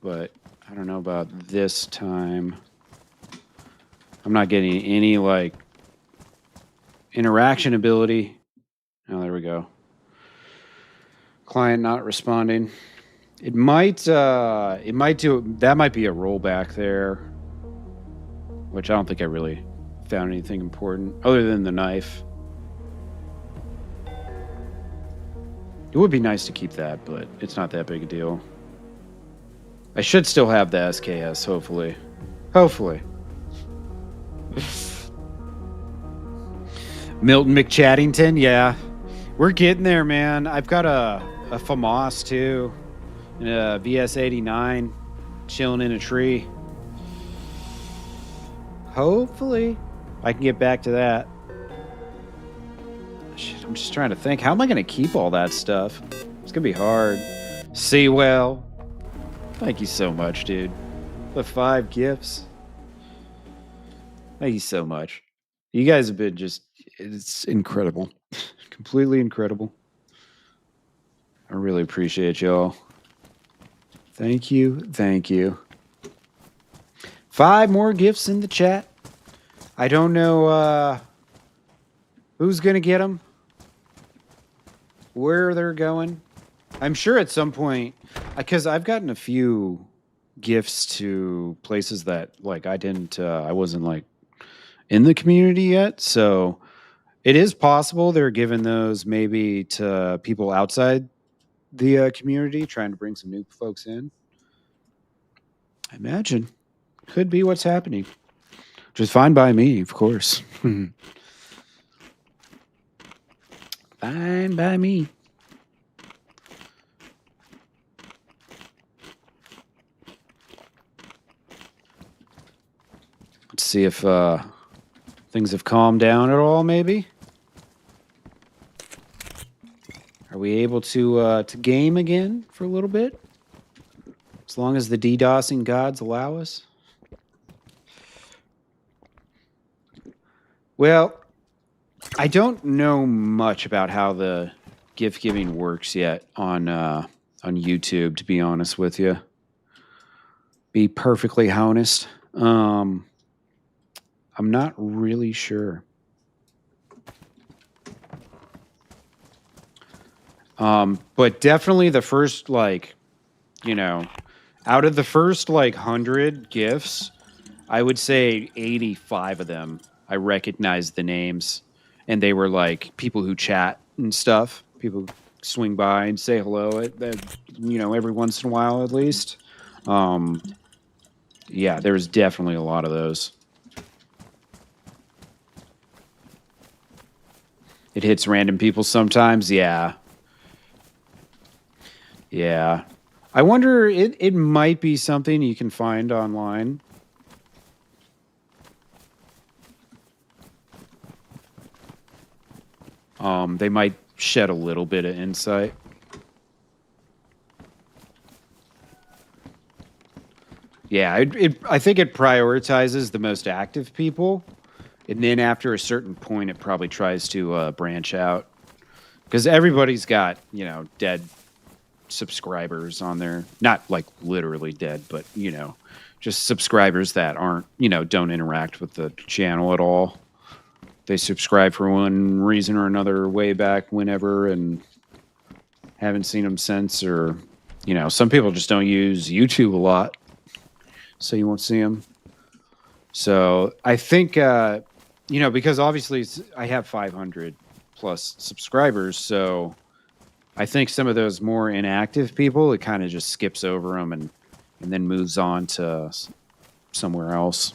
But I don't know about this time. I'm not getting any, like, interaction ability. Oh, there we go. Client not responding. It might do, that might be a rollback there. Which I don't think I really found anything important other than the knife. It would be nice to keep that, but it's not that big a deal. I should still have the SKS, hopefully. Hopefully. Milton McChattington, yeah. We're getting there, man. I've got a FAMAS, too. And a VS-89 chilling in a tree. Hopefully, I can get back to that. Shit, I'm just trying to think. How am I going to keep all that stuff? It's going to be hard. See, well. Thank you so much, dude. The 5 gifts. Thank you so much. You guys have been just, it's incredible. Completely incredible. I really appreciate y'all. Thank you. Thank you. 5 more gifts in the chat. I don't know who's going to get them. Where they're going. I'm sure at some point, because I've gotten a few gifts to places that like I wasn't like in the community yet. So it is possible they're giving those maybe to people outside the community, trying to bring some new folks in. I imagine could be what's happening. Just fine by me, of course. Fine by me. Let's see if things have calmed down at all, maybe. Are we able to game again for a little bit? As long as the DDoSing gods allow us? Well, I don't know much about how the gift giving works yet on YouTube, to be honest with you. Be perfectly honest. I'm not really sure. But definitely the first, like, you know, out of the first, like, 100 gifts, I would say 85 of them, I recognized the names. And they were, like, people who chat and stuff. People swing by and say hello, every once in a while at least. Yeah, there's definitely a lot of those. It hits random people sometimes, yeah. Yeah. I wonder, it might be something you can find online. They might shed a little bit of insight. Yeah, I think it prioritizes the most active people. And then after a certain point, it probably tries to branch out. Because everybody's got, dead subscribers on there. Not like literally dead, but, just subscribers that aren't, don't interact with the channel at all. They subscribe for one reason or another way back whenever and haven't seen them since. Or, some people just don't use YouTube a lot, so you won't see them. So I think, because obviously I have 500 plus subscribers, so I think some of those more inactive people, it kind of just skips over them and then moves on to somewhere else.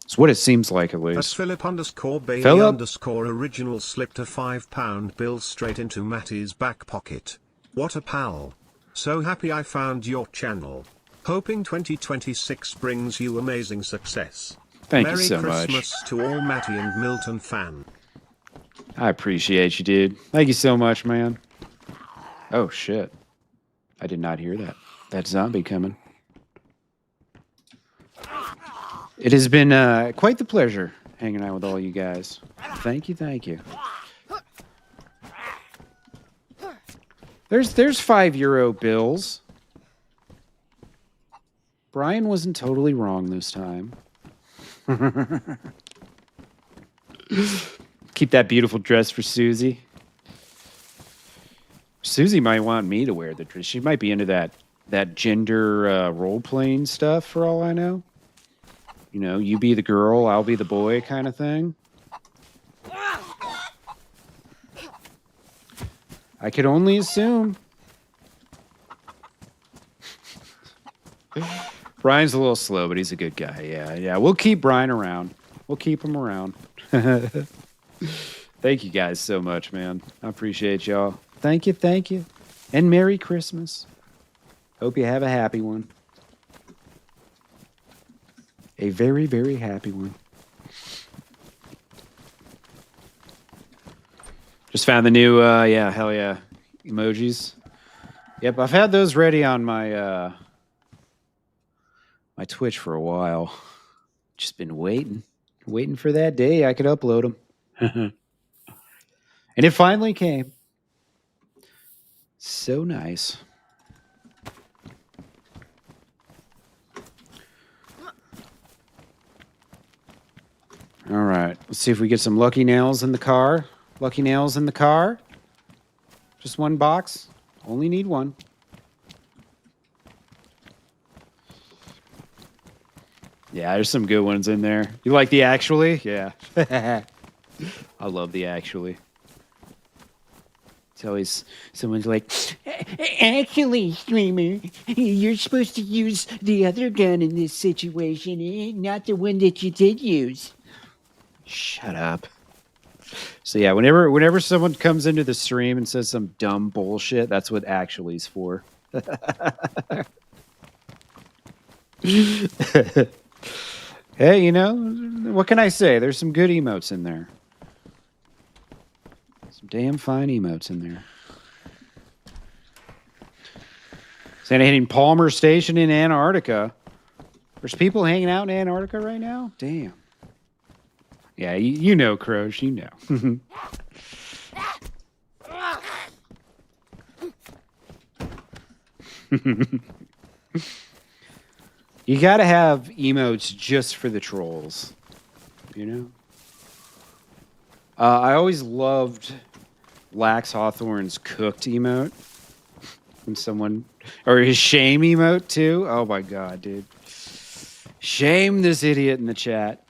It's what it seems like, at least. Philip_Bailey_original slipped a £5 bill straight into Matty's back pocket. What a pal. So happy I found your channel. Hoping 2026 brings you amazing success. Thank you so much. Merry Christmas to all Matty and Milton fan. I appreciate you, dude. Thank you so much, man. Oh, shit. I did not hear that. That zombie coming. It has been quite the pleasure hanging out with all you guys. Thank you, thank you. There's €5 bills. Brian wasn't totally wrong this time. Keep that beautiful dress for Susie. Susie might want me to wear the dress. She might be into that gender role-playing stuff, for all I know. You be the girl, I'll be the boy kind of thing. I could only assume. Brian's a little slow, but he's a good guy. Yeah. We'll keep Brian around. We'll keep him around. Thank you guys so much, man. I appreciate y'all. Thank you. And Merry Christmas. Hope you have a happy one. A very, very happy one. Just found the new, hell yeah, emojis. Yep, I've had those ready on my my Twitch for a while. Just been waiting for that day I could upload them. And it finally came. So nice. All right, let's see if we get some lucky nails in the car. Lucky nails in the car. Just one box. Only need one. Yeah, there's some good ones in there. You like the Actually? Yeah. I love the Actually. It's always someone's like, actually, streamer, you're supposed to use the other gun in this situation, not the one that you did use. Shut up. So yeah, whenever someone comes into the stream and says some dumb bullshit, that's what Actually's for. Hey, you know, what can I say? There's some good emotes in there. Some damn fine emotes in there. Santa hitting Palmer Station in Antarctica. There's people hanging out in Antarctica right now? Damn. Yeah, you know, Croach, you know. You gotta have emotes just for the trolls, you know? I always loved Lax Hawthorne's cooked emote. When someone, or his shame emote too. Oh my god, dude. Shame this idiot in the chat.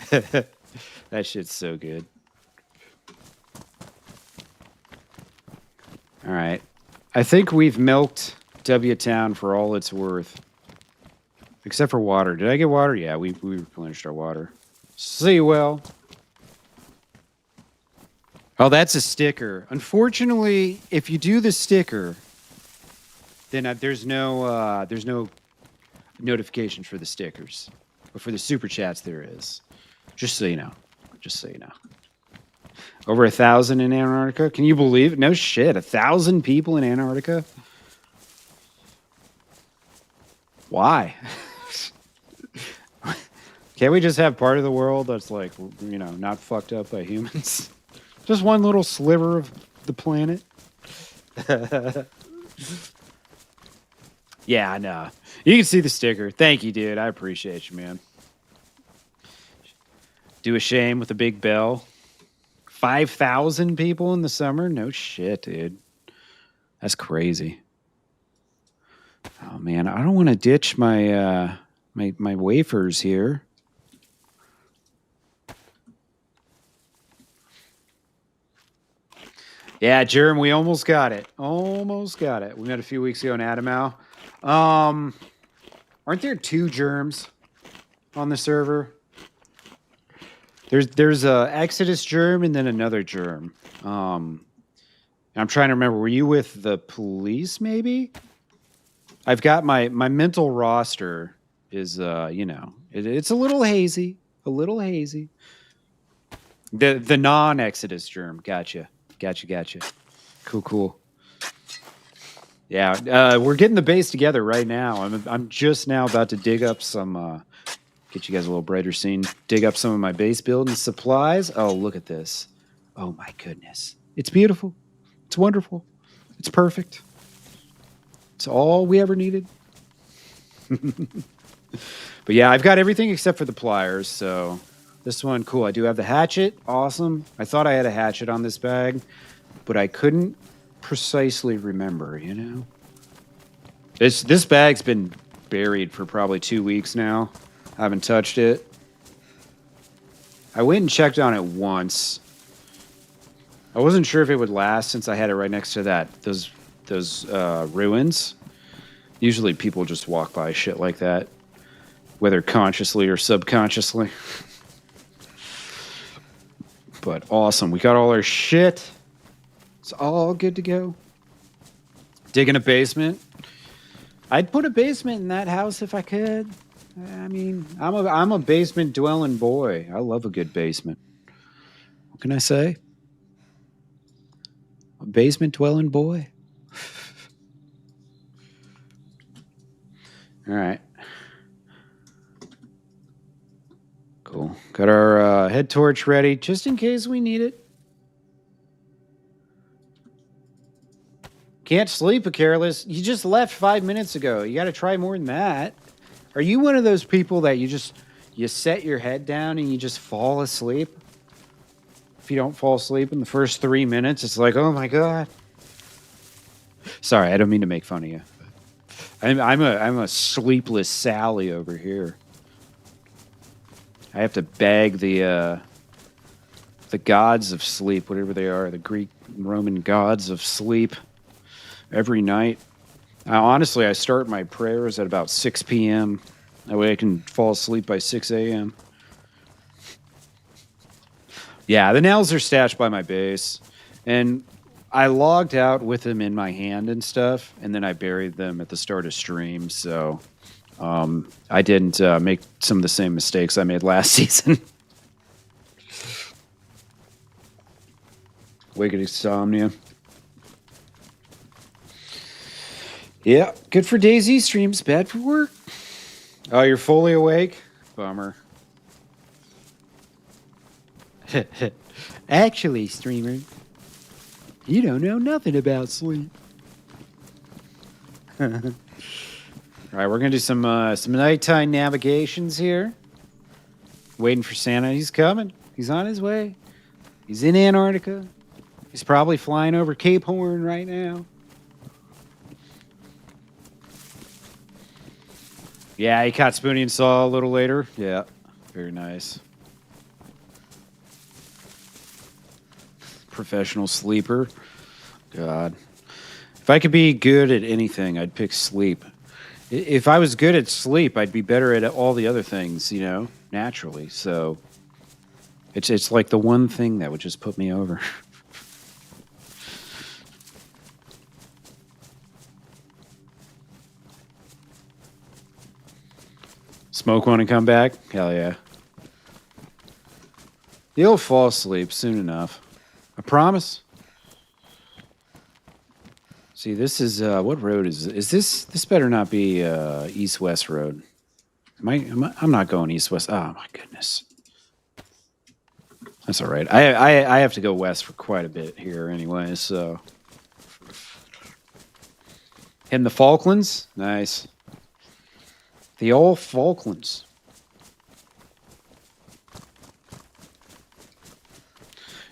That shit's so good. All right. I think we've milked W Town for all it's worth. Except for water. Did I get water? Yeah, we replenished our water. See well. Oh, that's a sticker. Unfortunately, if you do the sticker, then there's no notifications for the stickers. But for the super chats, there is. Just so you know. Just so you know. Over 1,000 in Antarctica? Can you believe it? No shit. 1,000 people in Antarctica? Why? Can't we just have part of the world that's like, you know, not fucked up by humans? Just one little sliver of the planet? Yeah, I know. You can see the sticker. Thank you, dude. I appreciate you, man. Do a shame with a big bell. 5,000 people in the summer? No shit, dude. That's crazy. Oh, man. I don't want to ditch my my wafers here. Yeah, Jerem, we almost got it. Almost got it. We met a few weeks ago in Adamo. Aren't there 2 germs on the server? There's a Exodus germ and then another germ. I'm trying to remember. Were you with the police? Maybe. I've got my mental roster is you know it's a little hazy, a little hazy. The non-Exodus germ. Gotcha. Cool. Yeah, we're getting the base together right now. I'm just now about to dig up some. Get you guys a little brighter scene. Dig up some of my base building supplies. Oh, look at this. Oh my goodness. It's beautiful. It's wonderful. It's perfect. It's all we ever needed. But yeah, I've got everything except for the pliers. So this one, cool. I do have the hatchet. Awesome. I thought I had a hatchet on this bag, but I couldn't precisely remember, you know? This bag's been buried for probably 2 weeks now. I haven't touched it. I went and checked on it once. I wasn't sure if it would last since I had it right next to those ruins. Usually people just walk by shit like that, whether consciously or subconsciously. But awesome. We got all our shit. It's all good to go. Digging a basement. I'd put a basement in that house if I could. I mean, I'm a basement dwelling boy. I love a good basement. What can I say? A basement dwelling boy. All right. Cool. Got our head torch ready just in case we need it. Can't sleep, Careless. You just left 5 minutes ago. You got to try more than that. Are you one of those people that you set your head down and you just fall asleep? If you don't fall asleep in the first 3 minutes, it's like, oh my God. Sorry, I don't mean to make fun of you. I'm a sleepless Sally over here. I have to beg the gods of sleep, whatever they are, the Greek and Roman gods of sleep, every night. Honestly, I start my prayers at about 6 p.m. That way I can fall asleep by 6 a.m. Yeah, the nails are stashed by my base. And I logged out with them in my hand and stuff, and then I buried them at the start of stream. So I didn't make some of the same mistakes I made last season. Wicked insomnia. Yeah, good for DayZ streams, bad for work. Oh, you're fully awake? Bummer. Actually, streamer, you don't know nothing about sleep. All right, we're gonna do some nighttime navigations here. Waiting for Santa. He's coming. He's on his way. He's in Antarctica. He's probably flying over Cape Horn right now. Yeah, he caught Spoonie and Saw a little later. Yeah, very nice. Professional sleeper. God. If I could be good at anything, I'd pick sleep. If I was good at sleep, I'd be better at all the other things, you know, naturally. So it's like the one thing that would just put me over. Smoke want to come back? Hell yeah. You'll fall asleep soon enough. I promise. See, this is what road is this? This better not be east-west road. I'm not going east-west. Oh my goodness. That's all right. I have to go west for quite a bit here anyway, so. In the Falklands? Nice. The old Falklands.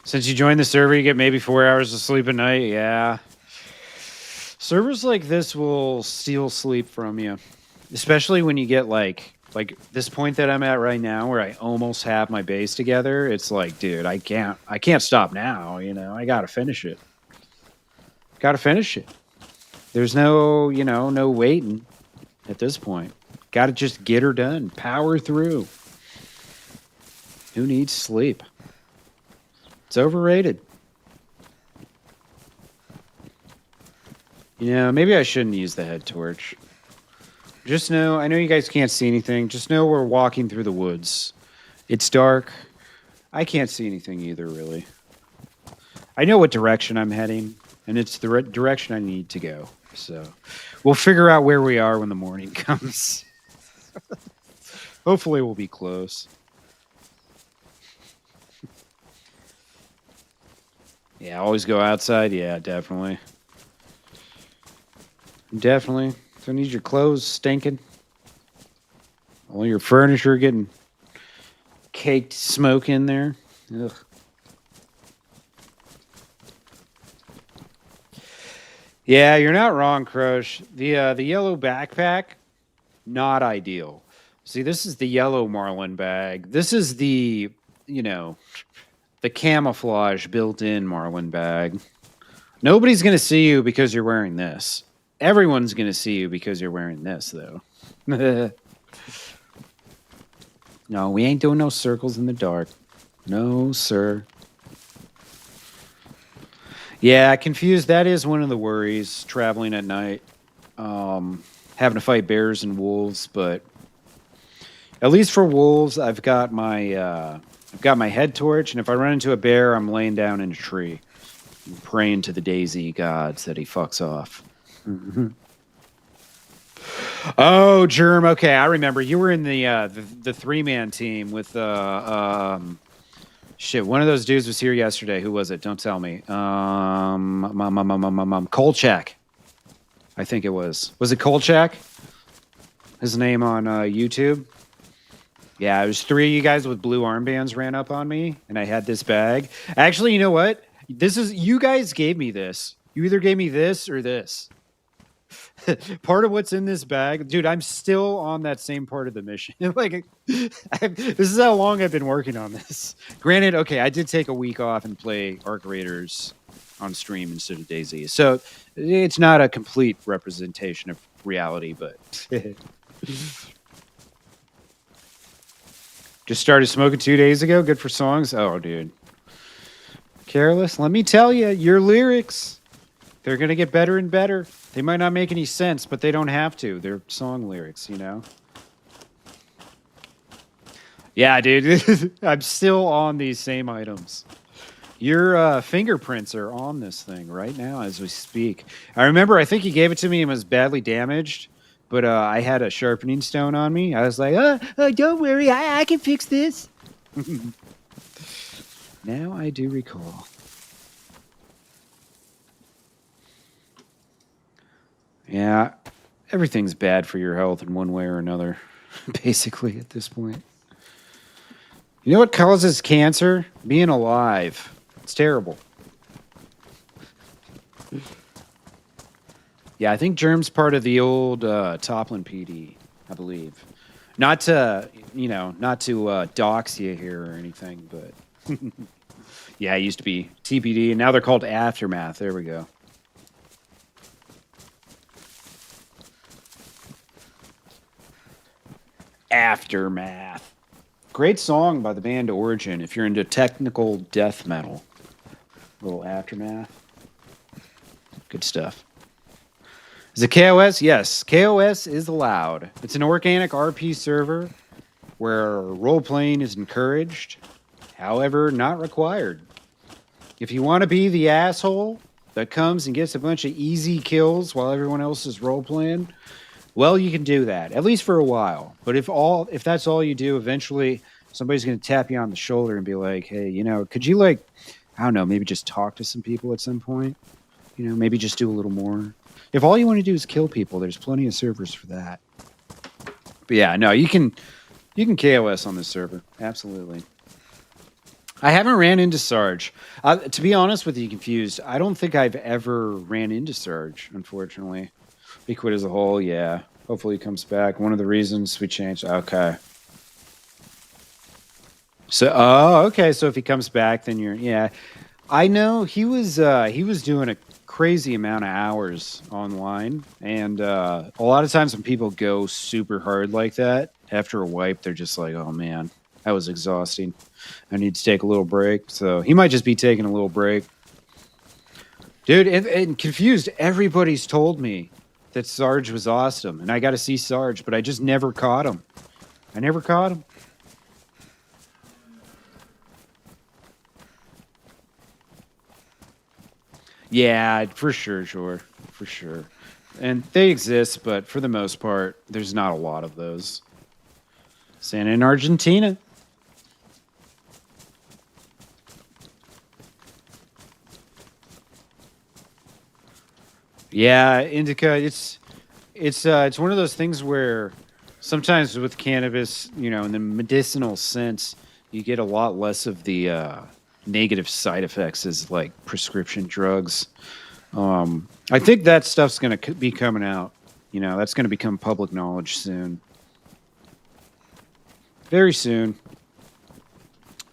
Since you joined the server, you get maybe 4 hours of sleep a night. Yeah. Servers like this will steal sleep from you, especially when you get like this point that I'm at right now, where I almost have my base together. It's like, dude, I can't stop now. You know, I gotta finish it. Gotta finish it. There's no, you know, no waiting at this point. Gotta just get her done. Power through. Who needs sleep? It's overrated. You know, maybe I shouldn't use the head torch. Just know, I know you guys can't see anything. Just know we're walking through the woods. It's dark. I can't see anything either, really. I know what direction I'm heading, and it's the direction I need to go. So we'll figure out where we are when the morning comes. Hopefully we'll be close. Yeah, always go outside. Yeah, definitely. Definitely. Don't need your clothes stinking. All your furniture getting caked smoke in there. Ugh. Yeah, you're not wrong, Crush. The yellow backpack, not ideal. See, this is the yellow Marlin bag. This is the, you know, the camouflage built-in Marlin bag. Nobody's going to see you because you're wearing this. Everyone's going to see you because you're wearing this, though. No, we ain't doing no circles in the dark. No, sir. Yeah, confused. That is one of the worries, traveling at night. Having to fight bears and wolves, but at least for wolves, I've got my head torch, and if I run into a bear, I'm laying down in a tree, praying to the DayZ gods that he fucks off. Mm-hmm. Oh, Germ. Okay, I remember you were in the three-man team with shit. One of those dudes was here yesterday. Who was it? Don't tell me. Kolchak. I think it was. Was it Kolchak? His name on YouTube. Yeah, it was 3 of you guys with blue armbands ran up on me, and I had this bag. Actually, you know what? You guys gave me this. You either gave me this or this. Part of what's in this bag, dude, I'm still on that same part of the mission. Like, this is how long I've been working on this. Granted, okay, I did take a week off and play Arc Raiders on stream instead of DayZ, so it's not a complete representation of reality, but just started smoking 2 days ago. Good for songs. Oh, dude, Careless. Let me tell you, your lyrics, they're gonna get better and better. They might not make any sense, but they don't have to. They're song lyrics, you know? Yeah, dude. I'm still on these same items. Your fingerprints are on this thing right now as we speak. I remember, I think he gave it to me and was badly damaged, but I had a sharpening stone on me. I was like, don't worry, I can fix this. Now I do recall. Yeah, everything's bad for your health in one way or another, basically, at this point. You know what causes cancer? Being alive. It's terrible. Yeah, I think germ's part of the old Toplin PD, I believe. Not to, not to dox you here or anything, but yeah, it used to be TPD, and now they're called Aftermath. There we go. Aftermath. Great song by the band Origin if you're into technical death metal. A little Aftermath. Good stuff. Is it KOS? Yes, KOS is allowed. It's an organic RP server where role-playing is encouraged, however, not required. If you want to be the asshole that comes and gets a bunch of easy kills while everyone else is role-playing, well, you can do that, at least for a while. But if that's all you do, eventually somebody's going to tap you on the shoulder and be like, hey, could you, like, I don't know, maybe just talk to some people at some point? Maybe just do a little more. If all you want to do is kill people, there's plenty of servers for that. But yeah, no, you can KOS on this server. Absolutely. I haven't ran into Sarge. To be honest with you, Confused, I don't think I've ever ran into Sarge, unfortunately. He quit as a whole, yeah. Hopefully he comes back. One of the reasons we changed. Okay. So, okay. So if he comes back, then yeah. I know he was doing a crazy amount of hours online, and a lot of times when people go super hard like that, after a wipe, they're just like, oh man, that was exhausting. I need to take a little break. So he might just be taking a little break. Dude, and Confused, everybody's told me that Sarge was awesome, and I got to see Sarge, but I just never caught him. I never caught him. Yeah, for sure, for sure. And they exist, but for the most part, there's not a lot of those. Santa in Argentina. Yeah, indica. It's one of those things where sometimes with cannabis, in the medicinal sense, you get a lot less of the negative side effects as like prescription drugs. I think that stuff's going to be coming out. That's going to become public knowledge soon. Very soon.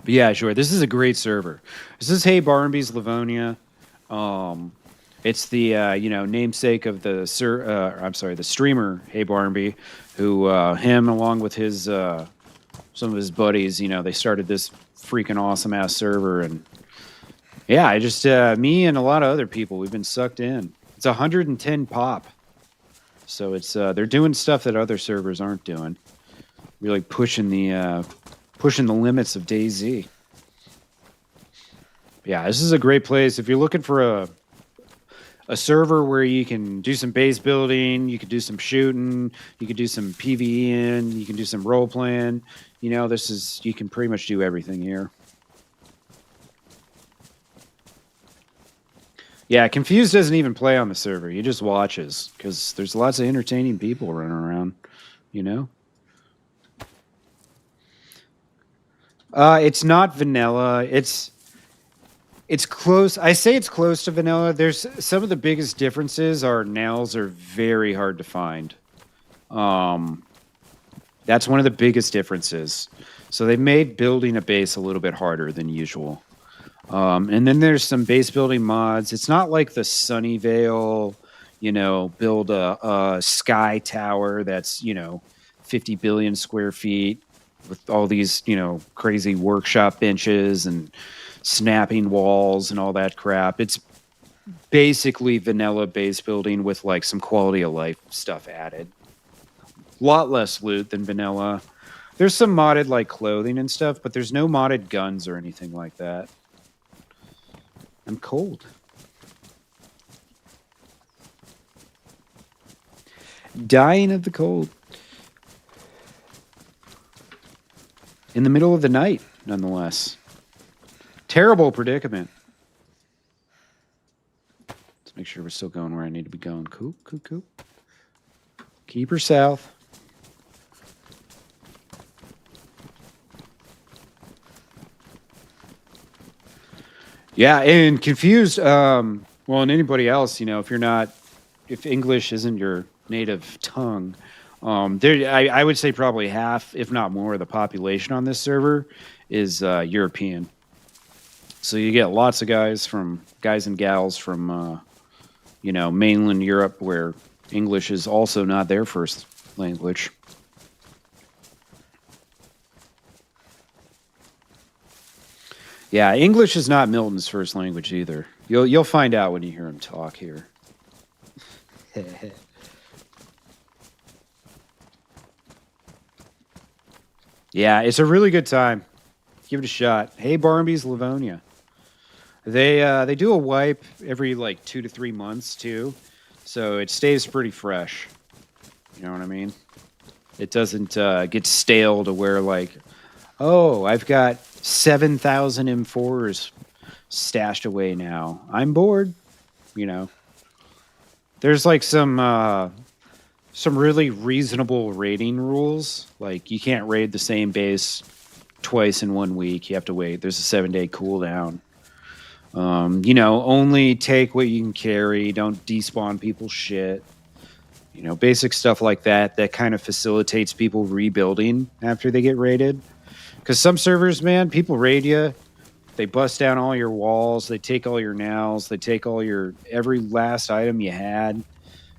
But yeah, sure. This is a great server. This is Heybarmby's Livonia. It's the namesake of the the streamer Heybarmby, who him along with his some of his buddies, they started this freaking awesome ass server, and yeah, I just me and a lot of other people, we've been sucked in. It's 110 pop, so it's they're doing stuff that other servers aren't doing. Really pushing the limits of DayZ. Yeah, this is a great place if you're looking for a server where you can do some base building, you could do some shooting, you could do some PvE you can do some role playing. You can pretty much do everything here. Yeah, Confused doesn't even play on the server. He just watches because there's lots of entertaining people running around, It's not vanilla. It's It's close. I say it's close to vanilla. There's some of the biggest differences are nails are very hard to find. Um, that's one of the biggest differences. So they've made building a base a little bit harder than usual. And then there's some base building mods. It's not like the Sunnyvale, build a sky tower that's 50 billion square feet with all these crazy workshop benches and snapping walls and all that crap. It's basically vanilla base building with like some quality of life stuff added. A lot less loot than vanilla. There's some modded like clothing and stuff, but there's no modded guns or anything like that. I'm cold. Dying of the cold. In the middle of the night, nonetheless. Terrible predicament. Let's make sure we're still going where I need to be going. Coop. Keep her south. Yeah, and confused. Well, and anybody else, if English isn't your native tongue, I would say probably half, if not more, of the population on this server is European. So you get lots of guys and gals from, mainland Europe where English is also not their first language. Yeah, English is not Milton's first language either. You'll find out when you hear him talk here. Yeah, it's a really good time. Give it a shot. Heybarmby's Livonia. They do a wipe every like 2 to 3 months too, so it stays pretty fresh. You know what I mean? It doesn't get stale to where like, oh, I've got 7,000 M4s stashed away now. I'm bored. There's like some really reasonable raiding rules. Like you can't raid the same base twice in 1 week. You have to wait. There's a 7-day cooldown. Only take what you can carry. Don't despawn people's shit. Basic stuff like that kind of facilitates people rebuilding after they get raided. Because some servers, man, people raid you. They bust down all your walls. They take all your nails. They take every last item you had.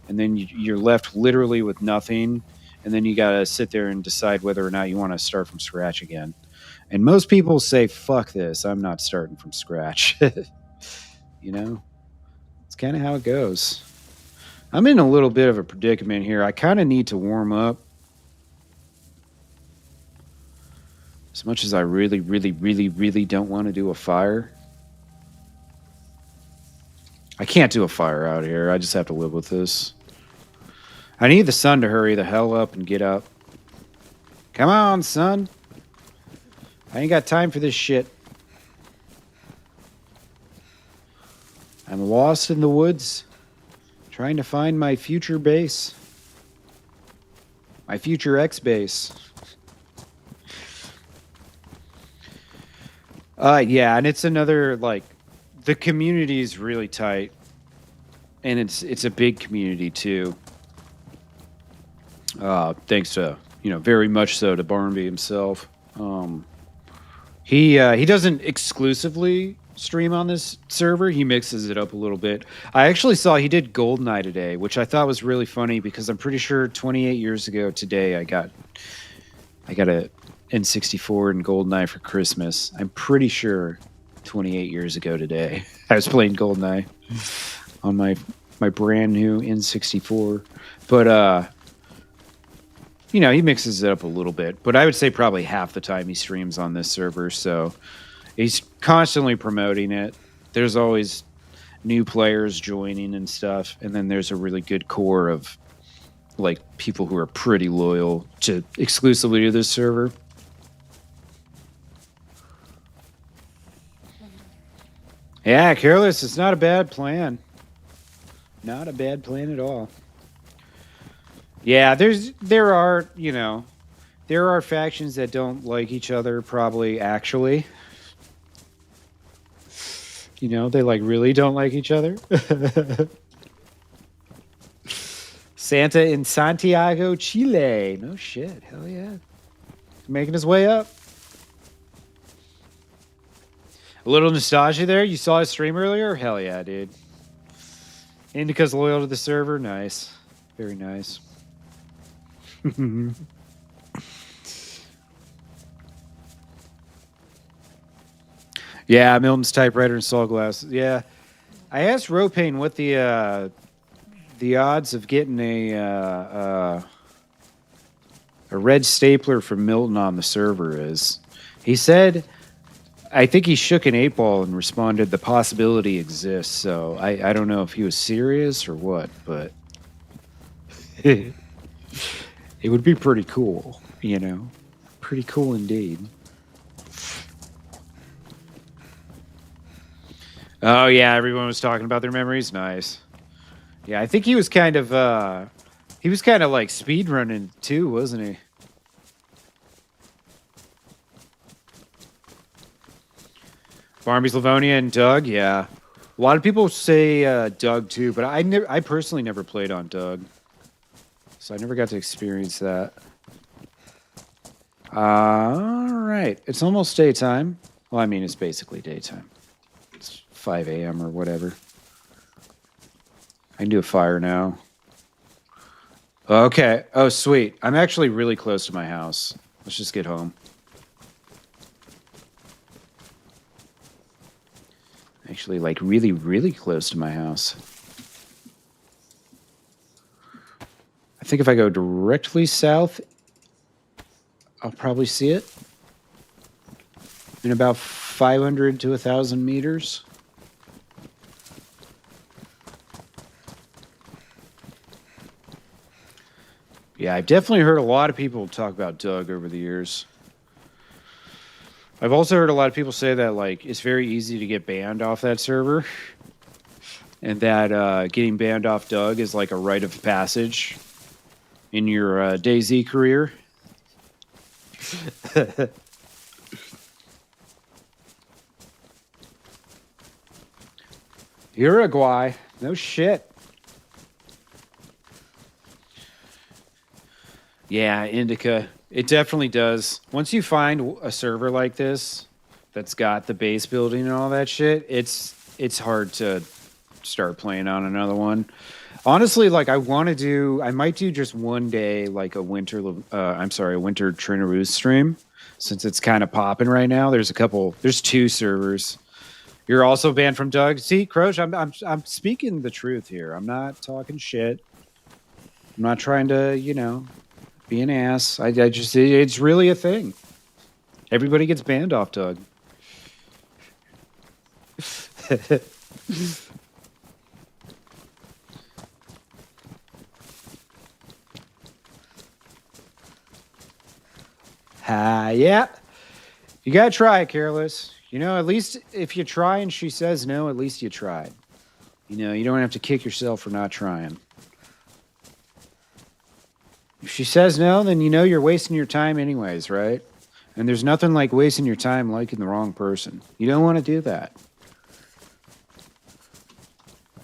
And then you're left literally with nothing. And then you got to sit there and decide whether or not you want to start from scratch again. And most people say, fuck this. I'm not starting from scratch. It's kind of how it goes. I'm in a little bit of a predicament here. I kind of need to warm up. As much as I really, really, really, really don't want to do a fire. I can't do a fire out here. I just have to live with this. I need the sun to hurry the hell up and get up. Come on, son. I ain't got time for this shit. I'm lost in the woods, trying to find my future base. My future X-base. Yeah, and it's another, like, the community is really tight. And it's a big community, too. Thanks to, very much so to Barmby himself. He doesn't exclusively stream on this server. He mixes it up a little bit. I actually saw he did GoldenEye today, which I thought was really funny because I'm pretty sure 28 years ago today I got a N64 and GoldenEye for Christmas. I'm pretty sure 28 years ago today I was playing GoldenEye on my brand new N64. But he mixes it up a little bit. But I would say probably half the time he streams on this server, so he's constantly promoting it. There's always new players joining and stuff, and then there's a really good core of like people who are pretty loyal to exclusively to this server. Yeah, Careless, it's not a bad plan. Not a bad plan at all. Yeah, there are factions that don't like each other, probably, actually. You know, they like really don't like each other. Santa in Santiago, Chile. No shit. Hell yeah. Making his way up. A little nostalgia there. You saw his stream earlier? Hell yeah, dude. Indica's loyal to the server. Nice. Very nice. Yeah, Milton's typewriter and saw glasses. Yeah. I asked Ropane what the odds of getting a red stapler from Milton on the server is. He said, I think he shook an 8-ball and responded, the possibility exists. So I don't know if he was serious or what, but it would be pretty cool, you know? Pretty cool indeed. Oh, yeah, everyone was talking about their memories. Nice. Yeah, I think he was kind of like speed running too, wasn't he? Barmby's Livonia and Doug, yeah. A lot of people say Doug too, but I personally never played on Doug, so I never got to experience that. All right, it's almost daytime. Well, I mean, it's basically daytime. It's 5 a.m. or whatever. I can do a fire now. Okay. Oh, sweet. I'm actually really close to my house. Let's just get home. Actually, like really, really close to my house. I think if I go directly south, I'll probably see it in about 500 to 1,000 meters. Yeah, I've definitely heard a lot of people talk about Doug over the years. I've also heard a lot of people say that like it's very easy to get banned off that server, and that getting banned off Doug is like a rite of passage in your DayZ career. Uruguay, no shit. Yeah, Indica. It definitely does. Once you find a server like this that's got the base building and all that shit, it's hard to start playing on another one. Honestly, like I might do just one day like a winter Trinaroo stream, since it's kind of popping right now. There's 2 servers. You're also banned from Doug. See, Croach, I'm speaking the truth here. I'm not talking shit. I'm not trying to, be an ass. It's really a thing. Everybody gets banned off Doug. Yeah. You gotta try it, Careless. At least if you try and she says no, at least you tried. You don't have to kick yourself for not trying. If she says no, then you're wasting your time anyways, right? And there's nothing like wasting your time liking the wrong person. You don't want to do that.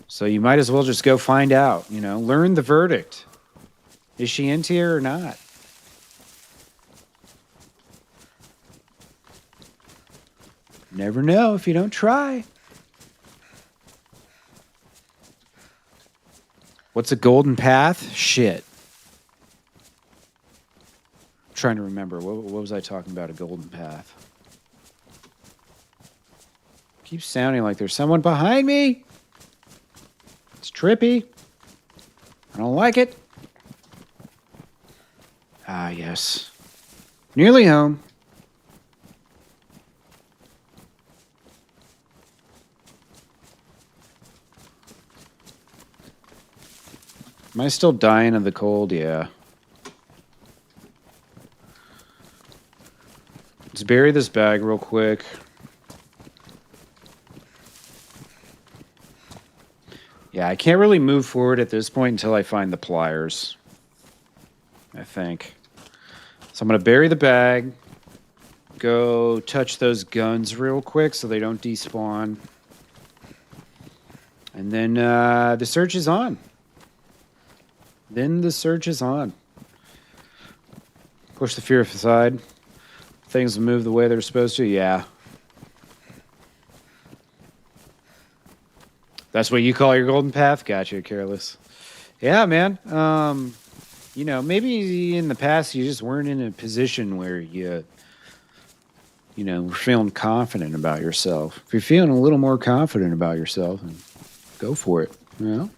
So you might as well just go find out, learn the verdict. Is she into you or not? Never know if you don't try. What's a golden path? Shit. I'm trying to remember. What was I talking about? A golden path. Keeps sounding like there's someone behind me. It's trippy. I don't like it. Ah, yes. Nearly home. Am I still dying of the cold? Yeah. Let's bury this bag real quick. Yeah, I can't really move forward at this point until I find the pliers, I think. So I'm going to bury the bag. Go touch those guns real quick so they don't despawn. And then the search is on. Then the search is on. Push the fear aside. Things will move the way they're supposed to. Yeah. That's what you call your golden path? Gotcha, careless. Yeah, man. You know, maybe in the past you just weren't in a position where you know, were feeling confident about yourself. If you're feeling a little more confident about yourself, then go for it, you know?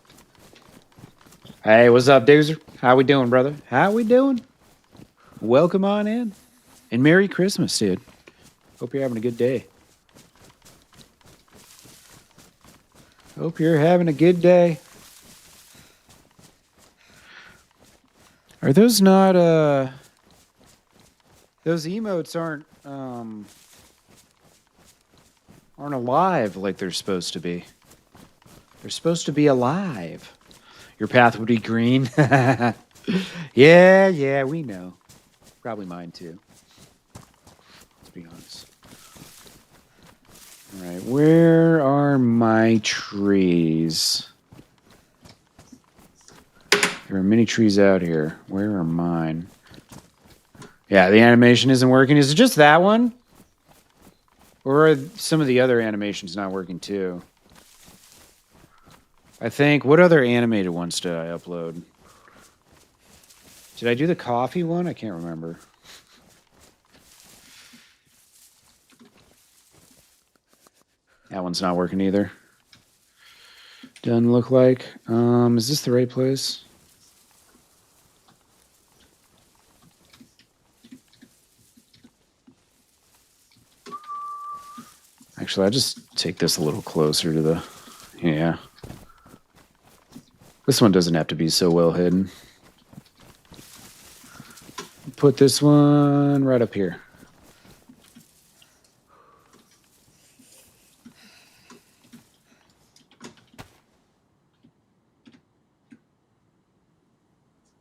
Hey, what's up, Doozer? How we doing, brother? How we doing? Welcome on in. And Merry Christmas, dude. Hope you're having a good day. Hope you're having a good day. Are those not, those emotes aren't alive like they're supposed to be. They're supposed to be alive. Your path would be green. Yeah, we know. Probably mine too. Let's be honest. All right, where are my trees? There are many trees out here. Where are mine? Yeah, the animation isn't working. Is it just that one? Or are some of the other animations not working too? I think, what other animated ones did I upload? Did I do the coffee one? I can't remember. That one's not working either. Doesn't look like. Is this the right place? Actually, I'll just take this a little closer to the... Yeah. This one doesn't have to be so well hidden. Put this one right up here.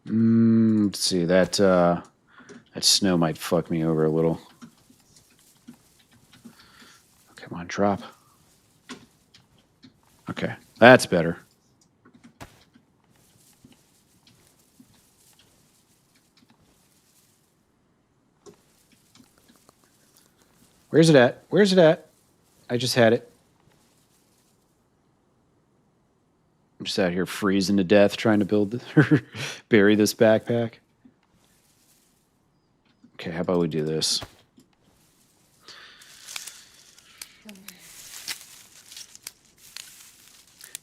Let's see, that snow might fuck me over a little. Come on, drop. Okay, that's better. Where's it at? Where's it at? I just had it. I'm just out here freezing to death trying to build, bury this backpack. Okay, how about we do this?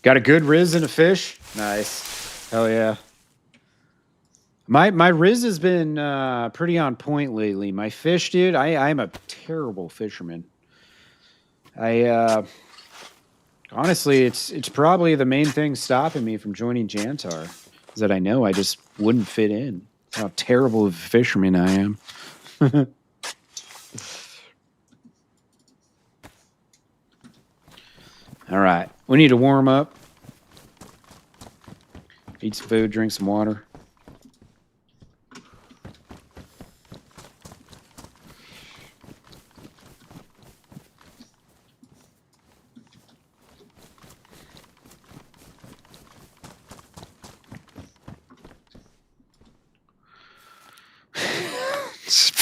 Got a good riz and a fish? Nice. Hell yeah. My riz has been pretty on point lately. My fish, dude, I'm a terrible fisherman. Honestly, it's probably the main thing stopping me from joining Jantar, is that I know I just wouldn't fit in. How terrible of a fisherman I am. All right, we need to warm up. Eat some food, drink some water.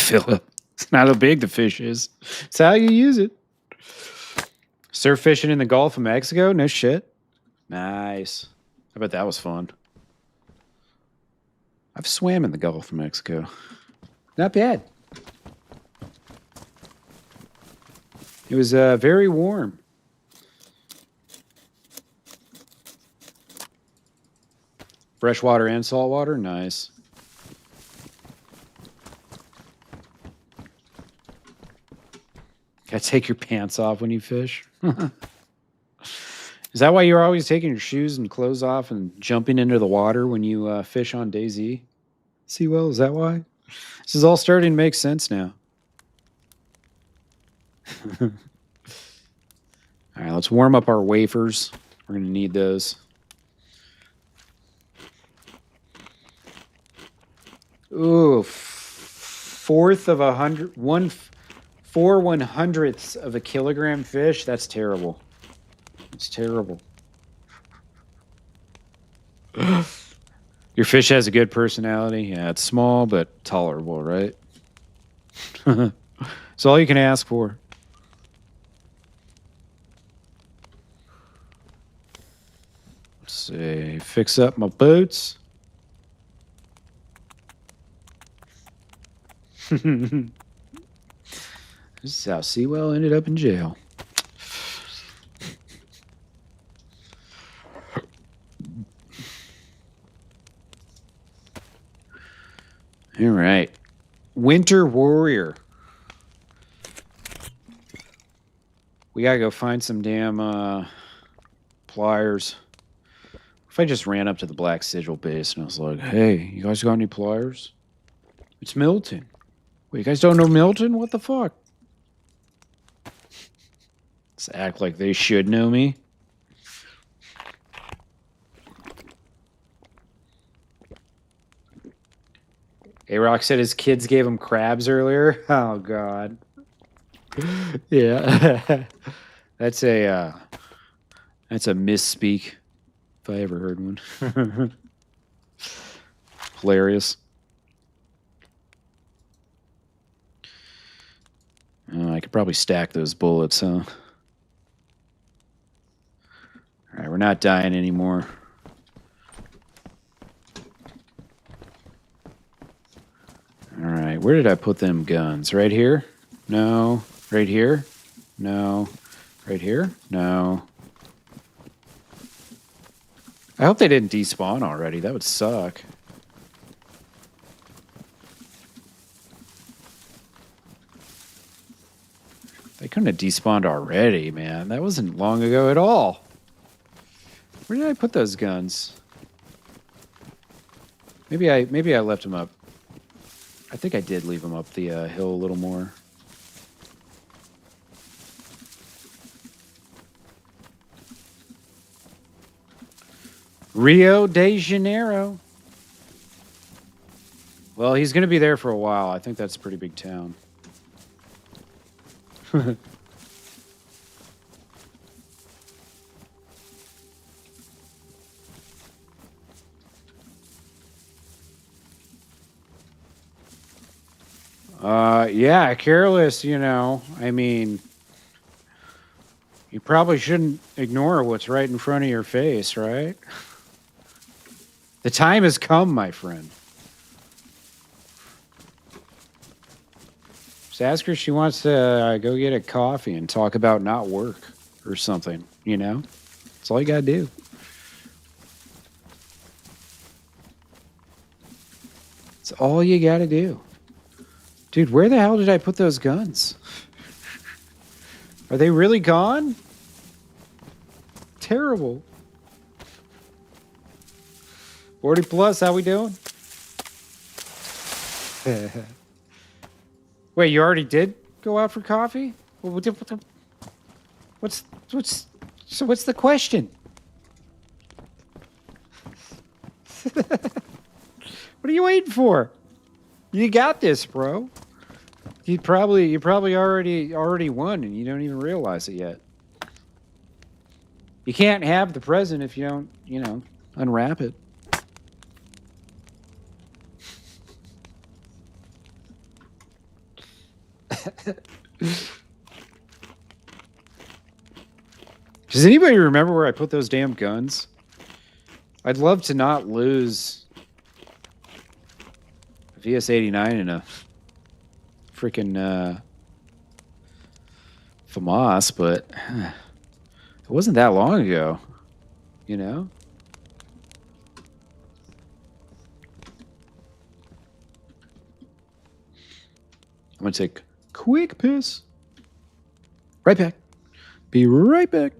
Philip. It's not how big the fish is. It's how you use it. Surf fishing in the Gulf of Mexico? No shit. Nice. I bet that was fun. I've swam in the Gulf of Mexico. Not bad. It was very warm. Freshwater and saltwater? Nice. Gotta take your pants off when you fish. Is that why you're always taking your shoes and clothes off and jumping into the water when you fish on DayZ? Well, is that why? This is all starting to make sense now. All right, let's warm up our wafers. We're gonna need those. Ooh, 4/100ths of a kilogram fish. That's terrible. It's terrible. Your fish has a good personality. Yeah, it's small but tolerable, right? It's all you can ask for. Let's see. Fix up my boots. This is how Sewell ended up in jail. All right. Winter Warrior. We gotta go find some damn pliers. If I just ran up to the Black Sigil base and I was like, hey, you guys got any pliers? It's Milton. Wait, you guys don't know Milton? What the fuck? Let's act like they should know me. A-Rock said his kids gave him crabs earlier. Oh, God. Yeah. That's a misspeak if I ever heard one. Hilarious. I could probably stack those bullets, huh? All right, we're not dying anymore. All right, where did I put them guns? Right here? No. Right here? No. Right here? No. I hope they didn't despawn already. That would suck. They couldn't have despawned already, man. That wasn't long ago at all. Where did I put those guns? Maybe I left them up. I think I did leave them up the hill a little more. Rio de Janeiro. Well, he's going to be there for a while. I think that's a pretty big town. Yeah, careless, you know. I mean, you probably shouldn't ignore what's right in front of your face, right? The time has come, my friend. Just ask her if she wants to go get a coffee and talk about not work or something, you know? That's all you gotta do. That's all you gotta do. Dude, where the hell did I put those guns? Are they really gone? Terrible. 40 plus, how we doing? Wait, you already did go out for coffee? What's the question? What are you waiting for? You got this, bro. You probably already won and you don't even realize it yet. You can't have the present if you don't, you know, unwrap it. Does anybody remember where I put those damn guns? I'd love to not lose a VS-89 in a freaking FAMAS, but it wasn't that long ago, you know? I'm gonna take a quick piss. Right back. Be right back.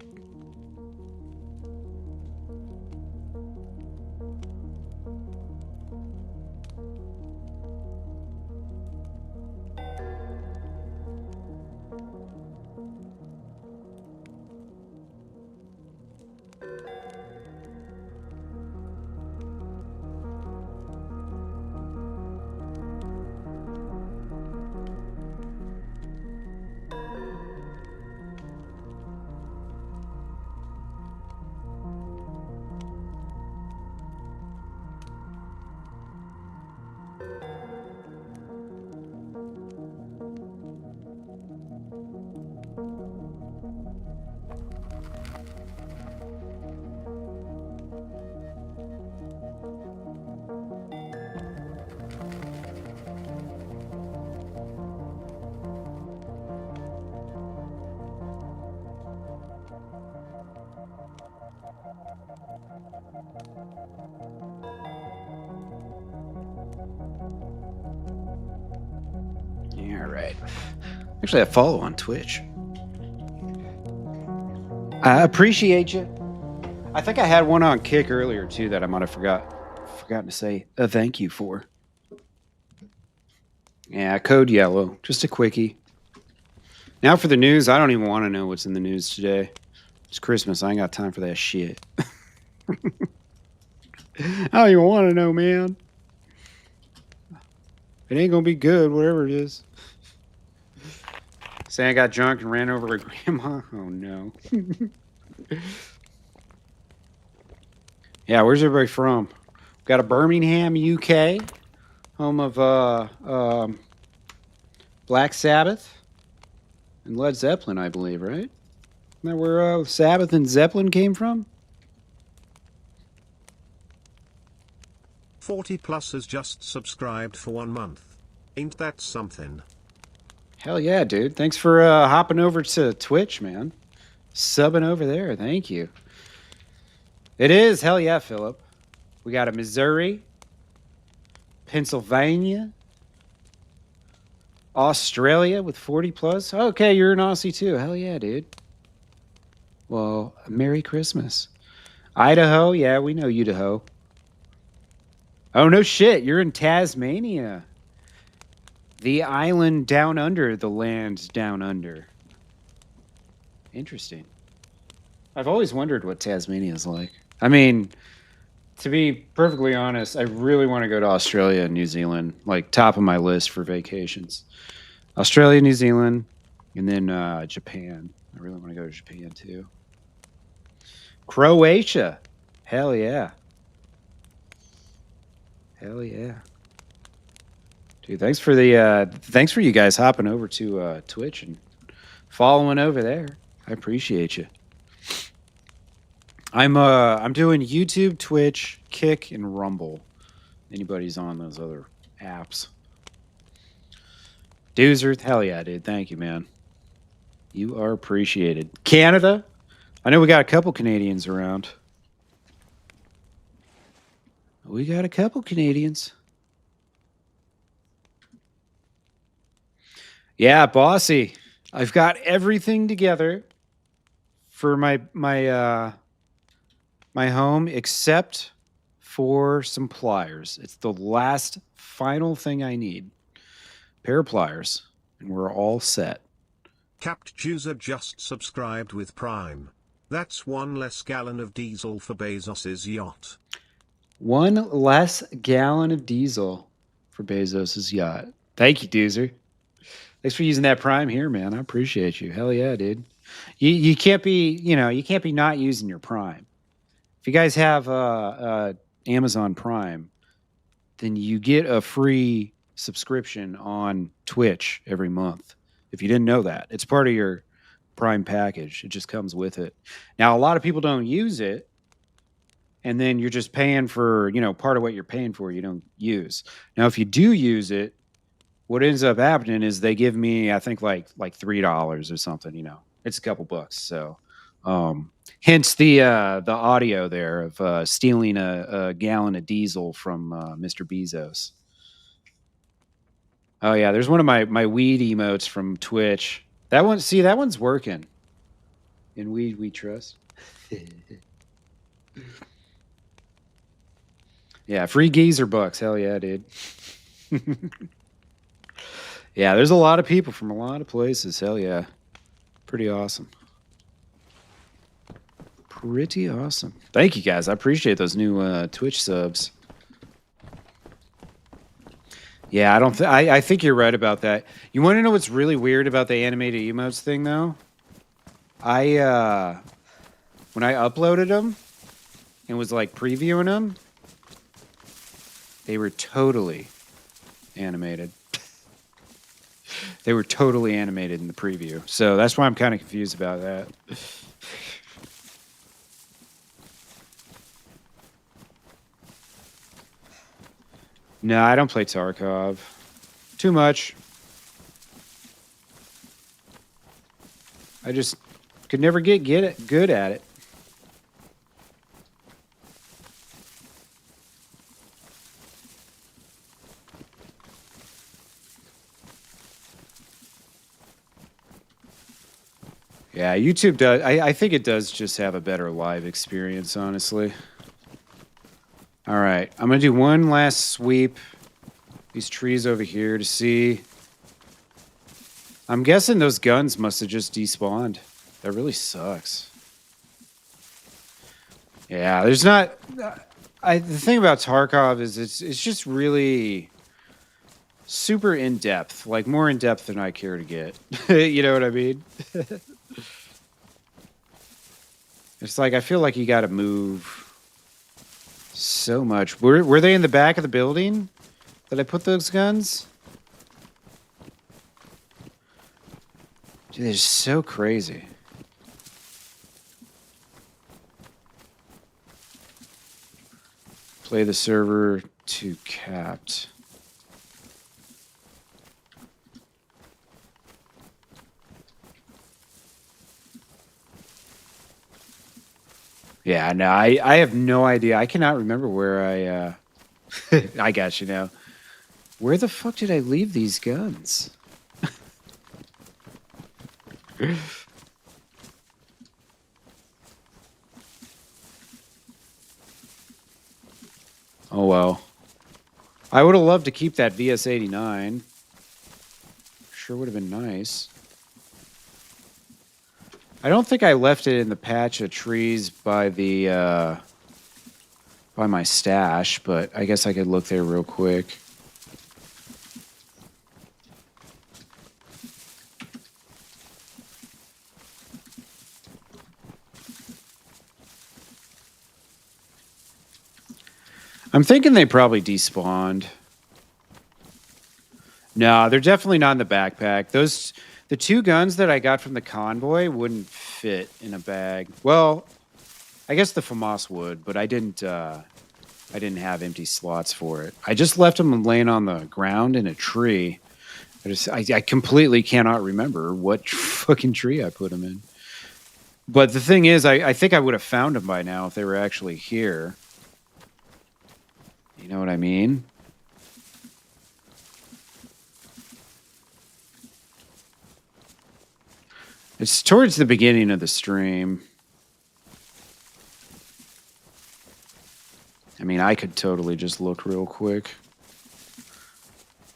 right. Actually, I follow on Twitch. I appreciate you. I think I had one on Kick earlier too that I might have forgotten to say a thank you for. Yeah, Code Yellow, just a quickie. Now for the news, I don't even want to know what's in the news today. It's Christmas. I ain't got time for that shit. I don't even want to know, man. It ain't gonna be good, whatever it is. Say I got drunk and ran over a grandma. Oh no. Yeah, where's everybody from? Got a Birmingham, UK, home of Black Sabbath and Led Zeppelin, I believe, right? Isn't that where Sabbath and Zeppelin came from? 40 Plus has just subscribed for 1 month. Ain't that something? Hell yeah, dude. Thanks for hopping over to Twitch, man. Subbing over there. Thank you. It is. Hell yeah, Philip. We got a Missouri, Pennsylvania, Australia with 40 plus. Okay, you're an Aussie too. Hell yeah, dude. Well, Merry Christmas. Idaho. Yeah, we know Idaho. Oh, no shit. You're in Tasmania. The island down under, the land down under. Interesting. I've always wondered what Tasmania is like. I mean, to be perfectly honest, I really want to go to Australia and New Zealand, like top of my list for vacations. Australia, New Zealand, and then Japan. I really want to go to Japan too. Croatia. Hell yeah. Hell yeah. Dude, thanks for you guys hopping over to Twitch and following over there. I appreciate you. I'm doing YouTube, Twitch, Kick, and Rumble. Anybody's on those other apps. Doozer, hell yeah, dude. Thank you, man. You are appreciated. Canada? I know we got a couple Canadians around. We got a couple Canadians. Yeah, bossy. I've got everything together for my home except for some pliers. It's the last final thing I need. Pair of pliers, and we're all set. Capped Chooser just subscribed with Prime. That's 1 less gallon of diesel for Bezos's yacht. 1 less gallon of diesel for Bezos's yacht. Thank you, Doozer. Thanks for using that Prime here, man. I appreciate you. Hell yeah, dude. You can't be, you can't be not using your Prime. If you guys have Amazon Prime, then you get a free subscription on Twitch every month. If you didn't know that, it's part of your Prime package. It just comes with it. Now, a lot of people don't use it, and then you're just paying for, part of what you're paying for you don't use. Now, if you do use it, what ends up happening is they give me, I think, like $3 or something. It's a couple bucks. So, hence the audio there of stealing a gallon of diesel from Mr. Bezos. Oh yeah, there's one of my weed emotes from Twitch. That one's working. In weed we trust. Yeah, free geezer bucks. Hell yeah, dude. Yeah, there's a lot of people from a lot of places. Hell yeah. Pretty awesome. Pretty awesome. Thank you guys. I appreciate those new Twitch subs. Yeah, I think you're right about that. You want to know what's really weird about the animated emotes thing though? When I uploaded them and was like previewing them, they were totally animated. They were totally animated in the preview. So that's why I'm kind of confused about that. No, I don't play Tarkov. Too much. I just could never get good at it. Yeah, YouTube does. I think it does just have a better live experience, honestly. All right, I'm gonna do one last sweep. These trees over here to see. I'm guessing those guns must have just despawned. That really sucks. Yeah, there's not. The thing about Tarkov is it's just really super in depth, like more in depth than I care to get. You know what I mean? It's like I feel like you got to move so much. Were they in the back of the building that I put those guns? Dude, they're so crazy. Play the server to capped. Yeah, no, I have no idea. I cannot remember where I got you now. Where the fuck did I leave these guns? Oh well. I would have loved to keep that VS-89. Sure would have been nice. I don't think I left it in the patch of trees by the by my stash, but I guess I could look there real quick. I'm thinking they probably despawned. No, they're definitely not in the backpack. The two guns that I got from the convoy wouldn't fit in a bag. Well, I guess the FAMAS would, but I didn't have empty slots for it. I just left them laying on the ground in a tree. I completely cannot remember what fucking tree I put them in. But the thing is, I think I would have found them by now if they were actually here. You know what I mean? It's towards the beginning of the stream. I mean, I could totally just look real quick.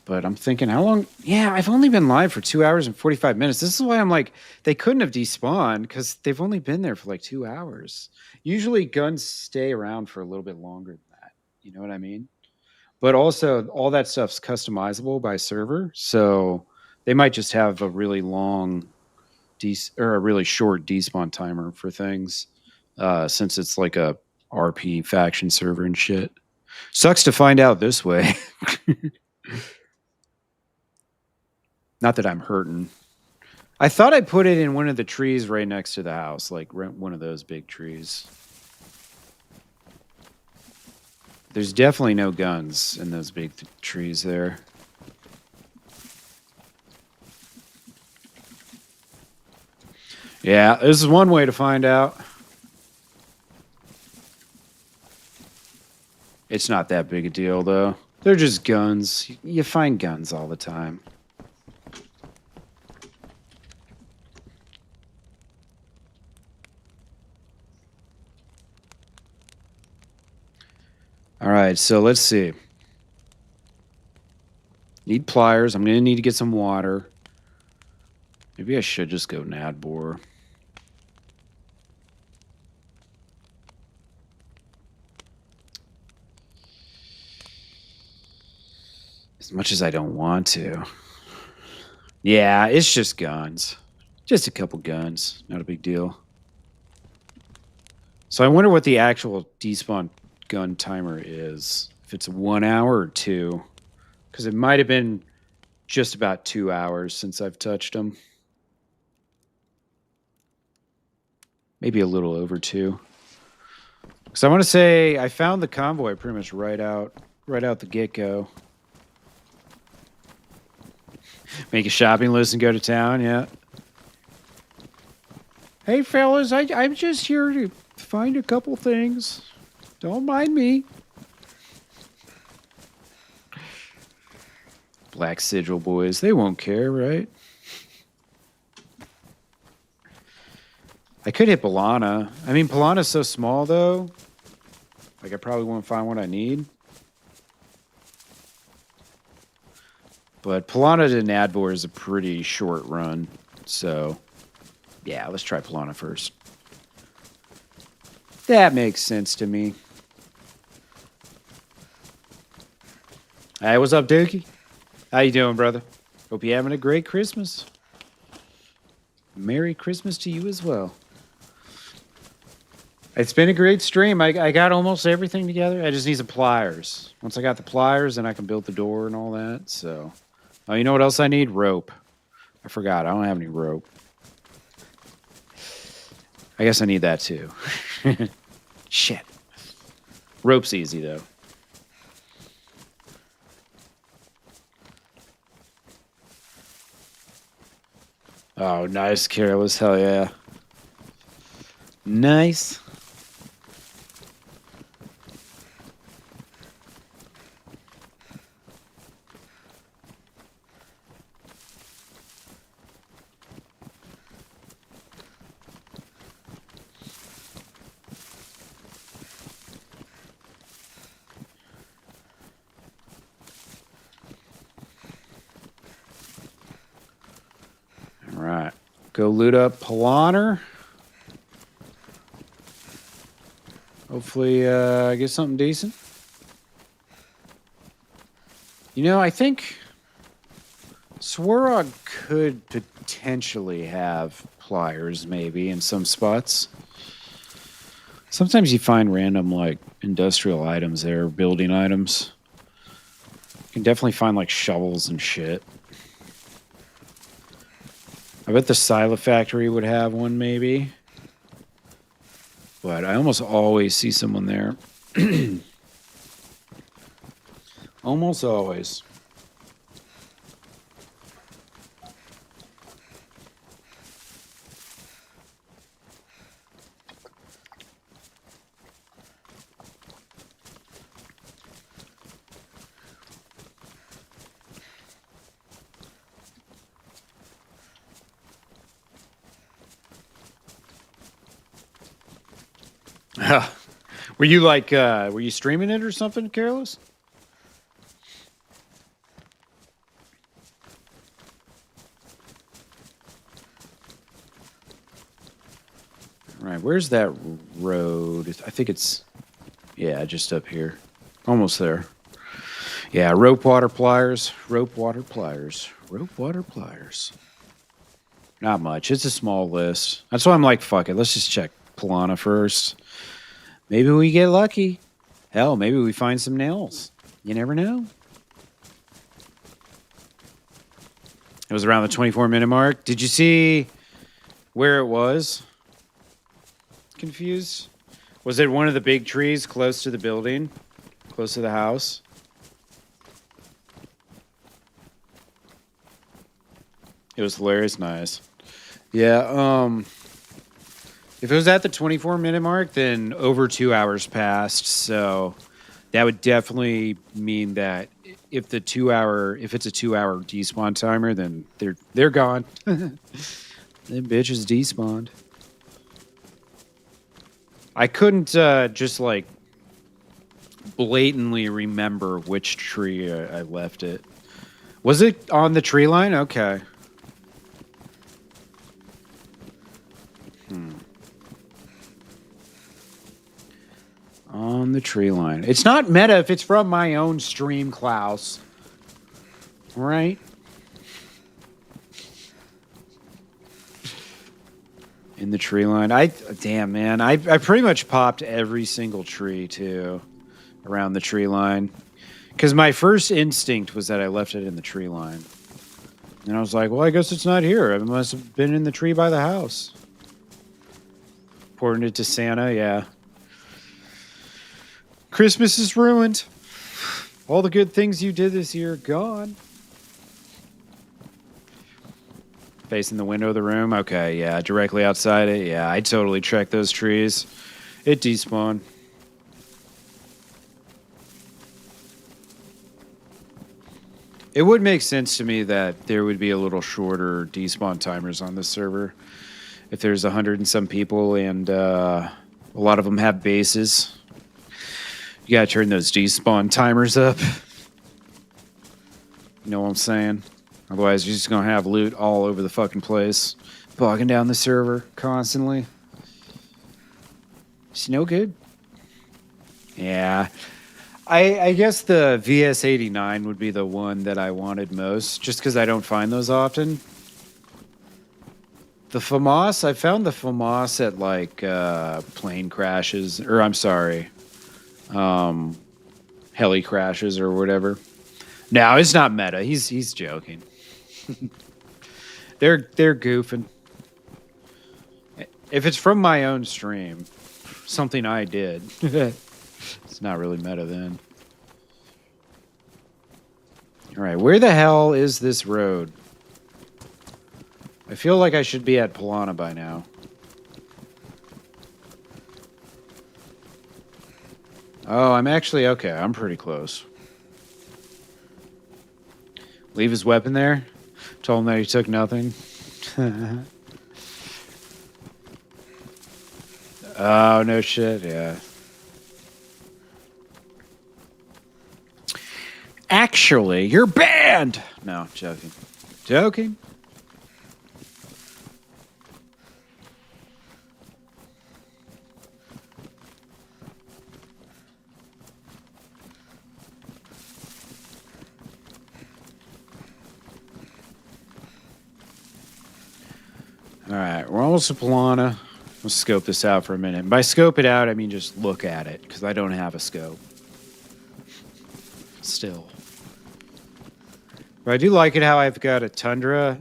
But I'm thinking, how long? Yeah, I've only been live for 2 hours and 45 minutes. This is why I'm like, they couldn't have despawned because they've only been there for like 2 hours. Usually guns stay around for a little bit longer than that. You know what I mean? But also, all that stuff's customizable by server. So they might just have a really long or a really short despawn timer for things, since it's like a RP faction server and shit. Sucks to find out this way. Not that I'm hurting. I thought I put it in one of the trees right next to the house, like one of those big trees. There's definitely no guns in those big trees there. Yeah, this is one way to find out. It's not that big a deal, though. They're just guns. You find guns all the time. All right, so let's see. Need pliers. I'm going to need to get some water. Maybe I should just go Nadbor. As much as I don't want to. Yeah, it's just guns. Just a couple guns. Not a big deal. So I wonder what the actual despawn gun timer is. If it's 1 hour or 2. Because it might have been just about 2 hours since I've touched them. Maybe a little over 2. Because I want to say I found the convoy pretty much right out the get-go. Make a shopping list and go to town, yeah. Hey, fellas, I'm just here to find a couple things. Don't mind me. Black Sigil boys, they won't care, right? I could hit Pilana. I mean, Pilana's so small, though. Like, I probably won't find what I need. But Pilana to Nadvor is a pretty short run. So, yeah, let's try Pilana first. That makes sense to me. Hey, what's up, Dookie? How you doing, brother? Hope you're having a great Christmas. Merry Christmas to you as well. It's been a great stream. I got almost everything together. I just need some pliers. Once I got the pliers, then I can build the door and all that. So, oh, you know what else I need? Rope. I forgot. I don't have any rope. I guess I need that too. Shit. Rope's easy, though. Oh, nice, Careless. Hell yeah. Nice. All right. Go loot up Pilaner. Hopefully, get something decent. You know, I think Swarog could potentially have pliers, maybe, in some spots. Sometimes you find random, like, industrial items there, building items. You can definitely find, like, shovels and shit. I bet the Sila factory would have one, maybe. But I almost always see someone there. Almost always. Were you like, were you streaming it or something, Careless? All right, where's that road? I think it's, yeah, just up here. Almost there. Yeah, rope, water, pliers. Rope, water, pliers. Rope, water, pliers. Not much. It's a small list. That's why I'm like, fuck it. Let's just check Pilana first. Maybe we get lucky. Hell, maybe we find some nails. You never know. It was around the 24-minute mark. Did you see where it was? Confused? Was it one of the big trees close to the building? Close to the house? It was hilarious. Nice. Yeah, if it was at the 24-minute mark, then over 2 hours passed. So that would definitely mean that if it's a 2-hour despawn timer, then they're gone. Them bitches despawned. I couldn't just like blatantly remember which tree I left it. Was it on the tree line? Okay. On the tree line. It's not meta if it's from my own stream, Klaus. Right? In the tree line. Damn, man. I pretty much popped every single tree, too, around the tree line. Because my first instinct was that I left it in the tree line. And I was like, well, I guess it's not here. It must have been in the tree by the house. Pouring it to Santa, yeah. Christmas is ruined. All the good things you did this year, gone. Facing the window of the room? Okay, yeah, directly outside it. Yeah, I totally checked those trees. It despawned. It would make sense to me that there would be a little shorter despawn timers on this server. if there's 100 and some people and a lot of them have bases, you gotta turn those despawn timers up. You know what I'm saying? Otherwise, you're just gonna have loot all over the fucking place, bogging down the server constantly. It's no good. Yeah. I guess the VS89 would be the one that I wanted most, just because I don't find those often. The FAMAS, I found the FAMAS at like plane crashes, or I'm sorry, heli crashes or whatever. No, it's not meta. He's joking. They're goofing. If it's from my own stream, something I did, it's not really meta then. All right, where the hell is this road? I feel like I should be at Pilana by now. Oh, I'm actually okay. I'm pretty close. Leave his weapon there. Told him that he took nothing. Oh, no shit. Yeah. Actually, you're banned. No, joking. Joking. All right, we're almost to Pilana. Let's scope this out for a minute. By scope it out, I mean just look at it, because I don't have a scope. Still. But I do like it how I've got a Tundra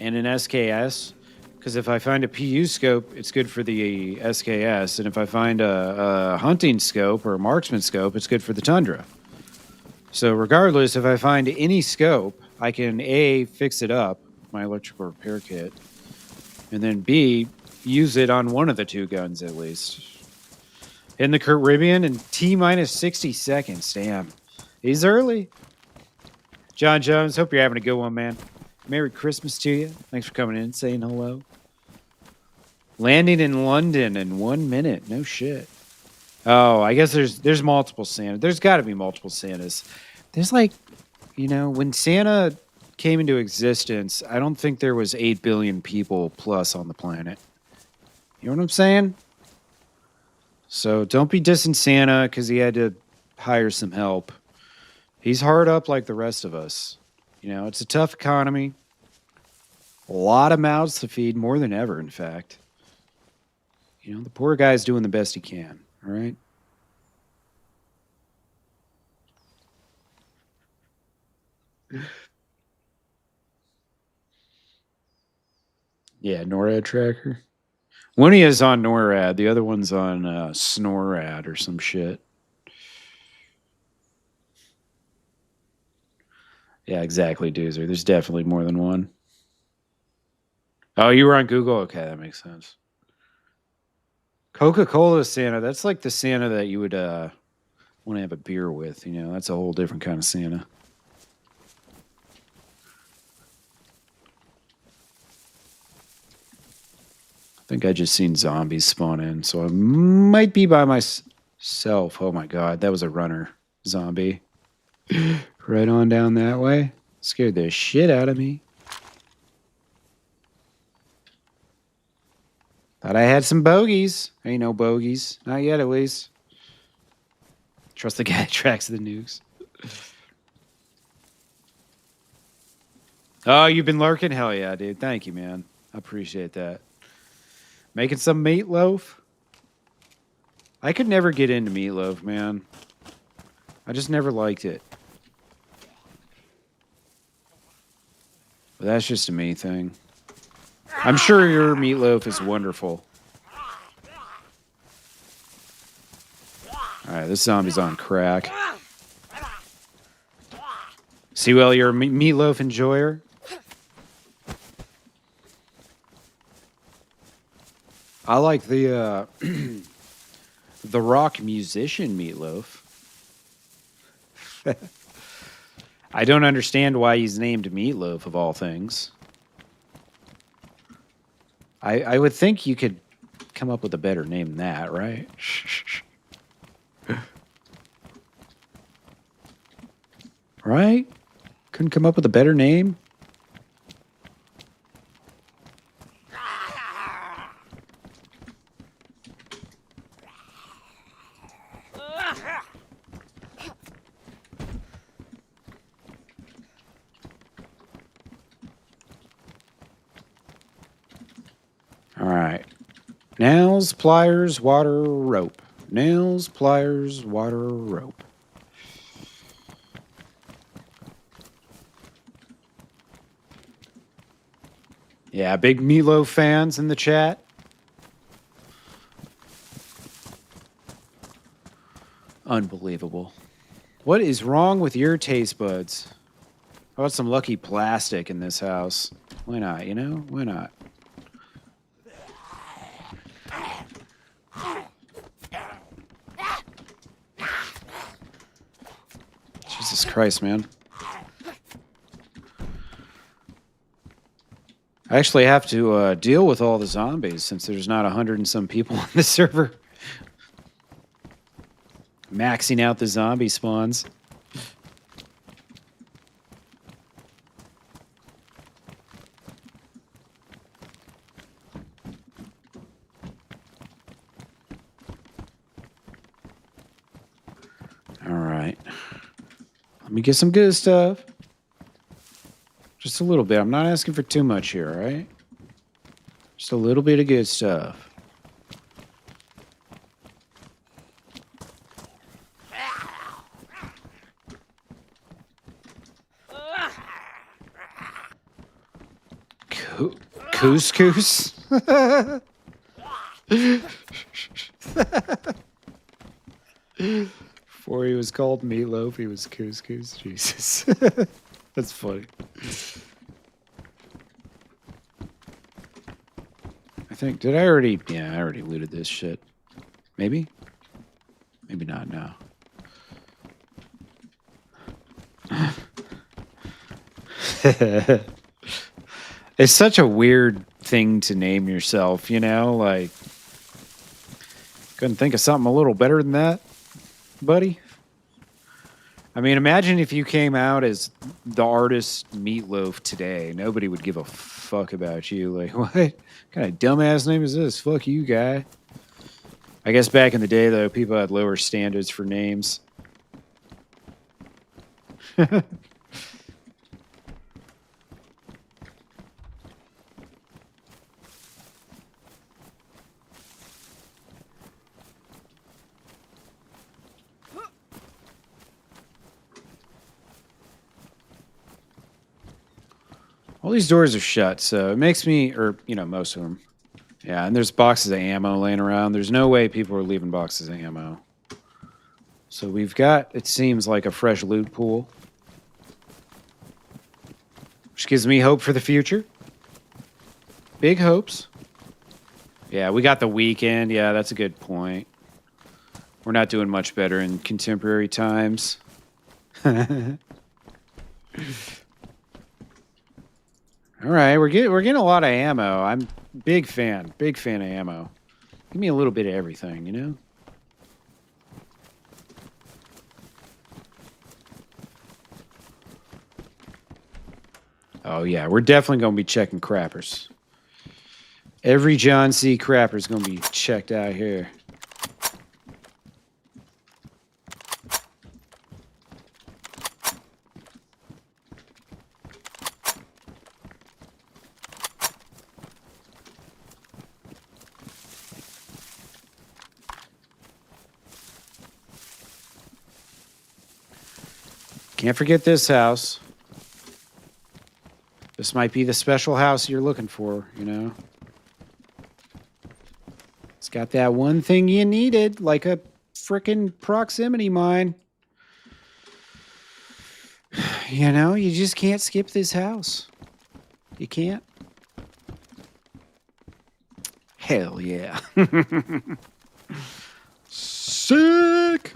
and an SKS, because if I find a PU scope, it's good for the SKS, and if I find a hunting scope or a marksman scope, it's good for the Tundra. So regardless, if I find any scope, I can A, fix it up, my electrical repair kit, and then B, use it on one of the two guns at least. In the Caribbean in T-minus 60 seconds. Damn. He's early. John Jones, hope you're having a good one, man. Merry Christmas to you. Thanks for coming in and saying hello. Landing in London in 1 minute. No shit. Oh, I guess there's multiple Santa. There's got to be multiple Santas. There's like, you know, when Santa came into existence, I don't think there was 8 billion people plus on the planet. You know what I'm saying? So don't be dissing Santa because he had to hire some help. He's hard up like the rest of us. You know, it's a tough economy. A lot of mouths to feed, more than ever, in fact. You know, the poor guy's doing the best he can, all right? Yeah, NORAD tracker. One is on NORAD, the other one's on SNORAD or some shit. Yeah, exactly, Doozer. There's definitely more than one. Oh, you were on Google? Okay, that makes sense. Coca-Cola Santa, that's like the Santa that you would want to have a beer with, you know? That's a whole different kind of Santa. I think I just seen zombies spawn in, so I might be by myself. Oh my god, that was a runner zombie. Right on down that way. Scared the shit out of me. Thought I had some bogeys. Ain't no bogeys. Not yet, at least. Trust the guy that tracks the nukes. Oh, you've been lurking? Hell yeah, dude. Thank you, man. I appreciate that. Making some meatloaf? I could never get into meatloaf, man. I just never liked it. But that's just a me thing. I'm sure your meatloaf is wonderful. Alright, this zombie's on crack. See, well, you're a meatloaf enjoyer? I like the the rock musician meatloaf. I don't understand why he's named Meatloaf of all things. I would think you could come up with a better name than that, right? Right? Couldn't come up with a better name? All right. Nails, pliers, water, rope. Nails, pliers, water, rope. Yeah, big Milo fans in the chat. Unbelievable. What is wrong with your taste buds? How about some lucky plastic in this house? Why not, you know? Why not? Jesus Christ, man. I actually have to deal with all the zombies since there's not 100 and some people on the server. Maxing out the zombie spawns. All right. Let me get some good stuff. Just a little bit. I'm not asking for too much here, all right? Just a little bit of good stuff. Couscous? Before he was called meatloaf, he was couscous. Jesus. That's funny. I think, did I already? Yeah, I already looted this shit. Maybe? Maybe not now. It's such a weird thing to name yourself, you know? Like, couldn't think of something a little better than that, buddy? I mean, imagine if you came out as the artist Meatloaf today. Nobody would give a fuck about you. Like, what kind of dumbass name is this? Fuck you, guy. I guess back in the day, though, people had lower standards for names. All these doors are shut, so it makes me, or, you know, most of them. Yeah, and there's boxes of ammo laying around. There's no way people are leaving boxes of ammo. So we've got, it seems like, a fresh loot pool. Which gives me hope for the future. Big hopes. Yeah, we got the weekend. Yeah, that's a good point. We're not doing much better in contemporary times. All right, we're getting a lot of ammo. I'm big fan of ammo. Give me a little bit of everything, you know? Oh yeah, we're definitely gonna be checking crappers. Every John C. crapper is gonna be checked out here. Can't forget this house. This might be the special house you're looking for, you know? It's got that one thing you needed, like a frickin' proximity mine. You know, you just can't skip this house. You can't. Hell yeah. Sick!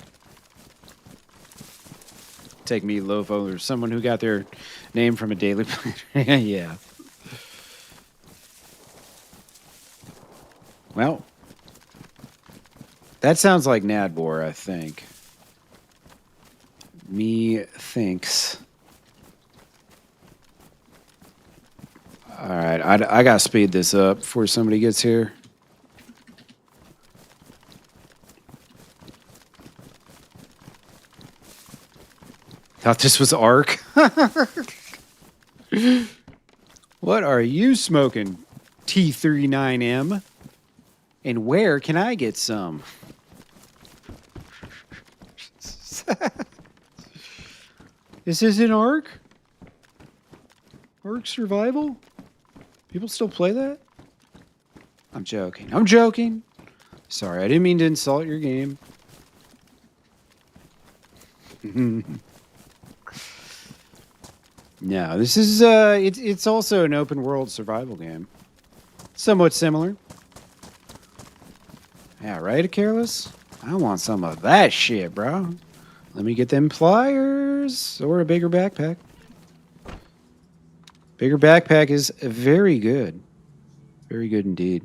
Take Meatloaf over someone who got their name from a Daily Planet. Yeah. Well, that sounds like Nadbor, I think. Me thinks. All right, I gotta speed this up before somebody gets here. Thought this was Ark. What are you smoking, T39M? And where can I get some? This isn't Ark? Ark Survival? People still play that? I'm joking. I'm joking. Sorry, I didn't mean to insult your game. No, this is it's also an open world survival game. Somewhat similar. Yeah, right, Careless? I want some of that shit, bro. Let me get them pliers or a bigger backpack. Bigger backpack is very good. Very good indeed.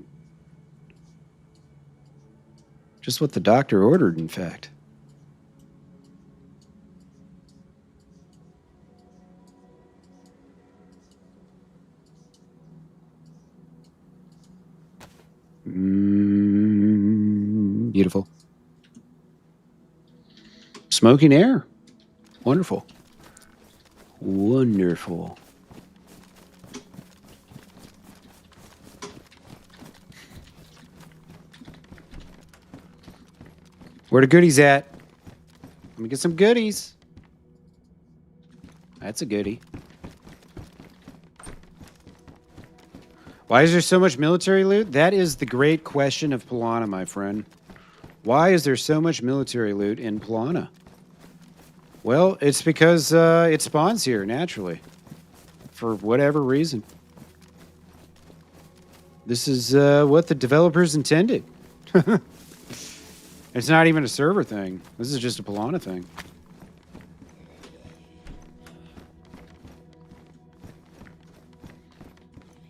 Just what the doctor ordered, in fact. Beautiful. Smoking air. Wonderful. Wonderful. Where the goodies at? Let me get some goodies. That's a goodie. Why is there so much military loot? That is the great question of Pilana, my friend. Why is there so much military loot in Pilana? Well, it's because it spawns here naturally. For whatever reason. This is what the developers intended. It's not even a server thing. This is just a Pilana thing.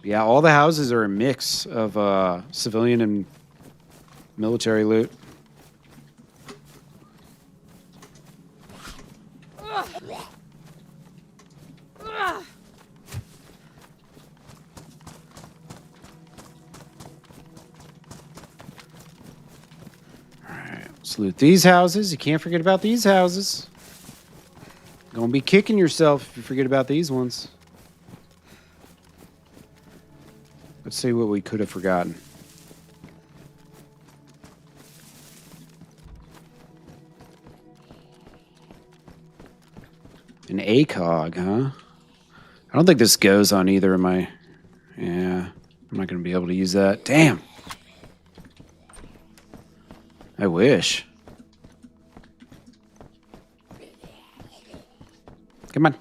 Yeah, all the houses are a mix of civilian and military loot. Let's loot these houses. You can't forget about these houses. Gonna be kicking yourself if you forget about these ones. Let's see what we could have forgotten. An ACOG, huh? I don't think this goes on either of my... Yeah, I'm not gonna be able to use that. Damn! I wish. Come on.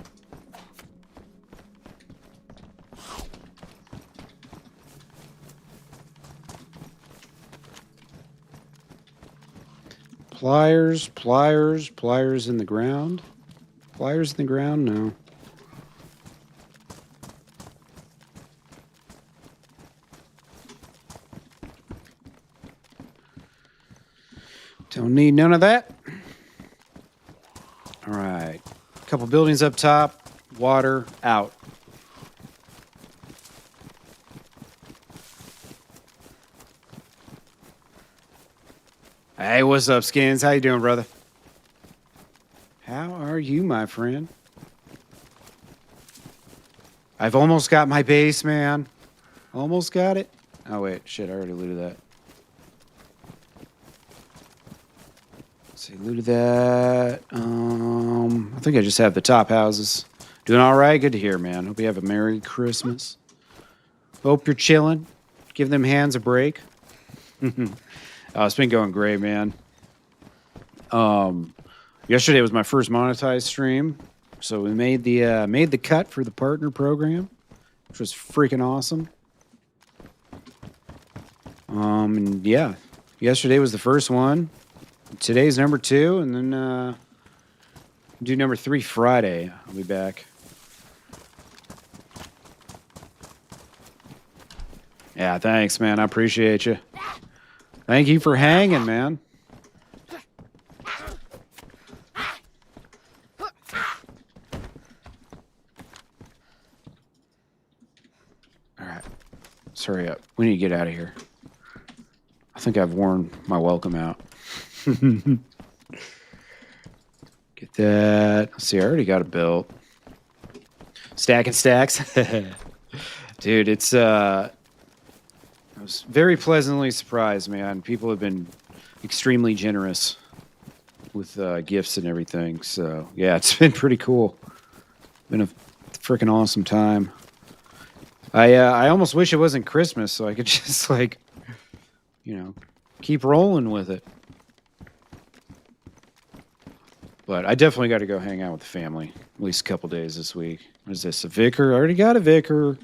Pliers, pliers, pliers in the ground. Pliers in the ground? No. Don't need none of that. All right. A couple buildings up top. Water out. Hey, what's up, Skins? How you doing, brother? How are you, my friend? I've almost got my base, man. Almost got it. Oh, wait. Shit, I already looted that. Let's see, looted that. I think I just have the top houses. Doing all right? Good to hear, man. Hope you have a Merry Christmas. Hope you're chilling. Give them hands a break. Oh, it's been going great, man. Yesterday was my first monetized stream, so we made the cut for the partner program, which was freaking awesome. And yeah, yesterday was the first one. Today's number 2, and then do number 3 Friday. I'll be back. Yeah, thanks, man. I appreciate you. Thank you for hanging, man. All right. Let's hurry up. We need to get out of here. I think I've worn my welcome out. Get that. Let's see, I already got it built. Stacking stacks. Dude, it's I was very pleasantly surprised, man. People have been extremely generous with gifts and everything. So yeah, it's been pretty cool. Been a freaking awesome time. I almost wish it wasn't Christmas so I could just like, you know, keep rolling with it. But I definitely got to go hang out with the family at least a couple days this week. What is this? A vicar? I already got a vicar.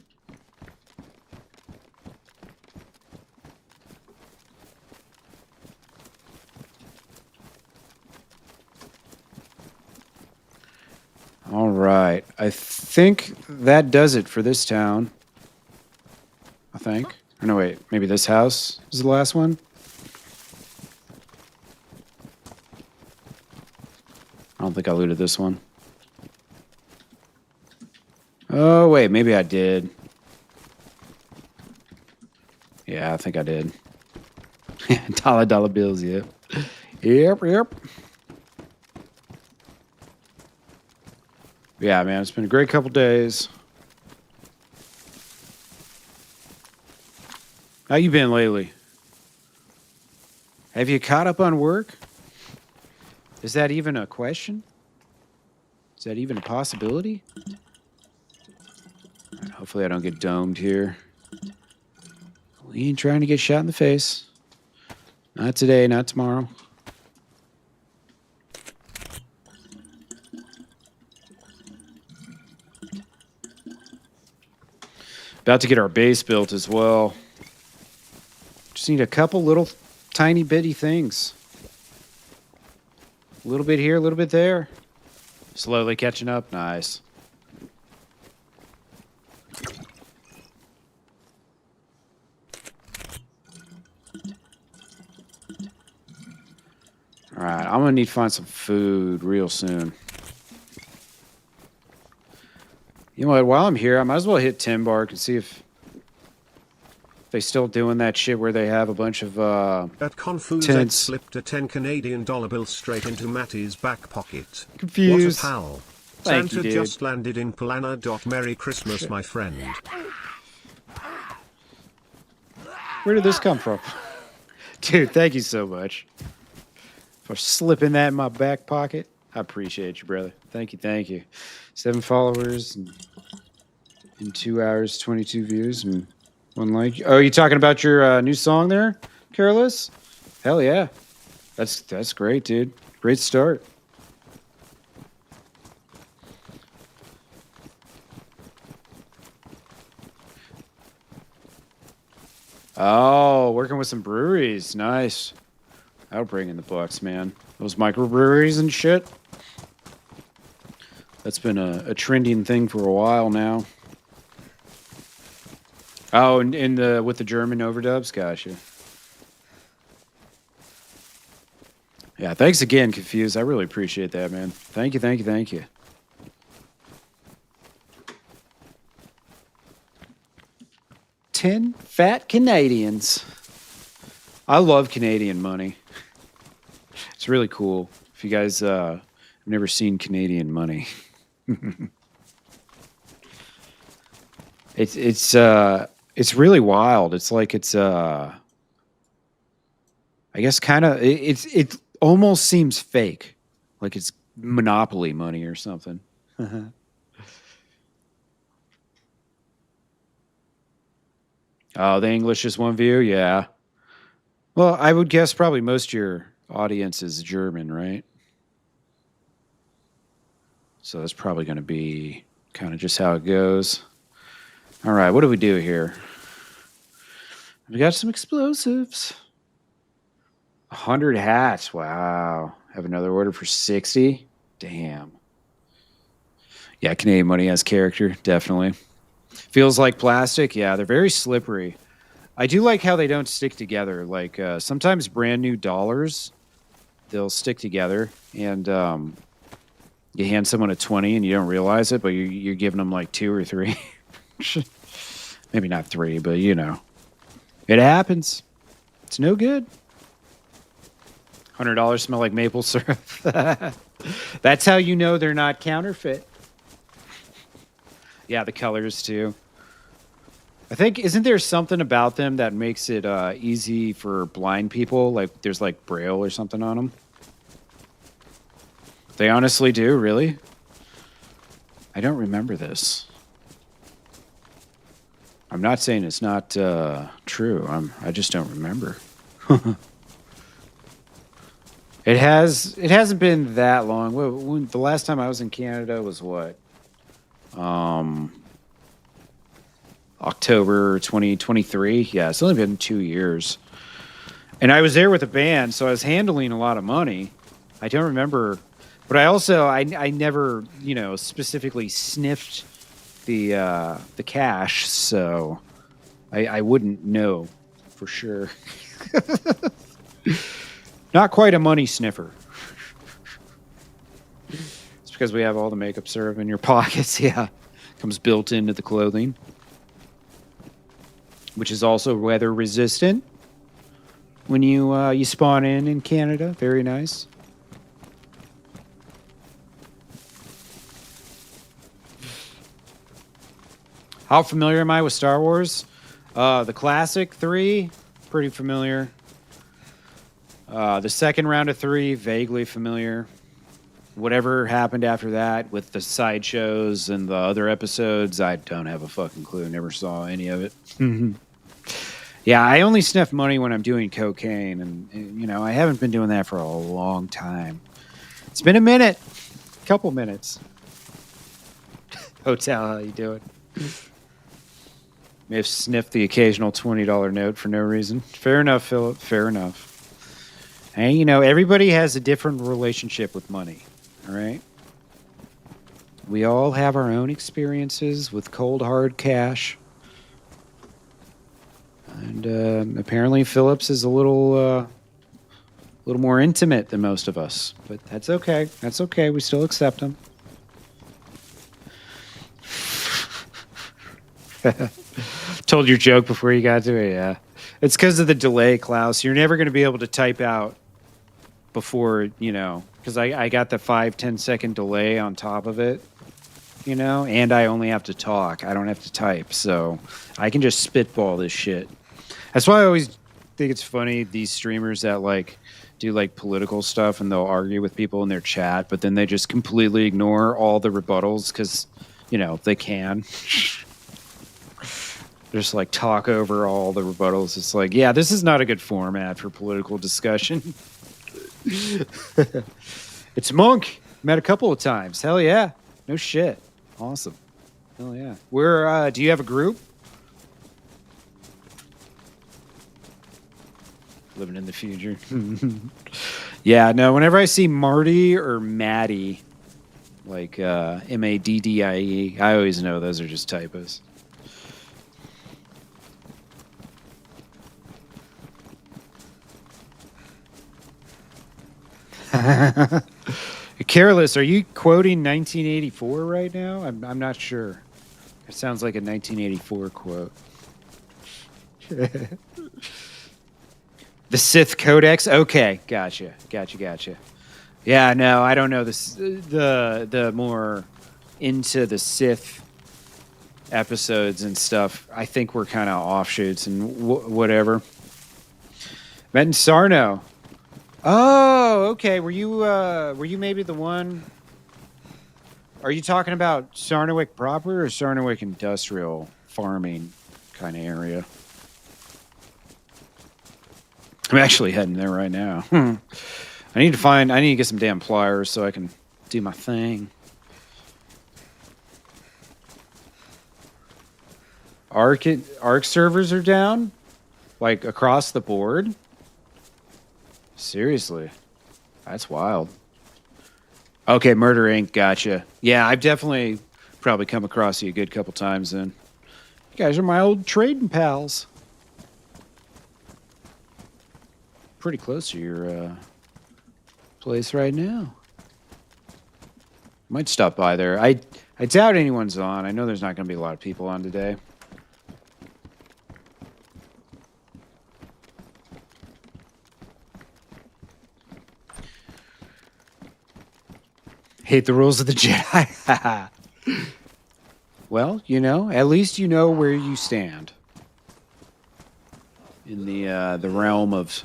All right. I think that does it for this town. I think. Or no, wait. Maybe this house is the last one? I don't think I looted this one. Oh, wait. Maybe I did. Yeah, I think I did. Dollar bills, yep. Yep. Yeah, man. It's been a great couple days. How you been lately? Have you caught up on work? Is that even a question? Is that even a possibility? Right, hopefully I don't get domed here. We ain't trying to get shot in the face. Not today, not tomorrow. About to get our base built as well. Just need a couple little tiny bitty things. A little bit here, a little bit there. Slowly catching up. Nice. All right, I'm gonna need to find some food real soon. You know what? While I'm here, I might as well hit Timbark and see if they still doing that shit where they have a bunch of At Consolidate tents. slipped a 10 Canadian dollar bill straight into Matty's back pocket. Confused. What a pal. Thank you, Santa dude. just landed in Polana. Merry Christmas, my friend. Where did this come from? Dude, thank you so much for slipping that in my back pocket. I appreciate you, brother. Thank you, thank you. 7 followers in 2 hours, 22 views, and 1 like. Oh, you talking about your new song there, Careless? Hell yeah. That's great, dude. Great start. Oh, working with some breweries. Nice. That'll bring in the bucks, man. Those microbreweries and shit. That's been a trending thing for a while now. Oh, and with the German overdubs? Gotcha. Yeah, thanks again, Confused. I really appreciate that, man. Thank you, thank you, thank you. $10 fat Canadians. I love Canadian money. It's really cool. If you guys have never seen Canadian money, it's really wild. It's like I guess kind of it almost seems fake, like it's Monopoly money or something. Oh, the English is one view, yeah. Well, I would guess probably most of your audience is German, right? So that's probably going to be kind of just how it goes. All right, what do we do here? We got some explosives. 100 hats. Wow. Have another order for 60. Damn. Yeah, Canadian money has character, definitely. Feels like plastic. Yeah, they're very slippery. I do like how they don't stick together. Like sometimes brand new dollars, they'll stick together, and you hand someone a 20 and you don't realize it, but you're giving them like 2 or 3. Maybe not 3, but you know, it happens. It's no good. $100 smell like maple syrup. That's how you know they're not counterfeit. Yeah, the colors too. I think, isn't there something about them that makes it easy for blind people? Like there's like Braille or something on them. They honestly do, really? I don't remember this. I'm not saying it's not true. I just don't remember. It hasn't been that long. The last time I was in Canada was what? October 2023. Yeah, it's only been 2 years. And I was there with a band, so I was handling a lot of money. I don't remember, but I never, you know, specifically sniffed the cash, so I wouldn't know for sure. Not quite a money sniffer. It's because we have all the makeup syrup in your pockets. Yeah, comes built into the clothing, which is also weather resistant when you spawn in Canada. Very nice. How familiar am I with Star Wars? The classic 3, pretty familiar. The second round of 3, vaguely familiar. Whatever happened after that with the sideshows and the other episodes, I don't have a fucking clue. Never saw any of it. Yeah, I only sniff money when I'm doing cocaine, and you know, I haven't been doing that for a long time. It's been a minute, couple minutes. Hotel, how you doing? May have sniffed the occasional $20 note for no reason. Fair enough, Philip. Fair enough. And you know, everybody has a different relationship with money. All right. We all have our own experiences with cold hard cash. And apparently Phillips is a little more intimate than most of us, but that's okay. That's okay. We still accept him. Told your joke before you got to it. Yeah, it's because of the delay, Klaus. You're never going to be able to type out before, you know, because I got the 5-10 second delay on top of it, you know, and I only have to talk. I don't have to type, so I can just spitball this shit. That's why I always think it's funny, these streamers that like do like political stuff and they'll argue with people in their chat, but then they just completely ignore all the rebuttals because, you know, they can. Just like talk over all the rebuttals. It's like, yeah, this is not a good format for political discussion. It's Monk. Met a couple of times. Hell yeah. No shit. Awesome. Hell yeah. Where do you have a group? Living in the future. Yeah, no, whenever I see Marty or Maddie, like Maddie, I always know those are just typos. Careless, are you quoting 1984 right now? I'm not sure. It sounds like a 1984 quote. The Sith Codex? Okay, gotcha. Yeah, no, I don't know this. The more into the Sith episodes and stuff, I think we're kind of offshoots and whatever. Met in Sarno. Oh, okay. Were you maybe the one? Are you talking about Sarnowick proper or Sarnowick industrial farming kind of area? I'm actually heading there right now. I need to get some damn pliers so I can do my thing. Arc servers are down? Like across the board? Seriously. That's wild. Okay, Murder Inc. Gotcha. Yeah, I've definitely probably come across you a good couple times then. You guys are my old trading pals. pretty close to your place right now. Might stop by there. I doubt anyone's on. I know there's not going to be a lot of people on today. Hate the rules of the Jedi. Well, you know, at least you know where you stand in the realm of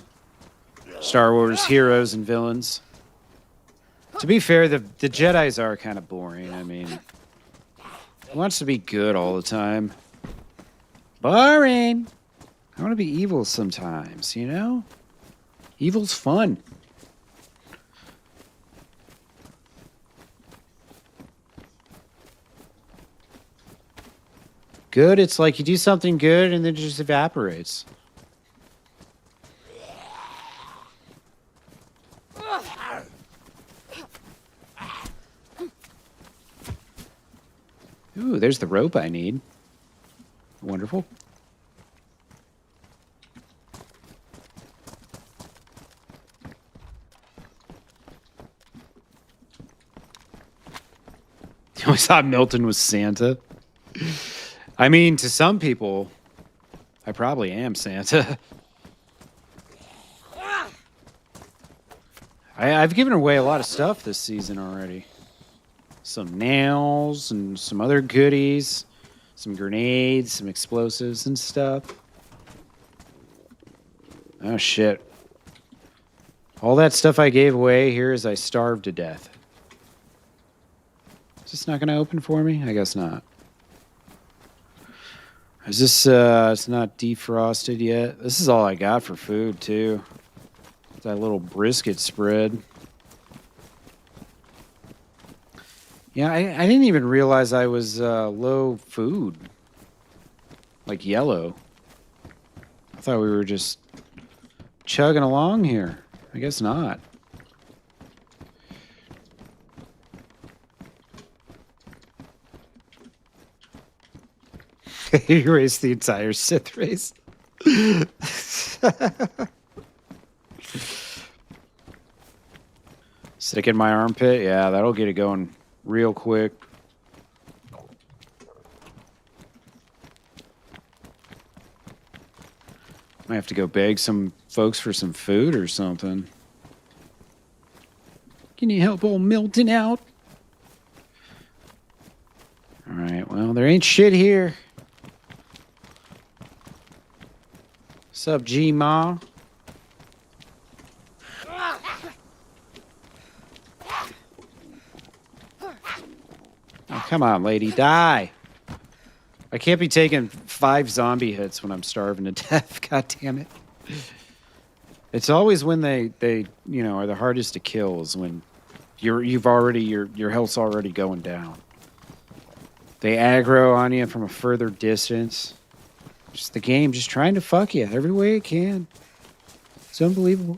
Star Wars heroes and villains. To be fair, the Jedis are kind of boring. I mean, who wants to be good all the time? Boring. I want to be evil sometimes, you know? Evil's fun. Good, it's like you do something good and then it just evaporates. Ooh, there's the rope I need. Wonderful. I always thought Milton was Santa. I mean, to some people, I probably am Santa. I've given away a lot of stuff this season already. Some nails and some other goodies, some grenades, some explosives and stuff. Oh, shit. All that stuff I gave away here as I starved to death. Is this not going to open for me? I guess not. Is this, it's not defrosted yet? This is all I got for food, too. That little brisket spread. Yeah, I didn't even realize I was low food. Like yellow. I thought we were just chugging along here. I guess not. Erase the entire Sith race. Stick in my armpit? Yeah, that'll get it going real quick. Might have to go beg some folks for some food or something. Can you help old Milton out? All right, well, there ain't shit here. What's up, G-Ma? Oh, come on, lady, die. I can't be taking 5 zombie hits when I'm starving to death. God damn it. It's always when they you know, are the hardest to kill is when your health's already going down. They aggro on you from a further distance. Just the game just trying to fuck you every way it can. It's unbelievable.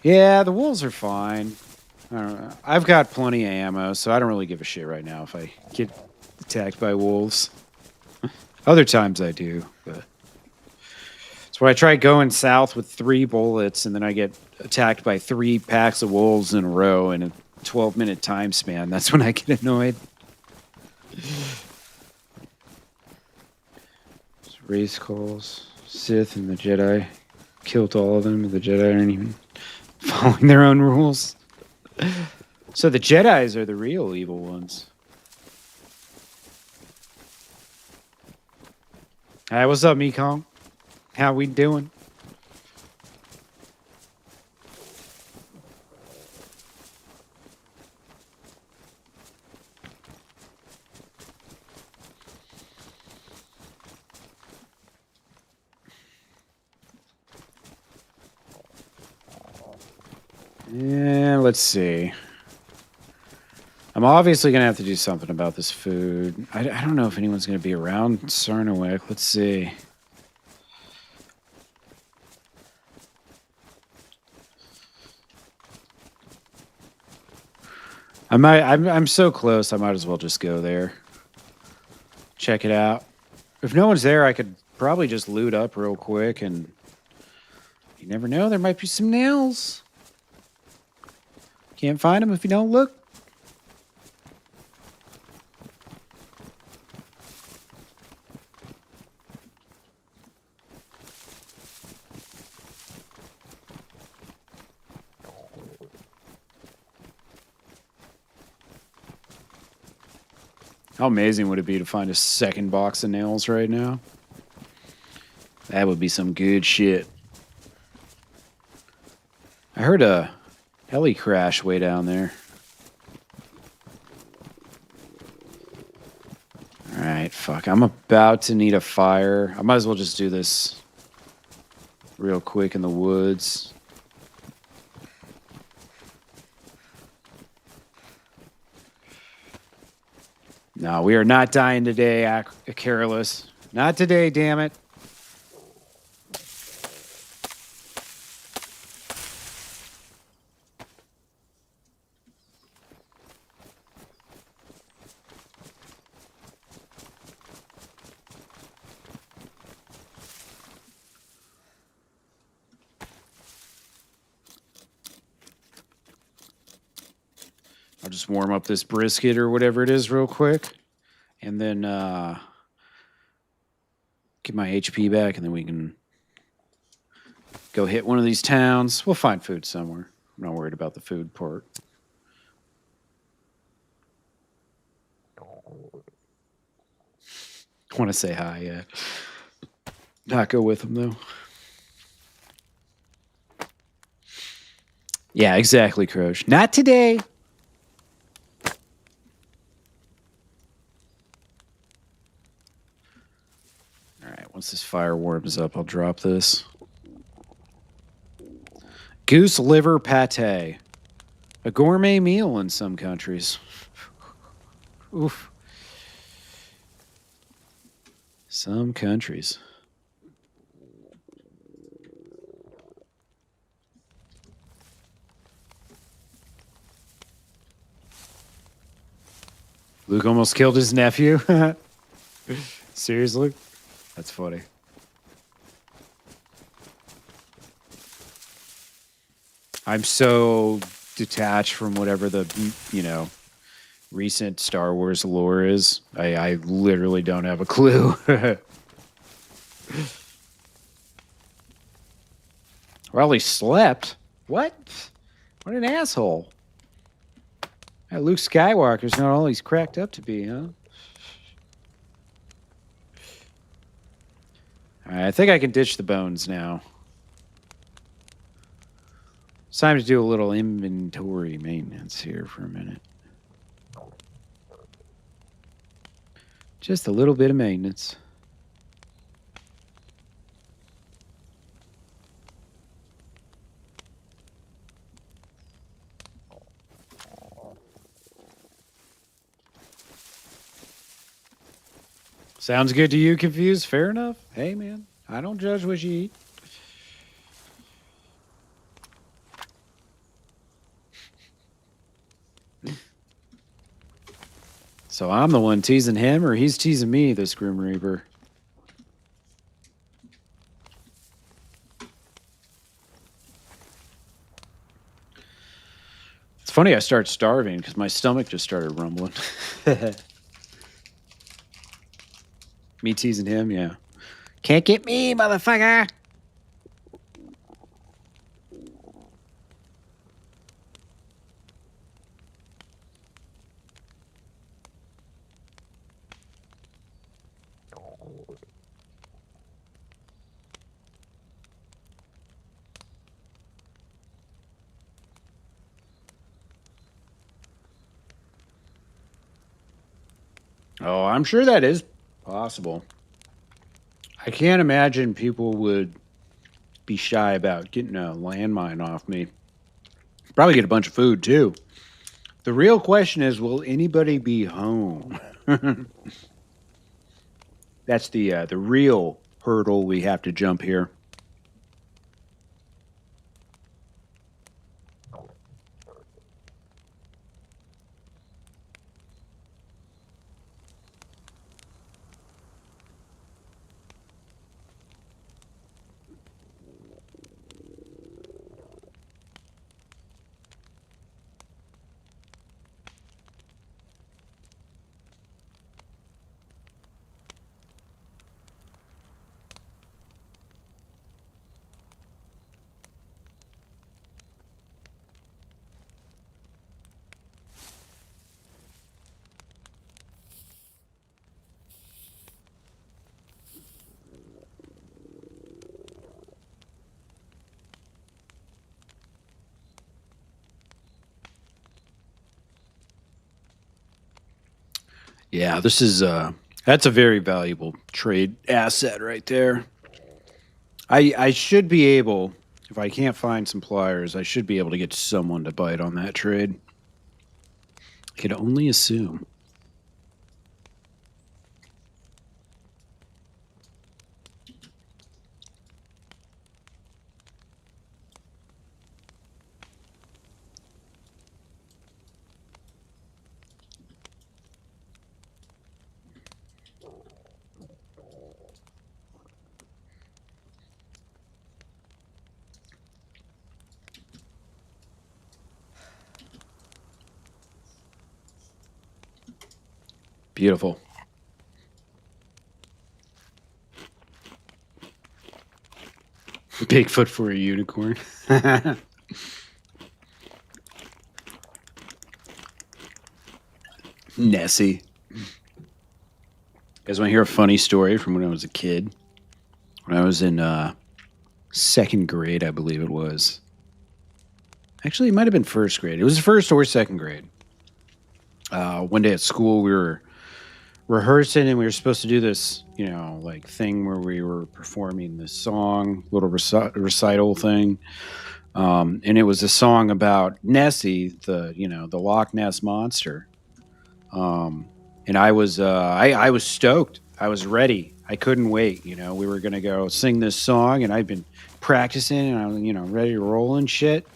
Yeah, the wolves are fine. I don't know. I've got plenty of ammo, so I don't really give a shit right now if I get attacked by wolves. Other times I do, but it's when I try going south with 3 bullets and then I get attacked by 3 packs of wolves in a row in a 12-minute time span. That's when I get annoyed. Race calls, Sith and the Jedi. Killed all of them, and the Jedi aren't even following their own rules. So the Jedis are the real evil ones. Hey, what's up, Mekong? How we doing? Yeah, let's see. I'm obviously going to have to do something about this food. I don't know if anyone's going to be around Sarnawick. Let's see. I'm so close. I might as well just go there. Check it out. If no one's there, I could probably just loot up real quick, and you never know. There might be some nails. Can't find them if you don't look. How amazing would it be to find a second box of nails right now? That would be some good shit. I heard a heli crash way down there. All right, fuck. I'm about to need a fire. I might as well just do this real quick in the woods. No, we are not dying today, Careless. Not today, damn it. I'll just warm up this brisket or whatever it is real quick. And then get my HP back, and then we can go hit one of these towns. We'll find food somewhere. I'm not worried about the food part. I want to say hi, yeah. Not go with them, though. Yeah, exactly, Croach. Not today. All right, once this fire warms up, I'll drop this. Goose liver pate. A gourmet meal in some countries. Oof. Some countries. Luke almost killed his nephew. Seriously? That's funny. I'm so detached from whatever the, recent Star Wars lore is. I literally don't have a clue. Well, he slept. What? What an asshole. Luke Skywalker's not all he's cracked up to be, huh? All right, I think I can ditch the bones now. It's time to do a little inventory maintenance here for a minute. Just a little bit of maintenance. Sounds good to you, Confused? Fair enough. Hey, man, I don't judge what you eat. So I'm the one teasing him, or he's teasing me, this Grim Reaper? It's funny I start starving because my stomach just started rumbling. Me teasing him, yeah. Can't get me, motherfucker! Oh, I'm sure that is possible. I can't imagine people would be shy about getting a landmine off me. Probably get a bunch of food, too. The real question is, will anybody be home? That's the real hurdle we have to jump here. Yeah, this is that's a very valuable trade asset right there. I should be able, if I can't find some pliers, I should be able to get someone to bite on that trade. I could only assume. Beautiful. Bigfoot for a unicorn. Nessie. You guys want to hear a funny story from when I was a kid? When I was in second grade, I believe it was. Actually, it might have been first grade. It was first or second grade. One day at school, we were rehearsing and we were supposed to do this, like thing where we were performing this song, little recital thing. And it was a song about Nessie, the Loch Ness monster. And I was stoked. I was ready. I couldn't wait. We were gonna go sing this song, and I'd been practicing, and I'm ready to roll and shit.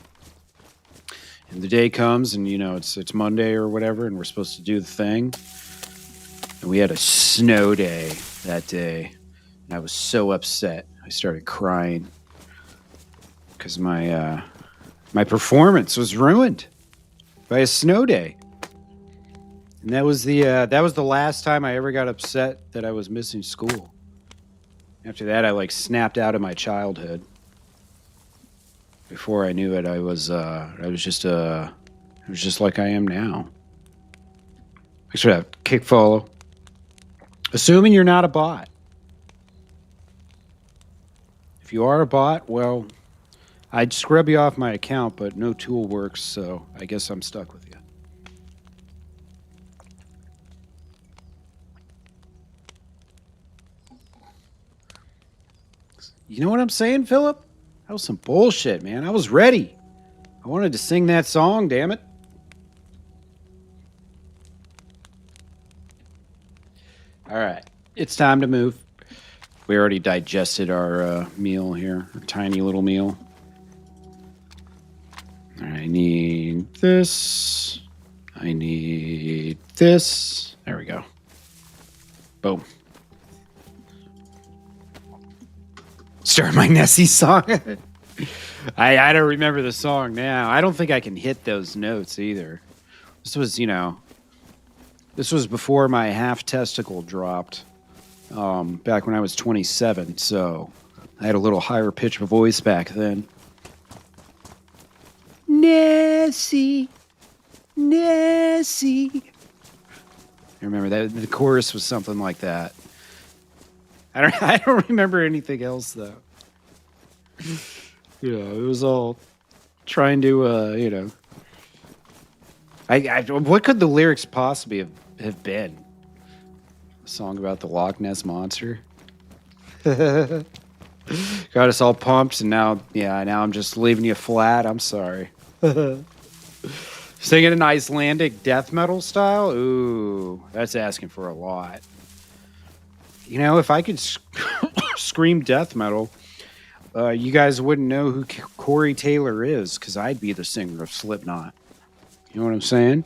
And the day comes, and it's Monday or whatever, and we're supposed to do the thing. And we had a snow day that day, and I was so upset. I started crying because my performance was ruined by a snow day. And that was the last time I ever got upset that I was missing school. After that, I snapped out of my childhood. Before I knew it, I was just like I am now. Thanks for that kick follow. Assuming you're not a bot. If you are a bot, well, I'd scrub you off my account, but no tool works, so I guess I'm stuck with you. You know what I'm saying, Philip? That was some bullshit, man. I was ready. I wanted to sing that song, damn it. All right. It's time to move. We already digested our meal here, our tiny little meal. I need this. I need this. There we go. Boom. Start my Nessie song. I don't remember the song now. I don't think I can hit those notes either. This was before my half testicle dropped. Back when I was 27, so I had a little higher pitch voice back then. Nessie, Nessie. I remember that the chorus was something like that. I don't remember anything else though. It was all trying to what could the lyrics possibly have been? A song about the Loch Ness monster. Got us all pumped, and now I'm just leaving you flat. I'm sorry. Singing an Icelandic death metal style? Ooh, that's asking for a lot. If I could scream death metal, you guys wouldn't know who Corey Taylor is, because I'd be the singer of Slipknot. You know what I'm saying?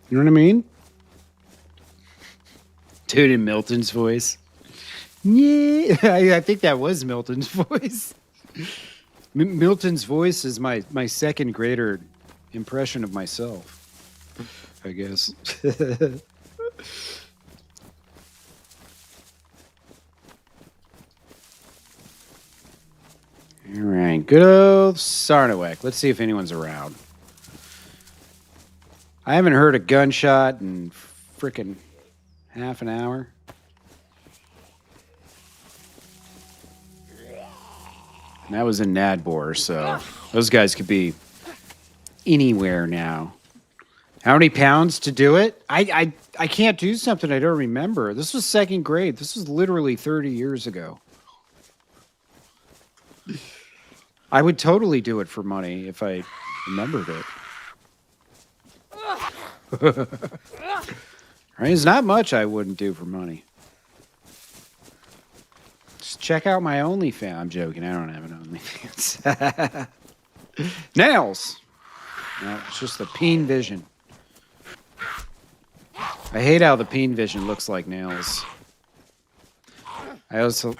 You know what I mean? Dude, in Milton's voice. Yeah, I think that was Milton's voice. Milton's voice is my second grader impression of myself, I guess. All right, good old Sarnowek. Let's see if anyone's around. I haven't heard a gunshot in frickin' half an hour. And that was in Nadbor, so those guys could be anywhere now. How many pounds to do it? I can't do something I don't remember. This was second grade. This was literally 30 years ago. I would totally do it for money if I remembered it. Right? It's not much I wouldn't do for money. Just check out my OnlyFans. I'm joking. I don't have an OnlyFans. Nails. No, it's just the peen vision. I hate how the peen vision looks like nails. I also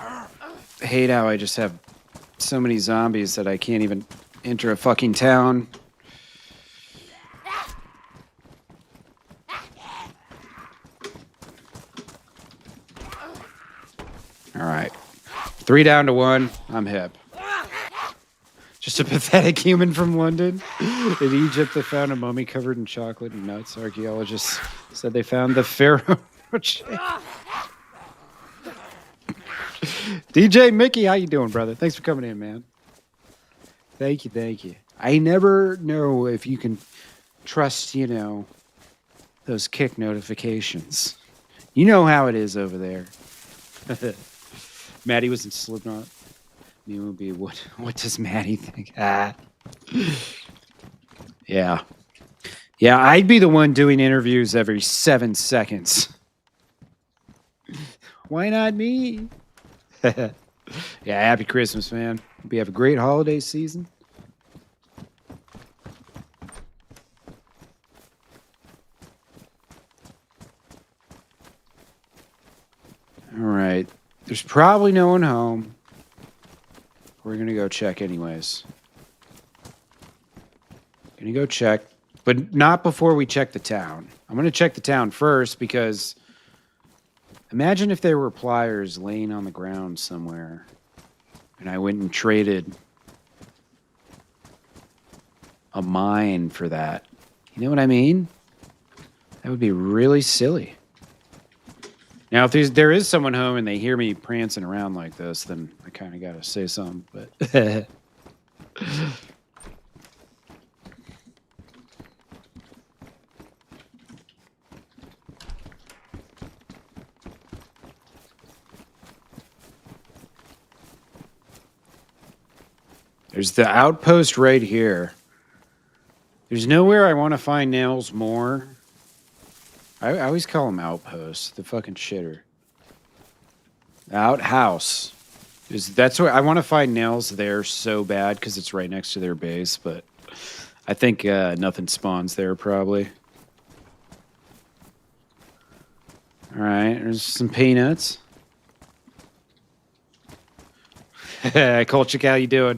hate how I just have so many zombies that I can't even enter a fucking town. All right. 3 down to 1. I'm hip. Just a pathetic human from London. In Egypt, they found a mummy covered in chocolate and nuts. Archaeologists said they found the pharaoh. DJ Mickey, how you doing, brother? Thanks for coming in, man. Thank you, thank you. I never know if you can trust, those kick notifications. You know how it is over there. Maddie was in Slipknot. Me would be, what does Maddie think? Ah. Yeah. Yeah, I'd be the one doing interviews every 7 seconds. Why not me? Yeah, happy Christmas, man. Hope you have a great holiday season. All right. There's probably no one home. We're going to go check anyways. Going to go check, but not before we check the town. I'm going to check the town first because imagine if there were pliers laying on the ground somewhere and I went and traded a mine for that. You know what I mean? That would be really silly. Now, if there is someone home and they hear me prancing around like this, then I kind of got to say something. But there's the outpost right here. There's nowhere I want to find nails more. I always call them outposts. The fucking shitter. Outhouse. That's where I want to find nails there so bad because it's right next to their base, but I think nothing spawns there probably. All right, there's some peanuts. Kolchik, how you doing?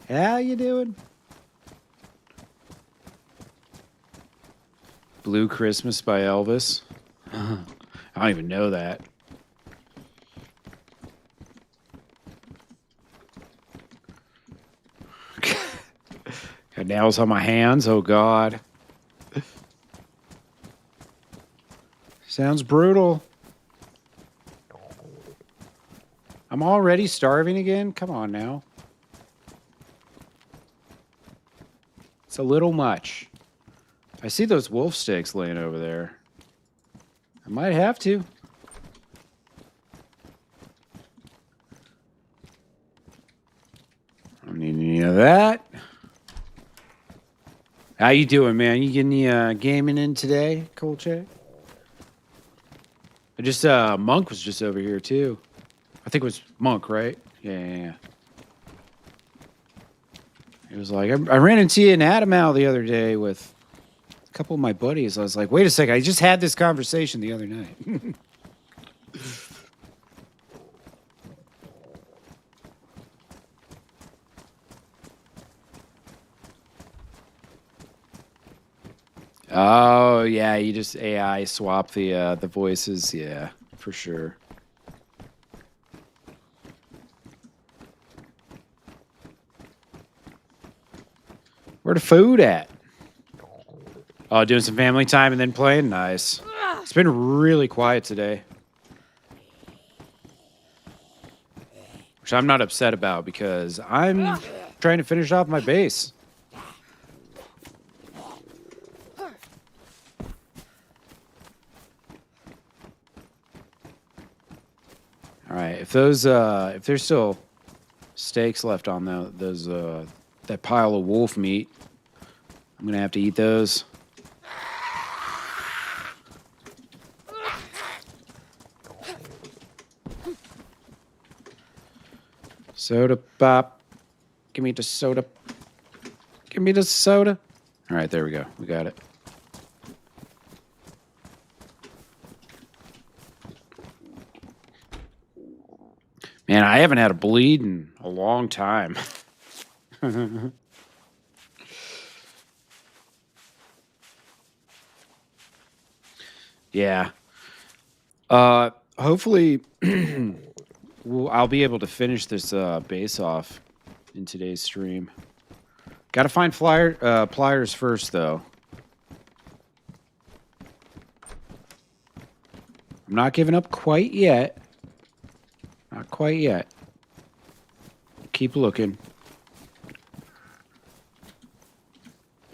How you doing? Blue Christmas by Elvis. I don't even know that. Got nails on my hands. Oh, God. Sounds brutal. I'm already starving again? Come on now. It's a little much. I see those wolf steaks laying over there. I might have to. I don't need any of that. How you doing, man? You getting any gaming in today, Kolchak? I just Monk was just over here too. I think it was Monk, right? Yeah. It was like I ran into you in Adamau the other day with a couple of my buddies. I was like, wait a second, I just had this conversation the other night. Oh yeah, you just AI swap the voices, yeah, for sure. Where the food at? Oh, doing some family time and then playing? Nice. It's been really quiet today. Which I'm not upset about because I'm trying to finish off my base. if there's still steaks left on that pile of wolf meat, I'm gonna have to eat those. Soda pop. Give me the soda. Give me the soda. All right, there we go. We got it. Man, I haven't had a bleed in a long time. Yeah. Hopefully I'll be able to finish this base off in today's stream. Got to find pliers first, though. I'm not giving up quite yet. Not quite yet. Keep looking.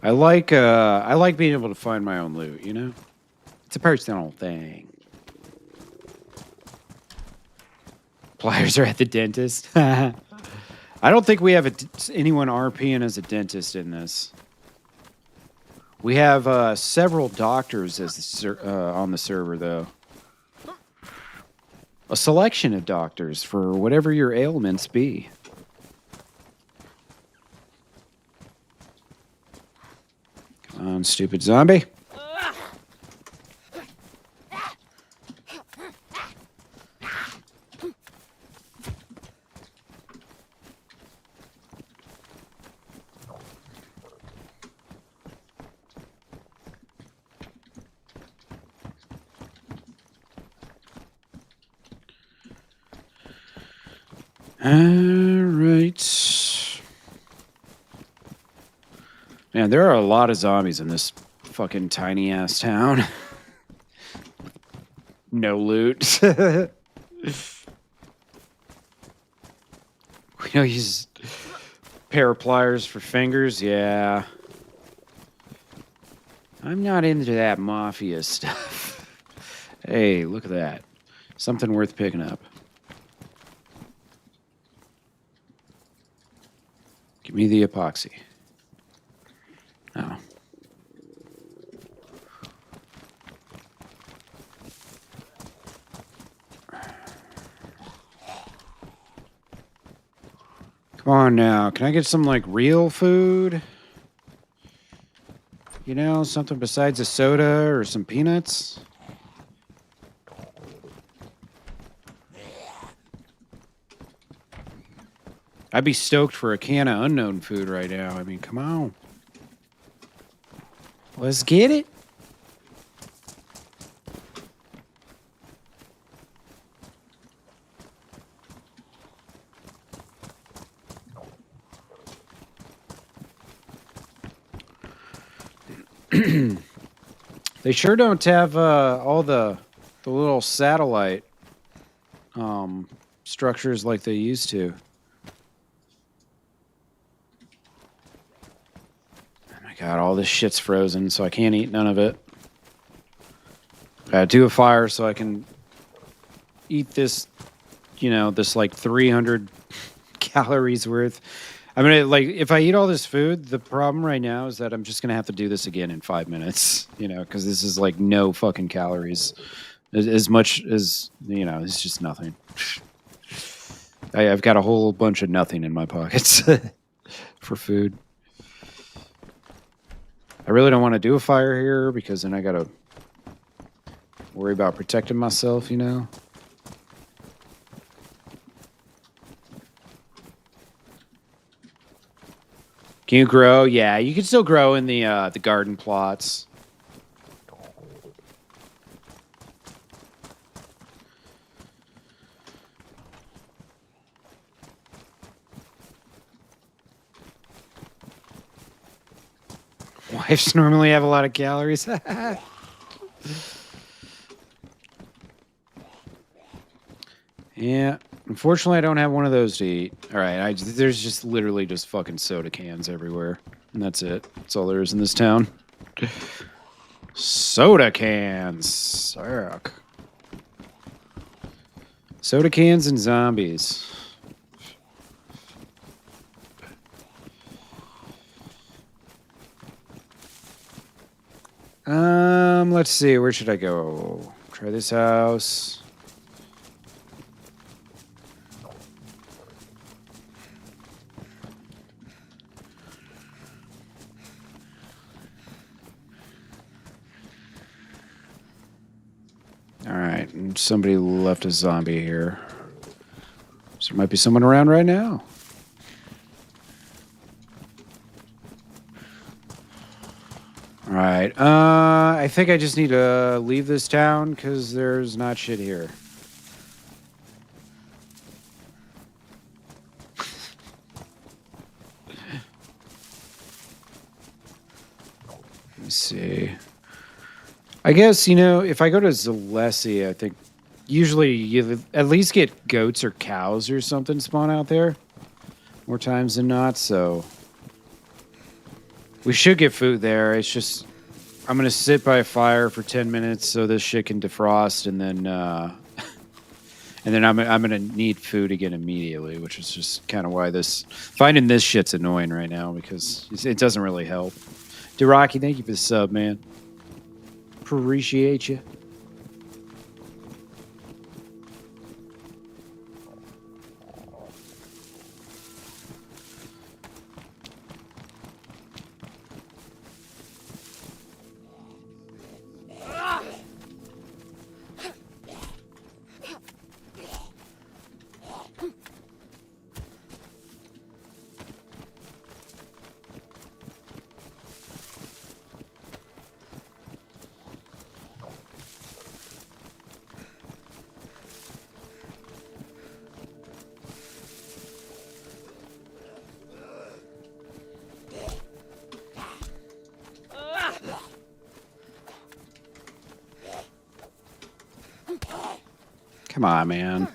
I like being able to find my own loot, you know? It's a personal thing. Pliers are at the dentist. I don't think we have anyone RPing as a dentist in this. We have several doctors as on the server, though. A selection of doctors for whatever your ailments be. Come on, stupid zombie. All right. Man, there are a lot of zombies in this fucking tiny ass town. No loot. We don't use pair of pliers for fingers. Yeah. I'm not into that mafia stuff. Hey, look at that. Something worth picking up. Give me the epoxy. Oh. Come on now. Can I get some, like, real food? You know, something besides a soda or some peanuts? I'd be stoked for a can of unknown food right now. I mean, come on. Let's get it. They sure don't have all the little satellite structures like they used to. God, all this shit's frozen, so I can't eat none of it. Gotta do a fire so I can eat this, you know, this like 300 calories worth. I mean, like, if I eat all this food, the problem right now is that I'm just gonna have to do this again in 5 minutes, you know, because this is like no fucking calories. As much as, you know, it's just nothing. I've got a whole bunch of nothing in my pockets for food. I really don't want to do a fire here because then I got to worry about protecting myself, you know? Can you grow? Yeah, you can still grow in the garden plots. Wives normally have a lot of calories. Yeah, unfortunately, I don't have one of those to eat. All right, there's just literally just fucking soda cans everywhere, and that's it. That's all there is in this town. Soda cans. Suck. Soda cans and zombies. Let's see. Where should I go? Try this house. All right, and somebody left a zombie here. So there might be someone around right now. All right. I think I just need to leave this town because there's not shit here. Let me see. I guess, if I go to Zalessi, I think usually you at least get goats or cows or something spawn out there more times than not, so we should get food there. It's just I'm going to sit by a fire for 10 minutes so this shit can defrost, and then I'm going to need food again immediately, which is just kind of why finding this shit's annoying right now because it doesn't really help. Duraki, thank you for the sub, man. Appreciate you. Come on, man.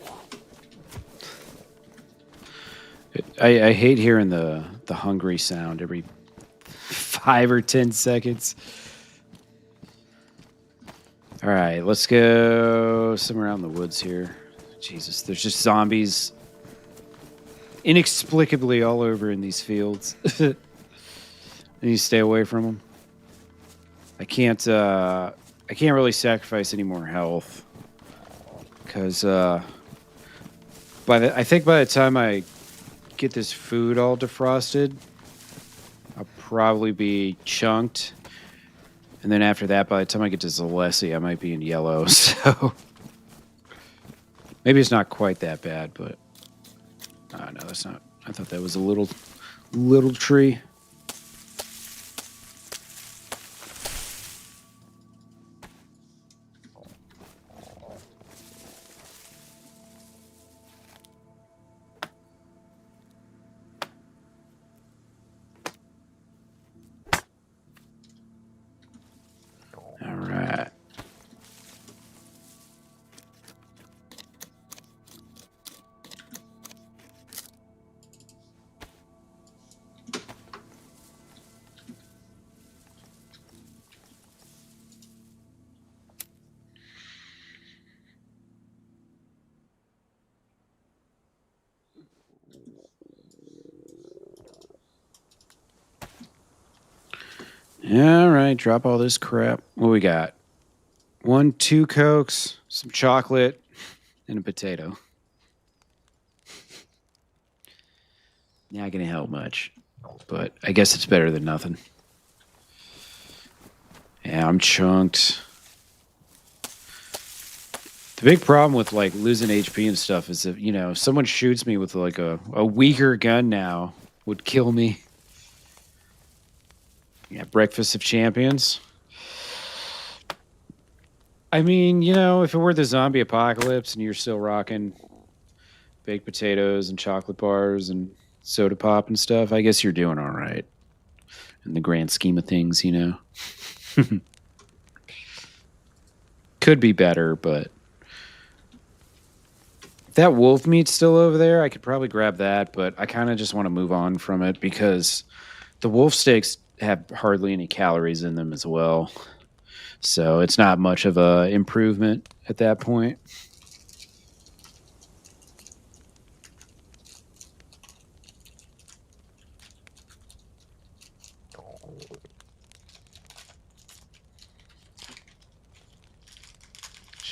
I hate hearing the hungry sound every 5 or 10 seconds. All right, let's go somewhere out in the woods here. Jesus, there's just zombies inexplicably all over in these fields. I need to stay away from them. I can't really sacrifice any more health because I think by the time I get this food all defrosted, I'll probably be chunked. And then after that, by the time I get to Zalessi, I might be in yellow. So maybe it's not quite that bad, but no, that's not. I thought that was a little tree. All right. All right, drop all this crap. What we got? 1, 2 Cokes, some chocolate, and a potato. Not gonna help much, but I guess it's better than nothing. Yeah, I'm chunked. The big problem with like losing HP and stuff is if if someone shoots me with like a weaker gun now would kill me. Yeah, Breakfast of Champions. I mean, if it were the zombie apocalypse and you're still rocking baked potatoes and chocolate bars and soda pop and stuff, I guess you're doing all right in the grand scheme of things, Could be better, but if that wolf meat's still over there, I could probably grab that, but I kind of just want to move on from it because the wolf steaks have hardly any calories in them as well. So it's not much of a improvement at that point.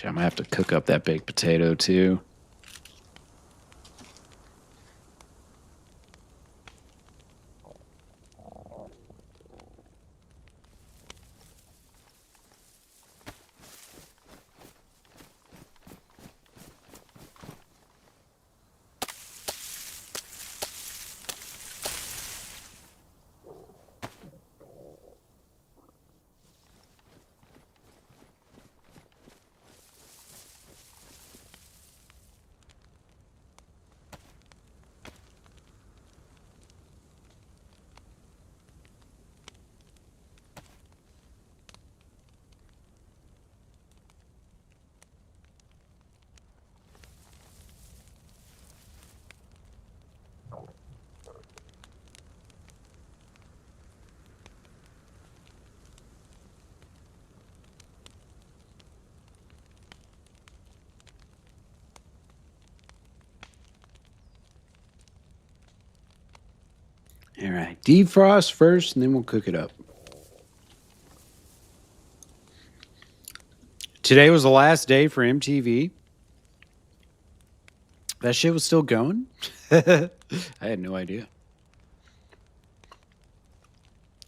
Shit, I'm gonna have to cook up that baked potato too. All right, defrost first, and then we'll cook it up. Today was the last day for MTV. That shit was still going. I had no idea.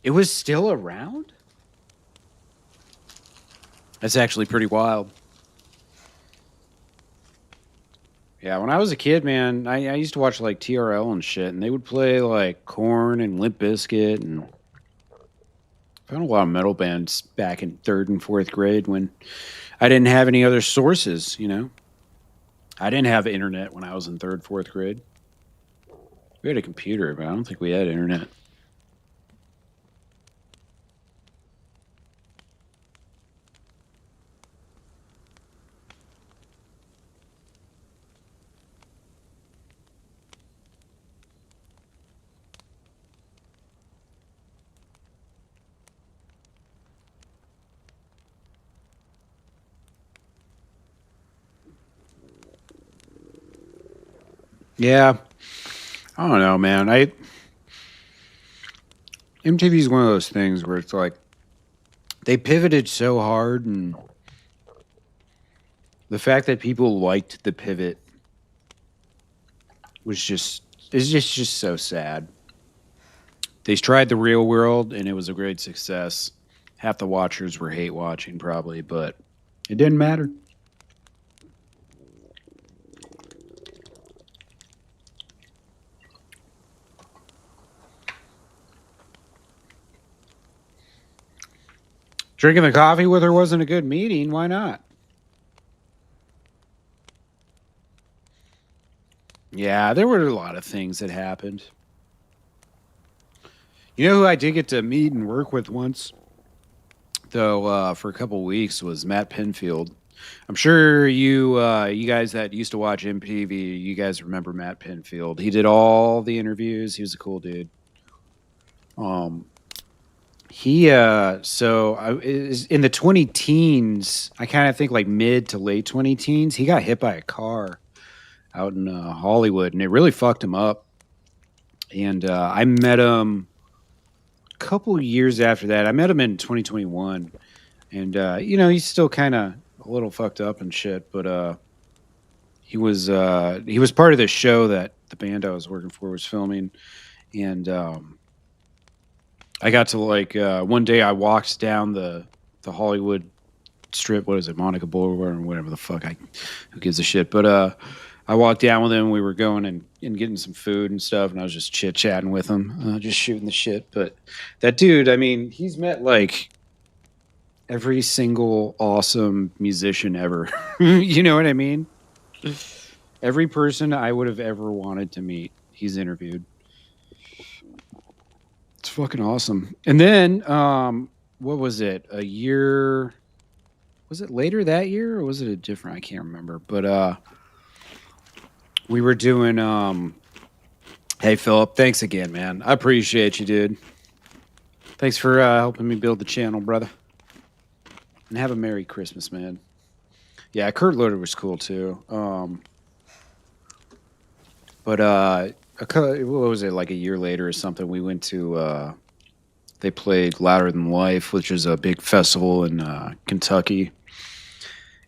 It was still around? That's actually pretty wild. Yeah, when I was a kid, man, I used to watch like TRL and shit, and they would play like Korn and Limp Bizkit, and I found a lot of metal bands back in 3rd and 4th grade when I didn't have any other sources, you know? I didn't have internet when I was in 3rd, 4th grade. We had a computer, but I don't think we had internet. Yeah. I don't know, man. MTV is one of those things where it's like they pivoted so hard, and the fact that people liked the pivot was just so sad. They tried the Real World, and it was a great success. Half the watchers were hate watching, probably, but it didn't matter. Drinking the coffee with her wasn't a good meeting. Why not? Yeah, there were a lot of things that happened. You know who I did get to meet and work with once, though, for a couple of weeks was Matt Pinfield. I'm sure you guys that used to watch MTV, you guys remember Matt Pinfield. He did all the interviews. He was a cool dude. He so I is in the 20 teens, I kind of think like mid to late 20 teens, he got hit by a car out in Hollywood, and it really fucked him up. And I met him a couple years after that. I met him in 2021, and you know, he's still kind of a little fucked up and shit, but he was part of the show that the band I was working for was filming, and I got to like one day I walked down the Hollywood strip. What is it, Monica Boulevard or whatever the fuck? Who gives a shit? But I walked down with him. We were going and getting some food and stuff, and I was just chit chatting with him, just shooting the shit. But that dude, I mean, he's met like every single awesome musician ever. You know what I mean? Every person I would have ever wanted to meet, he's interviewed. It's fucking awesome. And then, what was it? A year? Was it later that year, or was it a different? I can't remember. But we were doing. Hey, Philip, thanks again, man. I appreciate you, dude. Thanks for helping me build the channel, brother. And have a Merry Christmas, man. Yeah, Kurt Loder was cool too. But what was it, like a year later or something? We went to they played Louder Than Life, which is a big festival in Kentucky,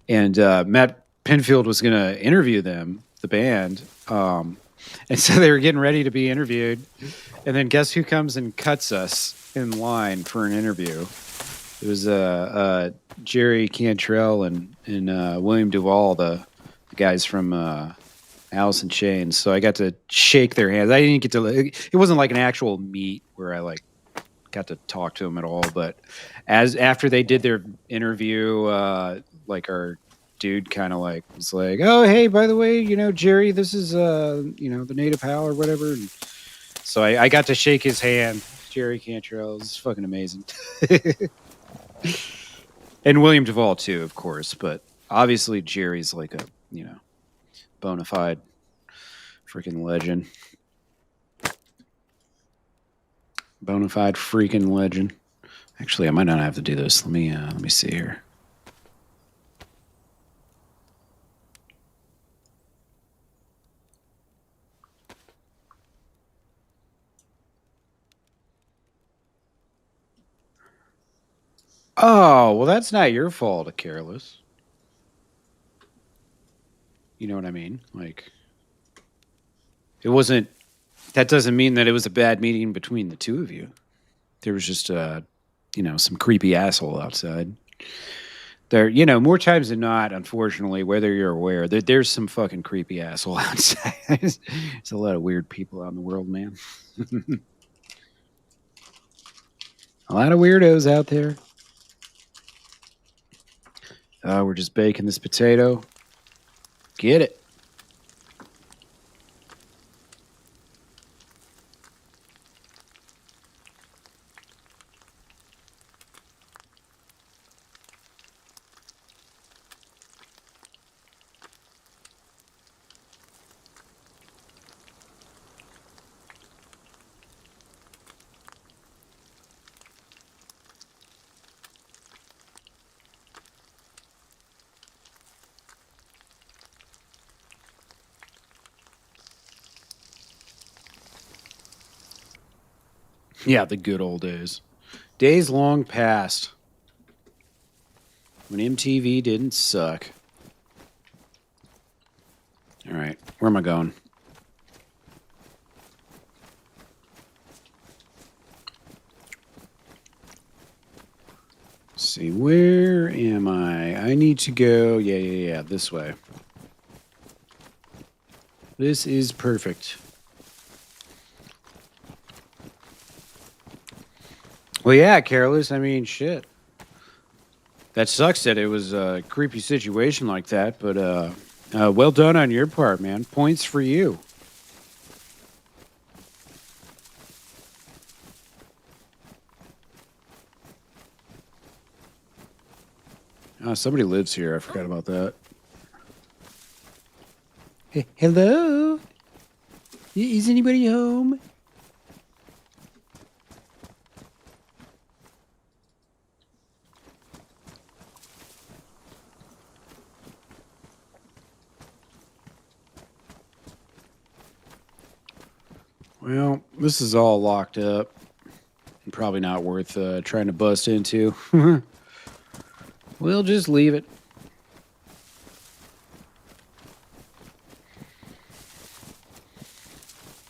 and Matt Pinfield was going to interview them, the band. And so they were getting ready to be interviewed. And then guess who comes and cuts us in line for an interview? It was Jerry Cantrell and William Duvall, the guys from Alice in Chains. So I got to shake their hands. I didn't get to. It wasn't like an actual meet where I like got to talk to them at all. But after they did their interview, like our dude kind of like was like, "Oh, hey, by the way, Jerry, this is the Native Howl or whatever." And so I got to shake his hand. Jerry Cantrell is fucking amazing. And William Duvall too, of course, but obviously Jerry's like a, bona fide freaking legend. Bona fide freaking legend. Actually, I might not have to do this. Let me see here. Oh, well, that's not your fault, Careless. You know what I mean? Like, it wasn't. That doesn't mean that it was a bad meeting between the two of you. There was just, some creepy asshole outside. There, more times than not, unfortunately, whether you're aware, there's some fucking creepy asshole outside. There's a lot of weird people out in the world, man. A lot of weirdos out there. We're just baking this potato. Get it. Yeah, the good old days. Days long past. When MTV didn't suck. All right, where am I going? Let's see, where am I? I need to go. Yeah, this way. This is perfect. Well, yeah, Careless. I mean, shit. That sucks that it was a creepy situation like that, but well done on your part, man. Points for you. Oh, somebody lives here. I forgot about that. Hey, hello? Is anybody home? Well, this is all locked up. And probably not worth trying to bust into. We'll just leave it.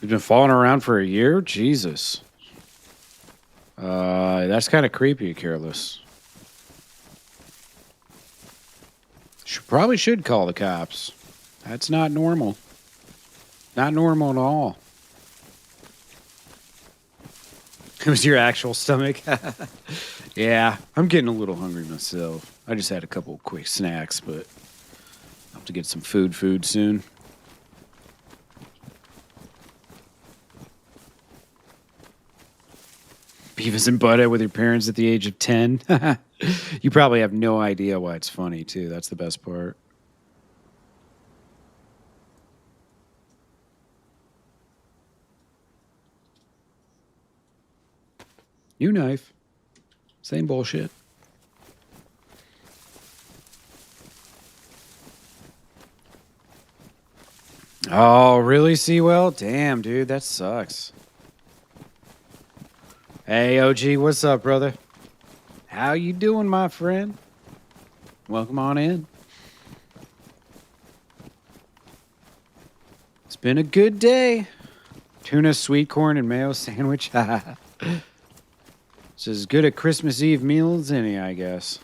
We've been following around for a year? Jesus. That's kind of creepy, Careless. Probably should call the cops. That's not normal. Not normal at all. It was your actual stomach. Yeah, I'm getting a little hungry myself. I just had a couple quick snacks, but I'll have to get some food soon. Beavis and Butthead with your parents at the age of 10. You probably have no idea why it's funny, too. That's the best part. New knife. Same bullshit. Oh, really, Sewell? Damn, dude, that sucks. Hey, OG, what's up, brother? How you doing, my friend? Welcome on in. It's been a good day. Tuna, sweet corn, and mayo sandwich. It's as good a Christmas Eve meal as any, I guess.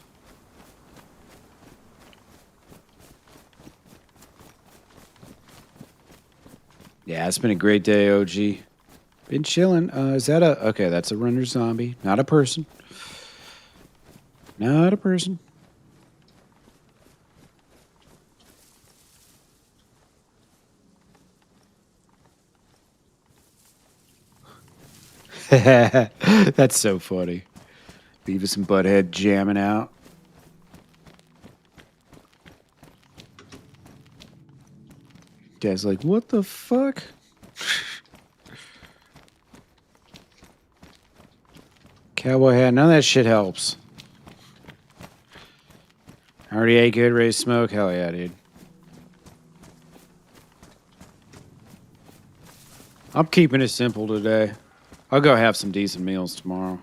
Yeah, it's been a great day, OG. Been chilling. Is that a... Okay, that's a runner zombie. Not a person. Not a person. That's so funny. Beavis and Butthead jamming out. Dad's like, what the fuck? Cowboy hat. None of that shit helps. Already ate good, ready to smoke? Hell yeah, dude. I'm keeping it simple today. I'll go have some decent meals tomorrow.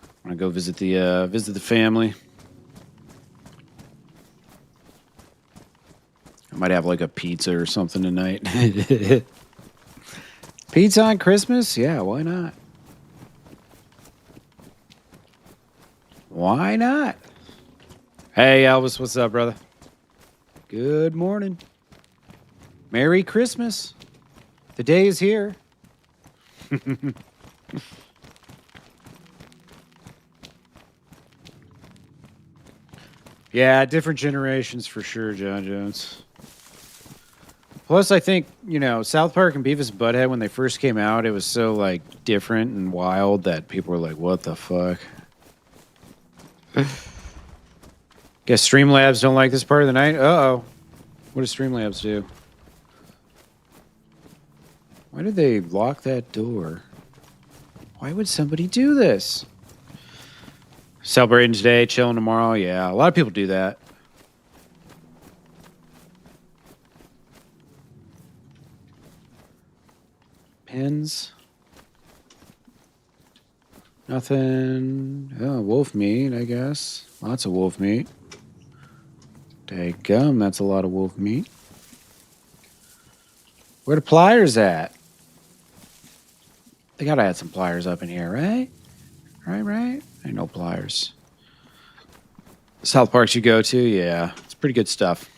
I'm gonna go visit the family. I might have like a pizza or something tonight. Pizza on Christmas? Yeah, why not? Why not? Hey, Elvis, what's up, brother? Good morning. Merry Christmas. The day is here. Yeah, different generations for sure, John Jones. Plus, I think, South Park and Beavis and Butthead, when they first came out, it was so, like, different and wild that people were like, what the fuck? Guess Streamlabs don't like this part of the night? Uh-oh. What does Streamlabs do? Why did they lock that door? Why would somebody do this? Celebrating today, chilling tomorrow. Yeah, a lot of people do that. Pins. Nothing. Oh, wolf meat, I guess. Lots of wolf meat. Daggum, that's a lot of wolf meat. Where the pliers at? They gotta add some pliers up in here, right? Right? Ain't no pliers. South Parks you go to? Yeah, it's pretty good stuff.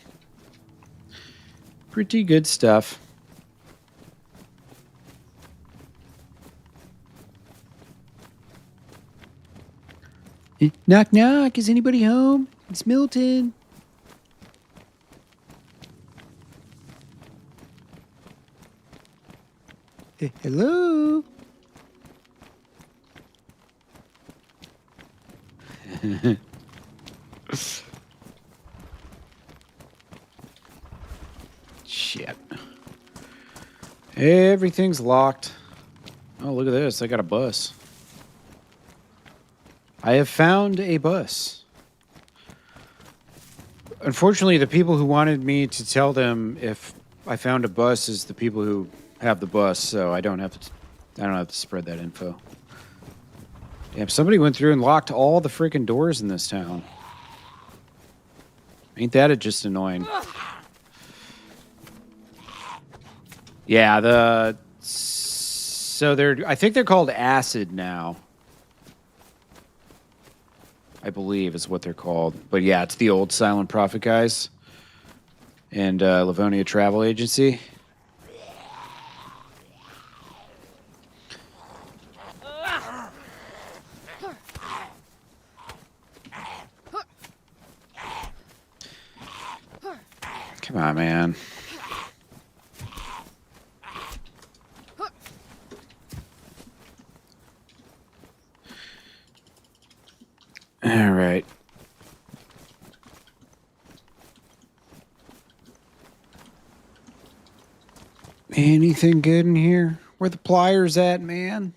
Pretty good stuff. Knock, knock. Is anybody home? It's Milton. Hello? Shit. Everything's locked. Oh, look at this. I got a bus. I have found a bus. Unfortunately, the people who wanted me to tell them if I found a bus is the people who have the bus, so I don't have to spread that info. Damn, somebody went through and locked all the freaking doors in this town. Ain't that just annoying? Yeah, I think they're called acid now. I believe is what they're called. But yeah, it's the old Silent Prophet guys and Livonia Travel Agency. Come on, man. All right. Anything good in here? Where the pliers at, man?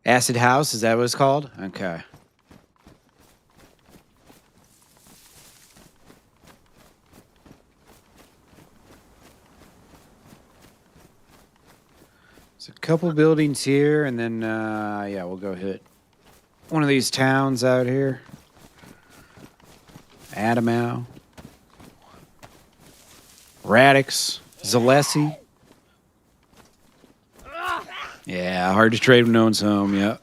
Acid House, is that what it's called? Okay. There's a couple buildings here, and then, yeah, we'll go hit one of these towns out here. Adamo. Radix, Zalessi. Yeah, hard to trade when no one's home. Yeah.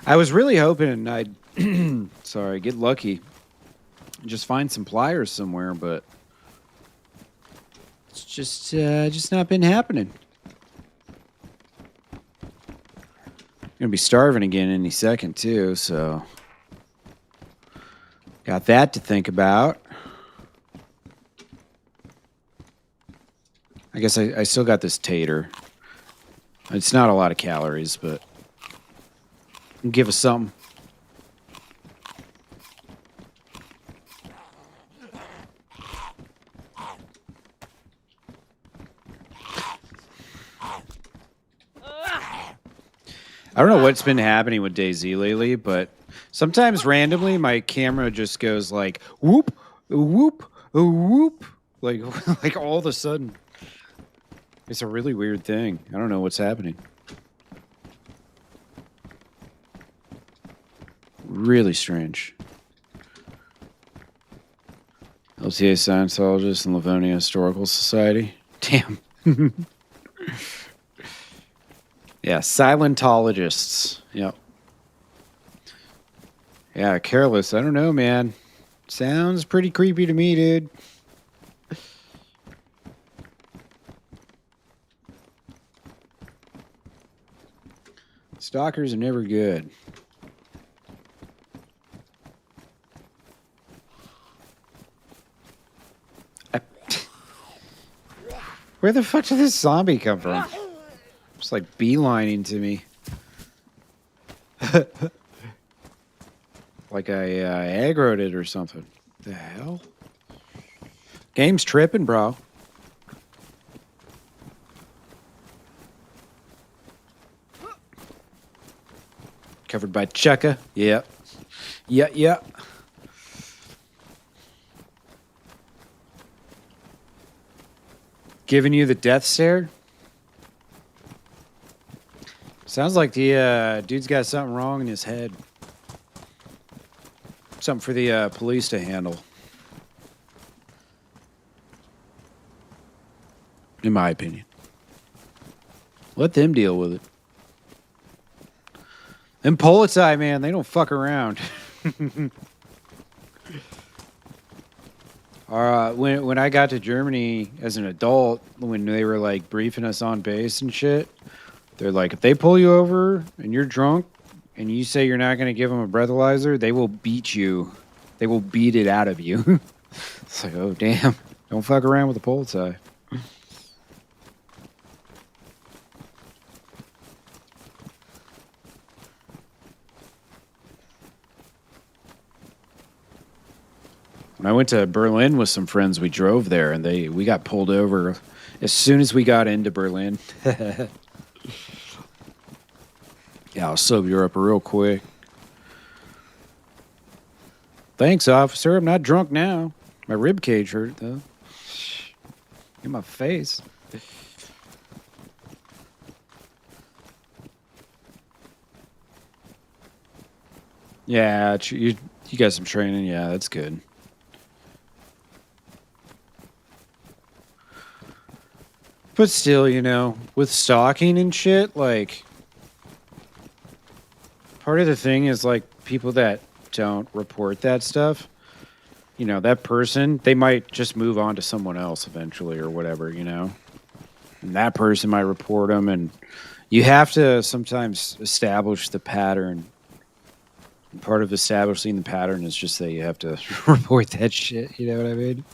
I was really hoping I'd, sorry, get lucky, just find some pliers somewhere, but it's just not been happening. Gonna be starving again any second too, so got that to think about. I guess I still got this tater. It's not a lot of calories, but give us something. I don't know what's been happening with DayZ lately, but sometimes randomly my camera just goes like whoop, whoop, whoop, like like all of a sudden. It's a really weird thing. I don't know what's happening. Really strange. LTA Scientologist and Livonia Historical Society. Damn. Yeah, silentologists. Yep. Yeah, careless. I don't know, man. Sounds pretty creepy to me, dude. Stalkers are never good. Where the fuck did this zombie come from? Just like beelining to me. Like I aggroed it or something. The hell? Game's tripping, bro. Covered by Chukka. Yep. Yeah. Giving you the death stare? Sounds like the dude's got something wrong in his head. Something for the police to handle. In my opinion. Let them deal with it. Them Polizei, man, they don't fuck around. When I got to Germany as an adult, when they were like briefing us on base and shit, they're like, if they pull you over and you're drunk and you say you're not going to give them a breathalyzer, they will beat you. They will beat it out of you. It's like, oh, damn. Don't fuck around with the Polizei. When I went to Berlin with some friends, we drove there, and we got pulled over as soon as we got into Berlin. Yeah, I'll sober you up real quick. Thanks, officer. I'm not drunk now. My rib cage hurt, though. In my face. Yeah, you got some training. Yeah, that's good. But still, you know, with stalking and shit, like, part of the thing is, like, people that don't report that stuff, you know, that person, they might just move on to someone else eventually or whatever, you know? And that person might report them, and you have to sometimes establish the pattern. And part of establishing the pattern is just that you have to report that shit, you know what I mean?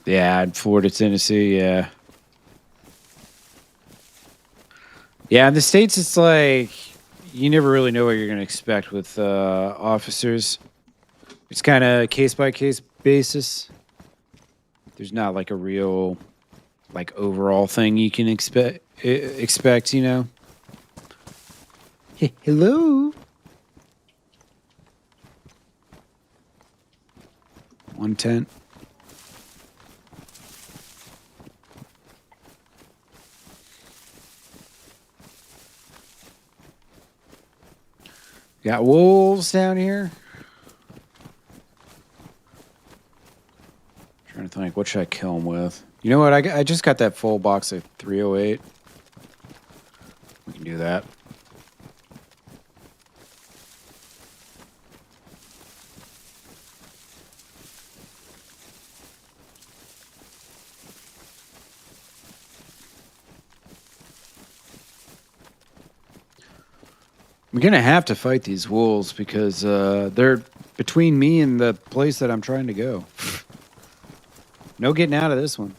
Yeah, in Florida, Tennessee, yeah. Yeah, in the States, it's like you never really know what you're going to expect with officers. It's kind of case-by-case basis. There's not like a real, like, overall thing you can expect, you know? Hey, hello? 110. Got wolves down here. Trying to think, what should I kill him with? You know what? I just got that full box of 308. We can do that. I'm gonna have to fight these wolves because they're between me and the place that I'm trying to go. No getting out of this one.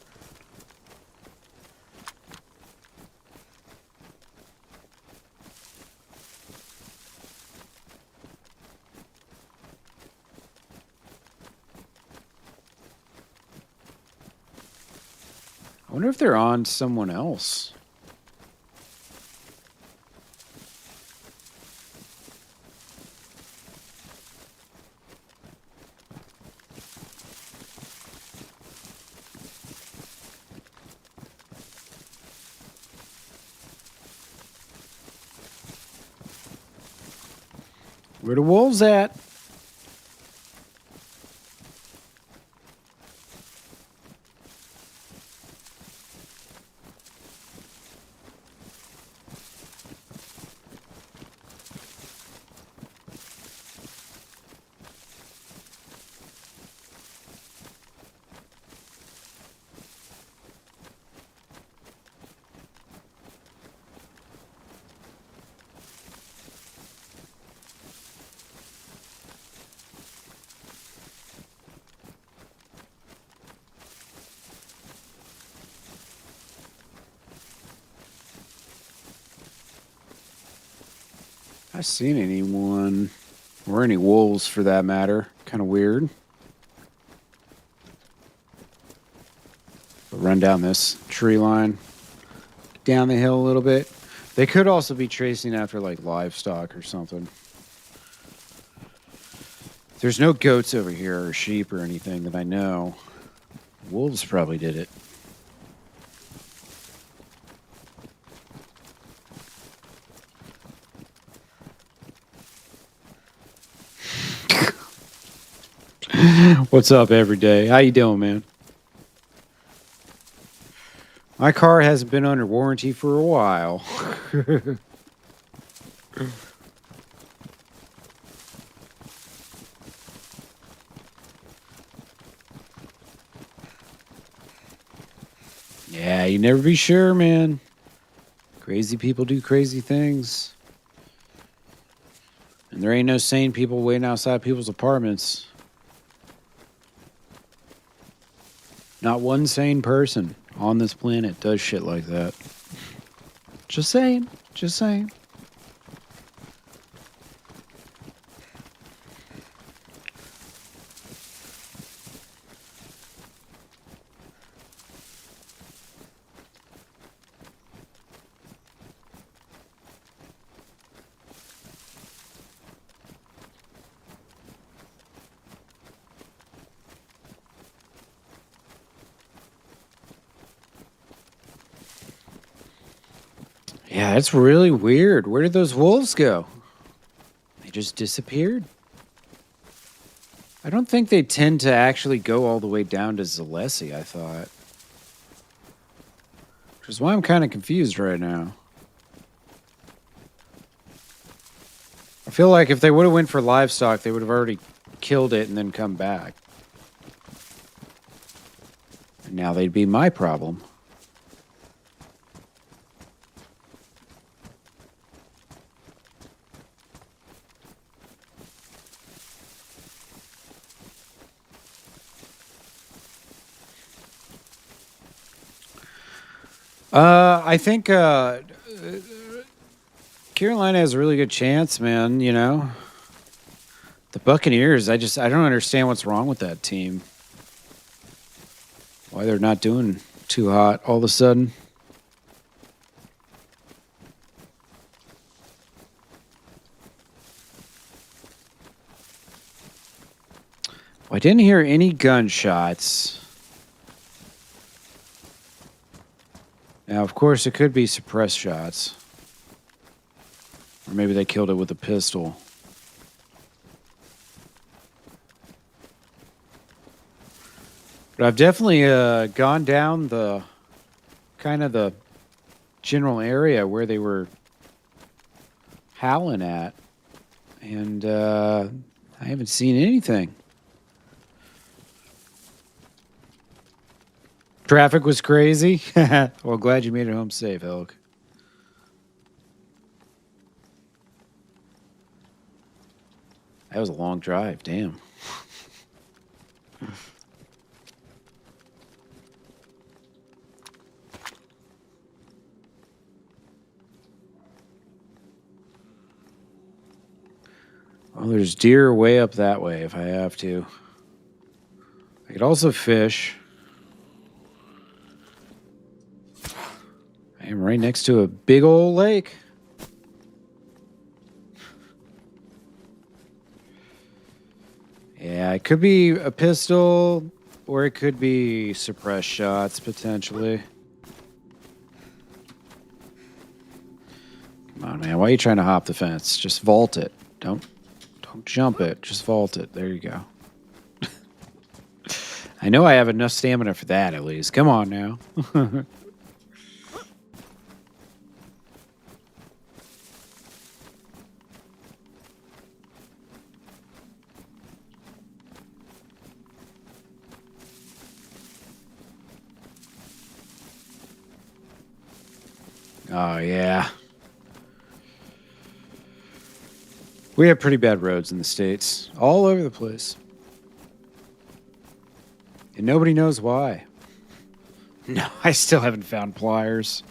I wonder if they're on someone else. Where the wolves at? I seen anyone or any wolves for that matter. Kind of weird. But run down this tree line, down the hill a little bit. They could also be chasing after like livestock or something. There's no goats over here or sheep or anything that I know. Wolves probably did it. What's up, every day? How you doing, man? My car hasn't been under warranty for a while. Yeah, you never be sure, man. Crazy people do crazy things. And there ain't no sane people waiting outside people's apartments. Not one sane person on this planet does shit like that. Just saying. Just saying. Yeah, it's really weird. Where did those wolves go? They just disappeared. I don't think they tend to actually go all the way down to Zalessi, I thought. Which is why I'm kind of confused right now. I feel like if they would have went for livestock, they would have already killed it and then come back. And now they'd be my problem. I think Carolina has a really good chance, man, you know. The Buccaneers, I don't understand what's wrong with that team. Why they're not doing too hot all of a sudden. Well, I didn't hear any gunshots. Now, of course, it could be suppressed shots. Or maybe they killed it with a pistol. But I've definitely gone down the kind of the general area where they were howling at, and I haven't seen anything. Traffic was crazy. Well, glad you made it home safe, Elk. That was a long drive. Damn. Well, there's deer way up that way if I have to. I could also fish. I am right next to a big old lake. Yeah, it could be a pistol, or it could be suppressed shots, potentially. Come on, man. Why are you trying to hop the fence? Just vault it. Don't jump it. Just vault it. There you go. I know I have enough stamina for that, at least. Come on now. Oh, yeah. We have pretty bad roads in the States. All over the place. And nobody knows why. No, I still haven't found pliers.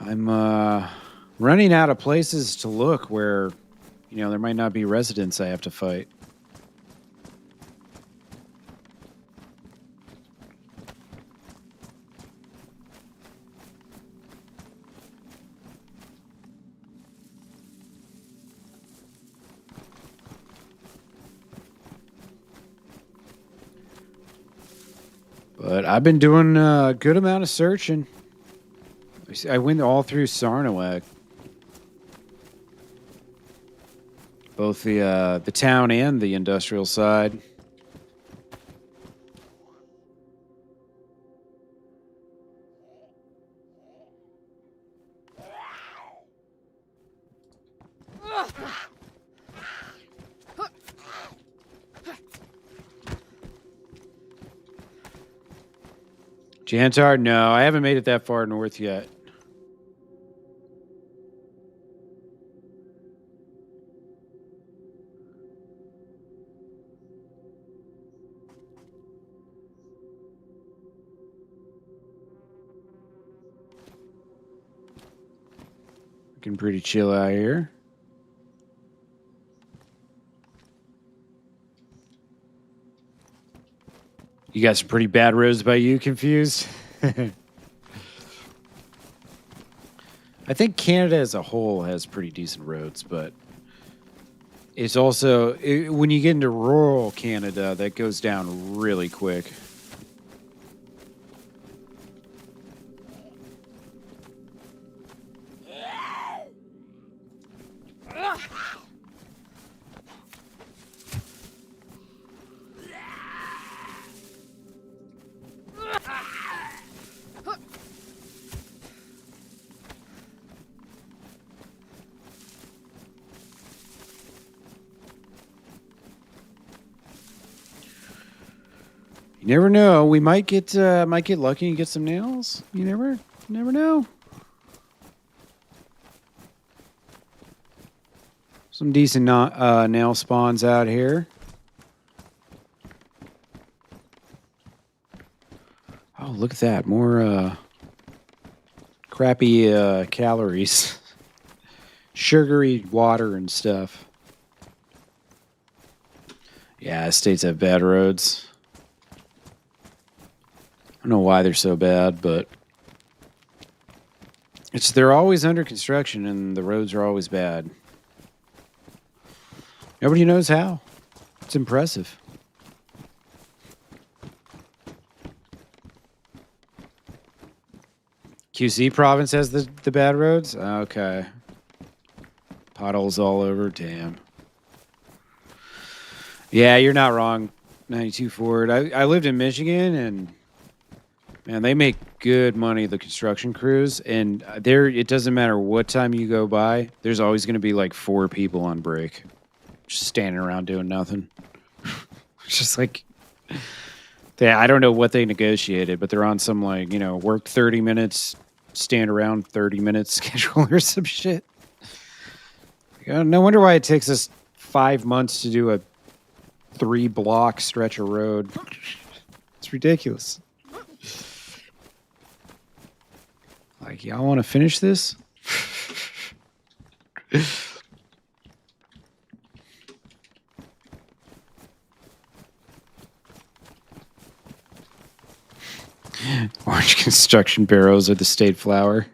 I'm running out of places to look where, there might not be residents I have to fight. But I've been doing a good amount of searching. I went all through Sarnawak. Both the town and the industrial side. Jantar? No, I haven't made it that far north yet. Looking pretty chill out here. You got some pretty bad roads by you, Confused? I think Canada as a whole has pretty decent roads, but it's also, when you get into rural Canada, that goes down really quick. You never know. We might get lucky and get some nails. You never know. Some decent nail spawns out here. Oh, look at that. More crappy calories. Sugary water and stuff. Yeah, states have bad roads. I don't know why they're so bad, but they're always under construction and the roads are always bad. Nobody knows how. It's impressive. QC province has the bad roads? Okay. Potholes all over. Damn. Yeah, you're not wrong, 92 Ford. I lived in Michigan, and man, they make good money, the construction crews. And there, it doesn't matter what time you go by, there's always going to be like 4 people on break, just standing around doing nothing. It's just like, I don't know what they negotiated, but they're on some like, work 30 minutes, stand around 30 minutes schedule or some shit. No wonder why it takes us 5 months to do a 3-block stretch of road. It's ridiculous. Like, y'all want to finish this? Orange construction barrows are the state flower.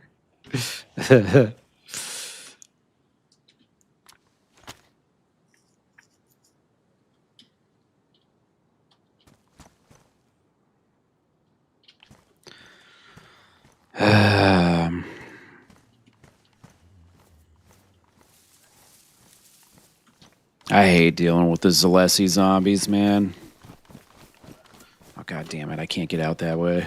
I hate dealing with the Zalessi zombies, man. Oh, God damn it. I can't get out that way.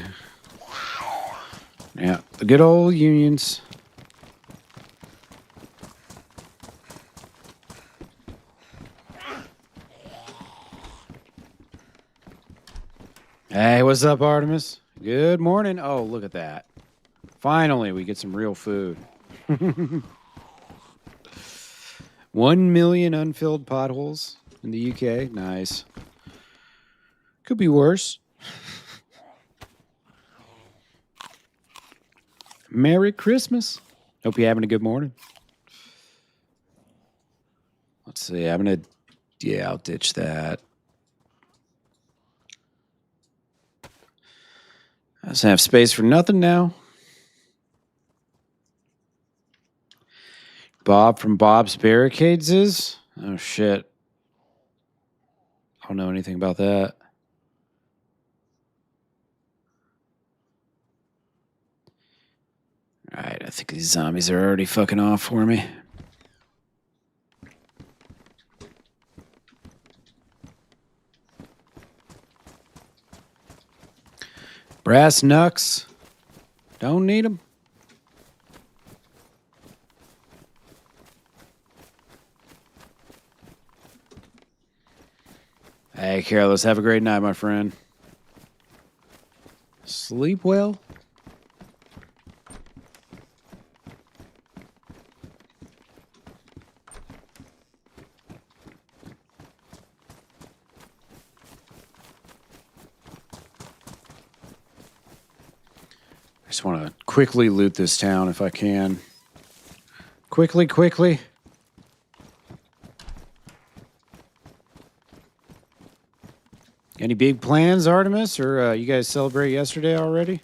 Yeah, the good old unions. Hey, what's up, Artemis? Good morning. Oh, look at that. Finally, we get some real food. 1 million unfilled potholes in the UK. Nice. Could be worse. Merry Christmas. Hope you're having a good morning. Let's see. I'll ditch that. I just have space for nothing now. Bob from Bob's Barricades is? Oh, shit. I don't know anything about that. All right, I think these zombies are already fucking off for me. Brass knucks. Don't need them. Hey, Carlos, have a great night, my friend. Sleep well. I just want to quickly loot this town if I can. Quickly. Any big plans, Artemis? Or you guys celebrate yesterday already?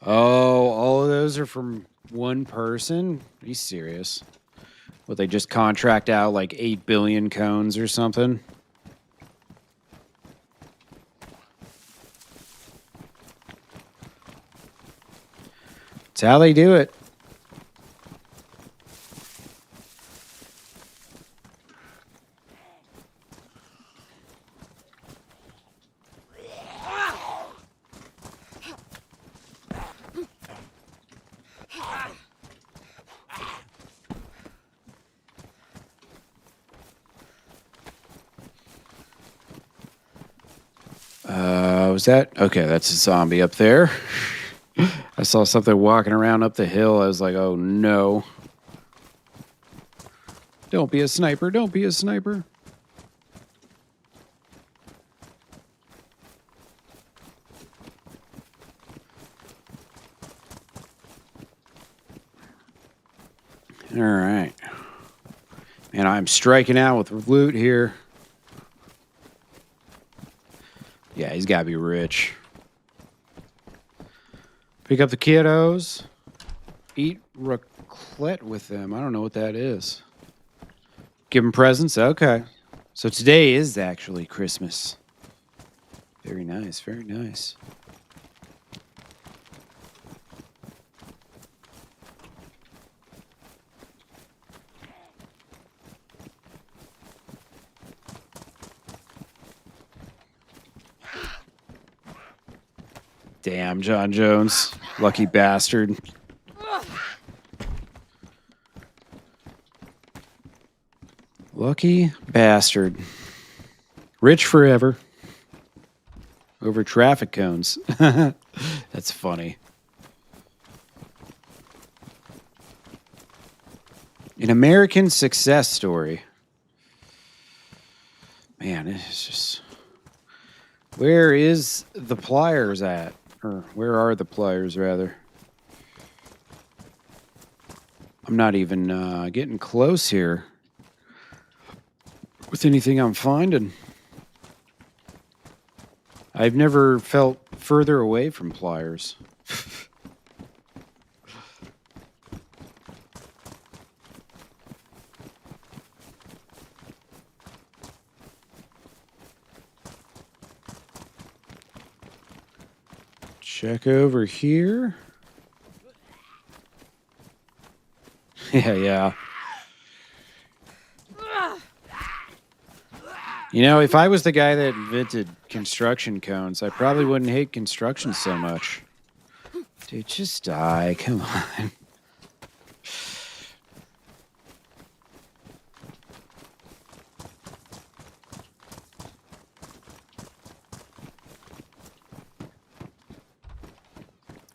Oh, all of those are from one person? Are you serious? What, they just contract out like 8 billion cones or something? That's how they do it. Was that? Okay, that's a zombie up there. I saw something walking around up the hill. I was like, oh no. Don't be a sniper. Don't be a sniper. All right. Man, I'm striking out with loot here. Yeah, he's got to be rich. Pick up the kiddos. Eat raclette with them. I don't know what that is. Give them presents? Okay. So today is actually Christmas. Very nice, very nice. Damn, John Jones. Lucky bastard. Lucky bastard. Rich forever. Over traffic cones. That's funny. An American success story. Man, it's just... Where is the pliers at? Or where are the pliers, rather? I'm not even getting close here with anything I'm finding. I've never felt further away from pliers. Check over here. Yeah. You know, if I was the guy that invented construction cones, I probably wouldn't hate construction so much. Dude, just die. Come on.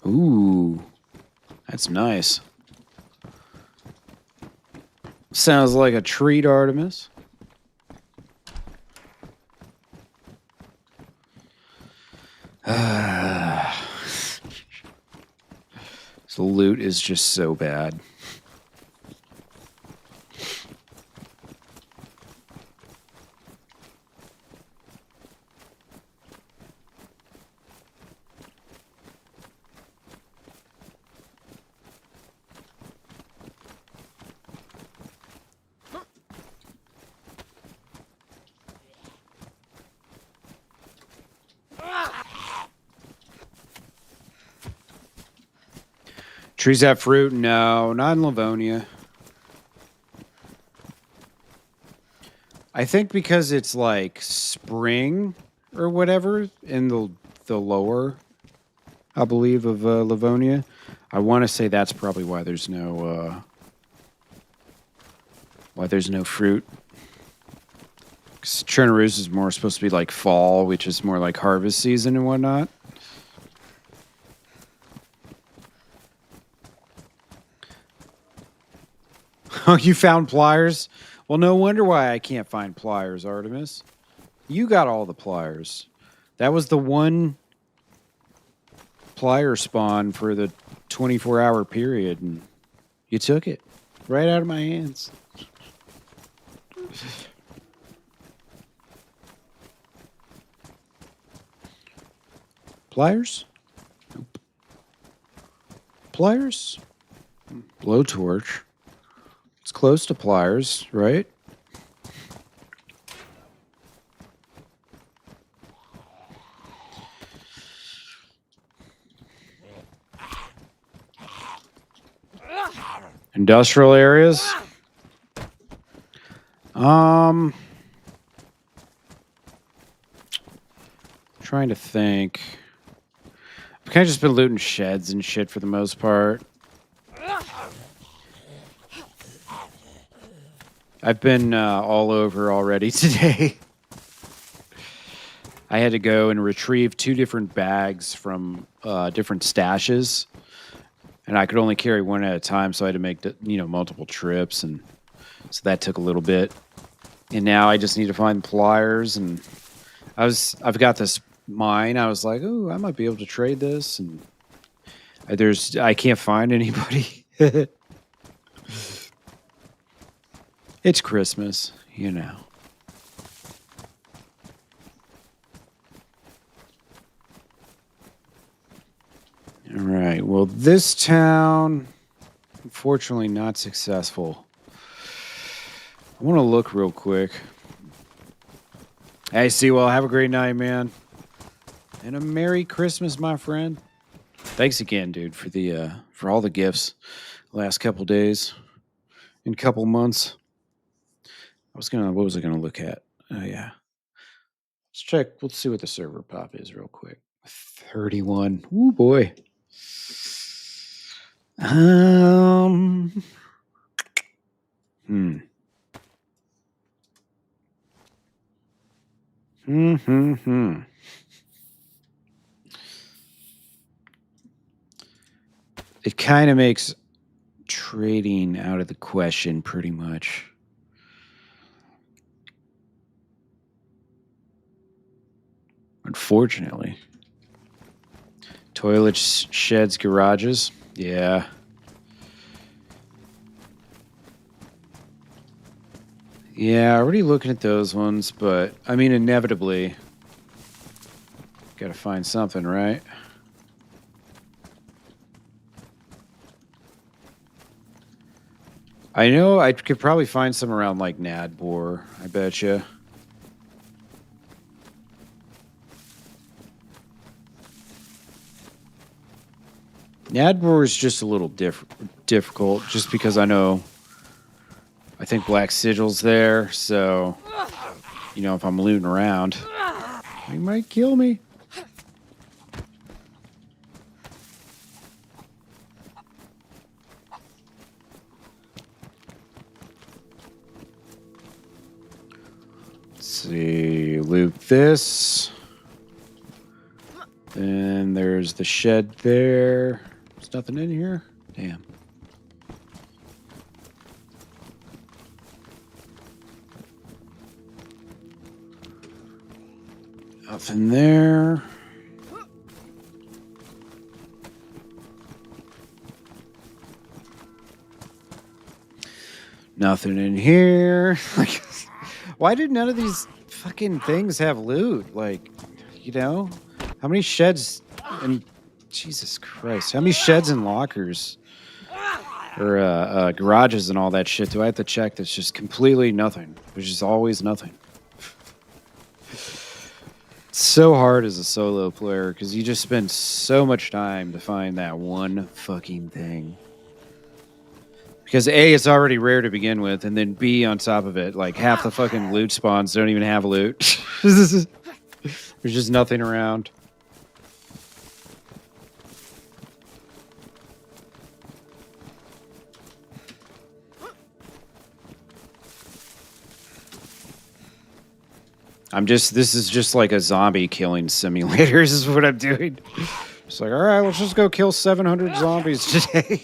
Ooh, that's nice. Sounds like a treat, Artemis. The loot is just so bad. Trees have fruit? No, not in Livonia. I think because it's like spring or whatever in the lower, I believe, of Livonia. I want to say that's probably why there's no fruit. Because Chernaroos is more supposed to be like fall, which is more like harvest season and whatnot. Oh, you found pliers? Well, no wonder why I can't find pliers, Artemis. You got all the pliers. That was the one plier spawn for the 24-hour period, and you took it right out of my hands. Pliers? Nope. Pliers? Blowtorch. It's close to pliers, right? Industrial areas? Trying to think. I've kind of just been looting sheds and shit for the most part. I've been all over already today. I had to go and retrieve 2 different bags from different stashes, and I could only carry one at a time, so I had to make multiple trips, and so that took a little bit. And now I just need to find pliers, and I've got this mine. I was like, oh, I might be able to trade this, and I can't find anybody. It's Christmas, you know. All right. Well, this town, unfortunately, not successful. I want to look real quick. Hey, Sewell, have a great night, man. And a Merry Christmas, my friend. Thanks again, dude, for all the gifts last couple days and couple months. What was I gonna look at? Oh yeah. Let's see what the server pop is real quick. 31. Ooh, boy. Hmm. It kind of makes trading out of the question pretty much. Unfortunately. Toilets, sheds, garages. Yeah. Yeah, already looking at those ones, but I mean, inevitably, gotta find something, right? I know I could probably find some around like Nadbor, I bet you. Nadbor is just a little difficult, just because I think Black Sigil's there, so you know, if I'm looting around, he might kill me. Let's see, loot this. Then there's the shed there. There's nothing in here. Damn. Nothing there. Nothing in here. Like, why did none of these fucking things have loot? Like, you know, how many sheds and Jesus Christ, how many sheds and lockers or garages and all that shit do I have to check? That's just completely nothing. There's just always nothing. It's so hard as a solo player because you just spend so much time to find that one fucking thing. Because A, it's already rare to begin with, and then B, on top of it, like half the fucking loot spawns don't even have loot. There's just nothing around. This is just like a zombie killing simulator. This is what I'm doing. It's like, all right, let's just go kill 700 zombies today.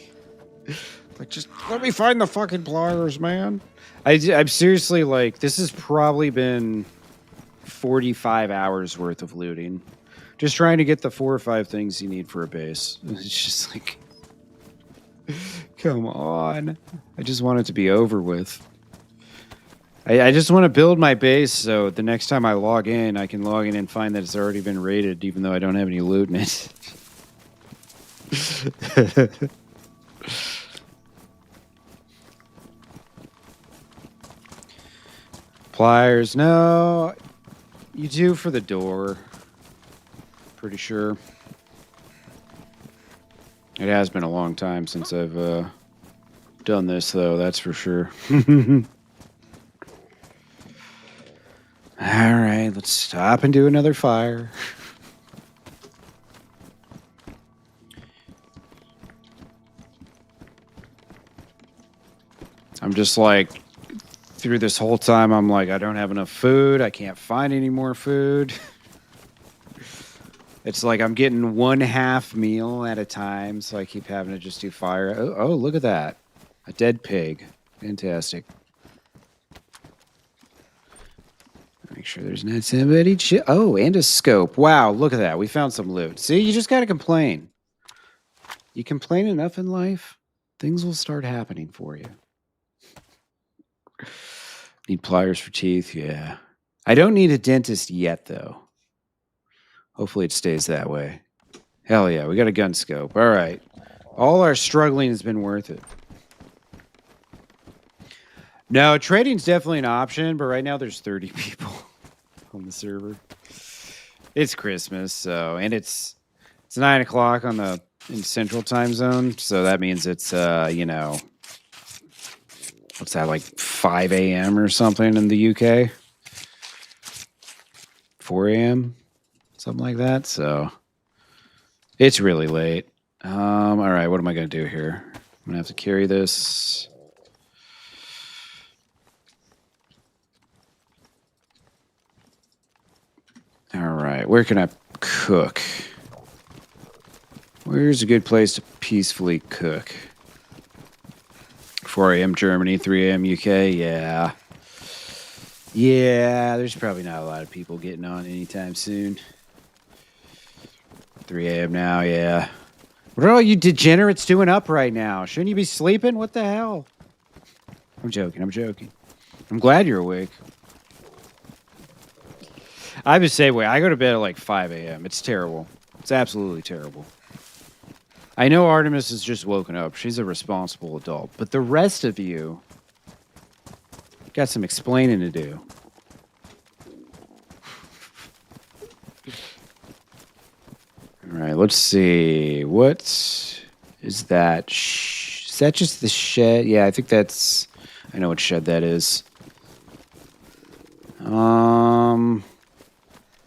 Like, just let me find the fucking pliers, man. I'm seriously like, this has probably been 45 hours worth of looting. Just trying to get the 4 or 5 things you need for a base. It's just like, come on. I just want it to be over with. I just want to build my base so the next time I log in, I can log in and find that it's already been raided, even though I don't have any loot in it. Pliers, no. You do for the door. Pretty sure. It has been a long time since I've done this, though, that's for sure. All right, let's stop and do another fire. I'm just like, through this whole time, I'm like, I don't have enough food. I can't find any more food. It's like I'm getting 1/2 meal at a time, so I keep having to just do fire. Oh, look at that. A dead pig. Fantastic. Make sure there's not somebody. Oh, and a scope. Wow, look at that. We found some loot. See, you just got to complain. You complain enough in life, things will start happening for you. Need pliers for teeth, yeah. I don't need a dentist yet, though. Hopefully it stays that way. Hell yeah, we got a gun scope. All right. All our struggling has been worth it. No, trading's definitely an option, but right now there's 30 people on the server. It's Christmas, so, and it's 9 o'clock in Central Time Zone, so that means it's you know, what's that, like 5 a.m. or something in the UK? 4 a.m. Something like that. So It's really late. All right, what am I going to do here? I'm going to have to carry this. All right, where can I cook? Where's a good place to peacefully cook? 4 a.m. Germany, 3 a.m. UK. Yeah. Yeah, there's probably not a lot of people getting on anytime soon. 3 a.m. now, yeah. What are all you degenerates doing up right now? Shouldn't you be sleeping? What the hell? I'm joking. I'm joking. I'm glad you're awake. I would say, wait, I go to bed at like 5 a.m. It's terrible. It's absolutely terrible. I know Artemis has just woken up. She's a responsible adult. But the rest of you got some explaining to do. All right, let's see. What is that? Is that just the shed? Yeah, I think that's... I know what shed that is. I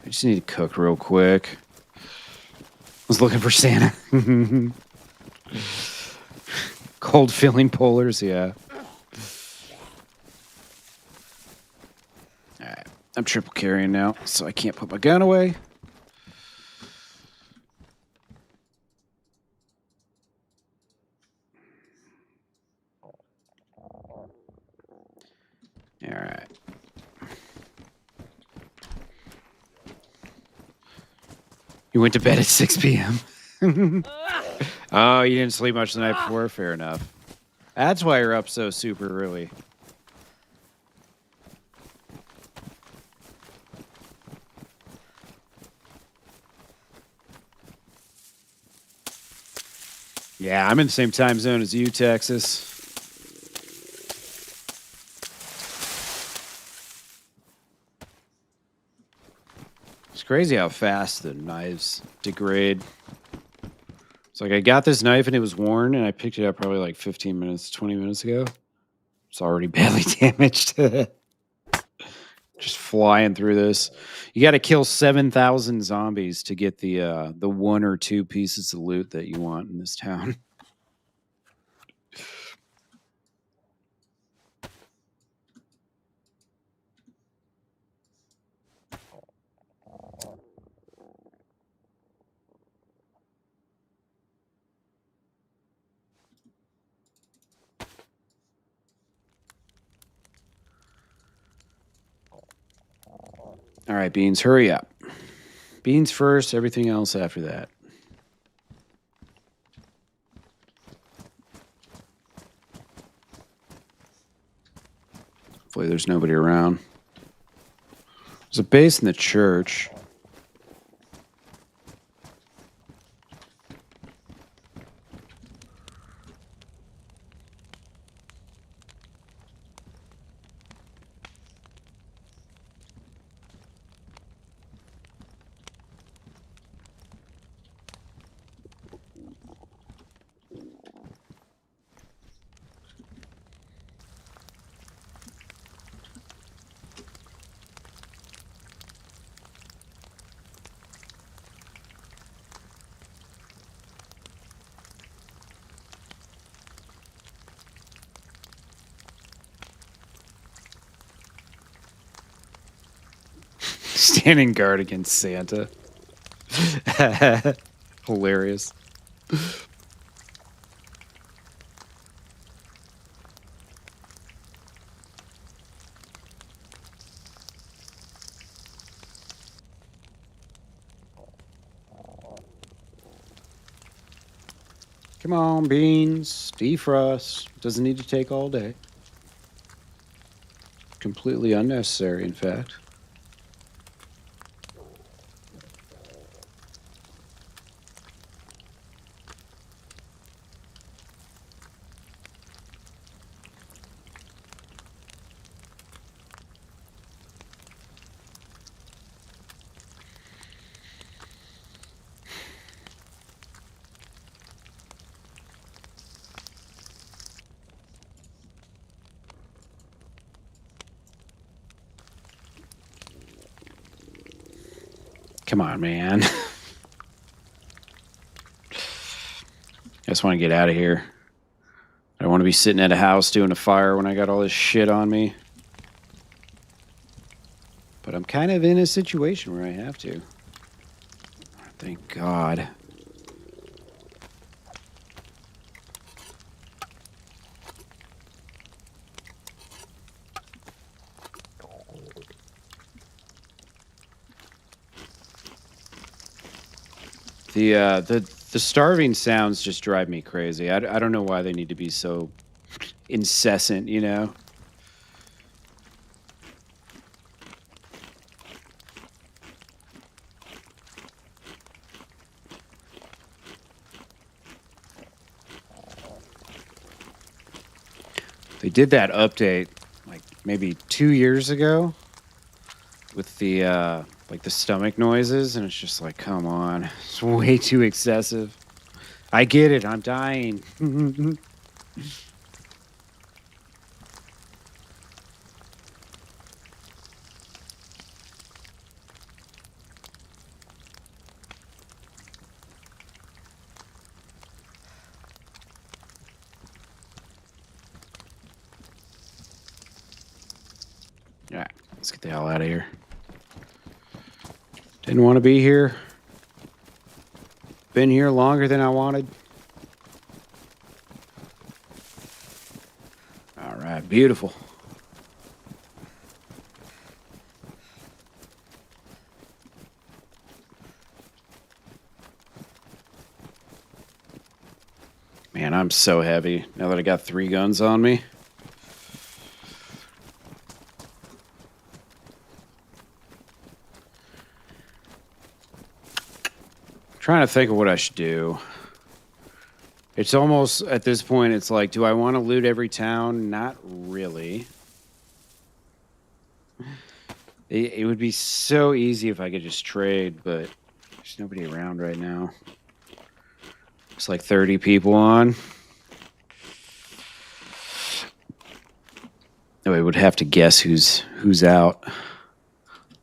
just need to cook real quick. I was looking for Santa. Cold filling polars, yeah. All right, I'm triple carrying now, so I can't put my gun away. All right. You went to bed at 6 p.m. Oh, you didn't sleep much the night before? Fair enough. That's why you're up so super early. Yeah, I'm in the same time zone as you, Texas. It's crazy how fast the knives degrade. It's like I got this knife and it was worn, and I picked it up probably like 15 minutes, 20 minutes ago. It's already badly damaged. Just flying through this. You got to kill 7,000 zombies to get the 1 or 2 pieces of loot that you want in this town. All right, Beans, hurry up. Beans first, everything else after that. Hopefully there's nobody around. There's a base in the church. Standing guard against Santa. Hilarious. Come on, Beans. Defrost. Doesn't need to take all day. Completely unnecessary, in fact. Come on, man. just want to get out of here. I don't want to be sitting at a house doing a fire when I got all this shit on me. But I'm kind of in a situation where I have to. Thank God. The starving sounds just drive me crazy. I don't know why they need to be so incessant, you know? They did that update like maybe 2 years ago with the like the stomach noises, and it's just like, come on, it's way too excessive. I get it, I'm dying. All right, let's get the hell out of here. Didn't want to be here. Been here longer than I wanted. All right, beautiful. Man, I'm so heavy now that I got 3 guns on me. Trying to think of what I should do. It's almost, at this point, it's like, do I want to loot every town? Not really. It would be so easy if I could just trade, but there's nobody around right now. It's like 30 people on. Oh, I would have to guess who's out.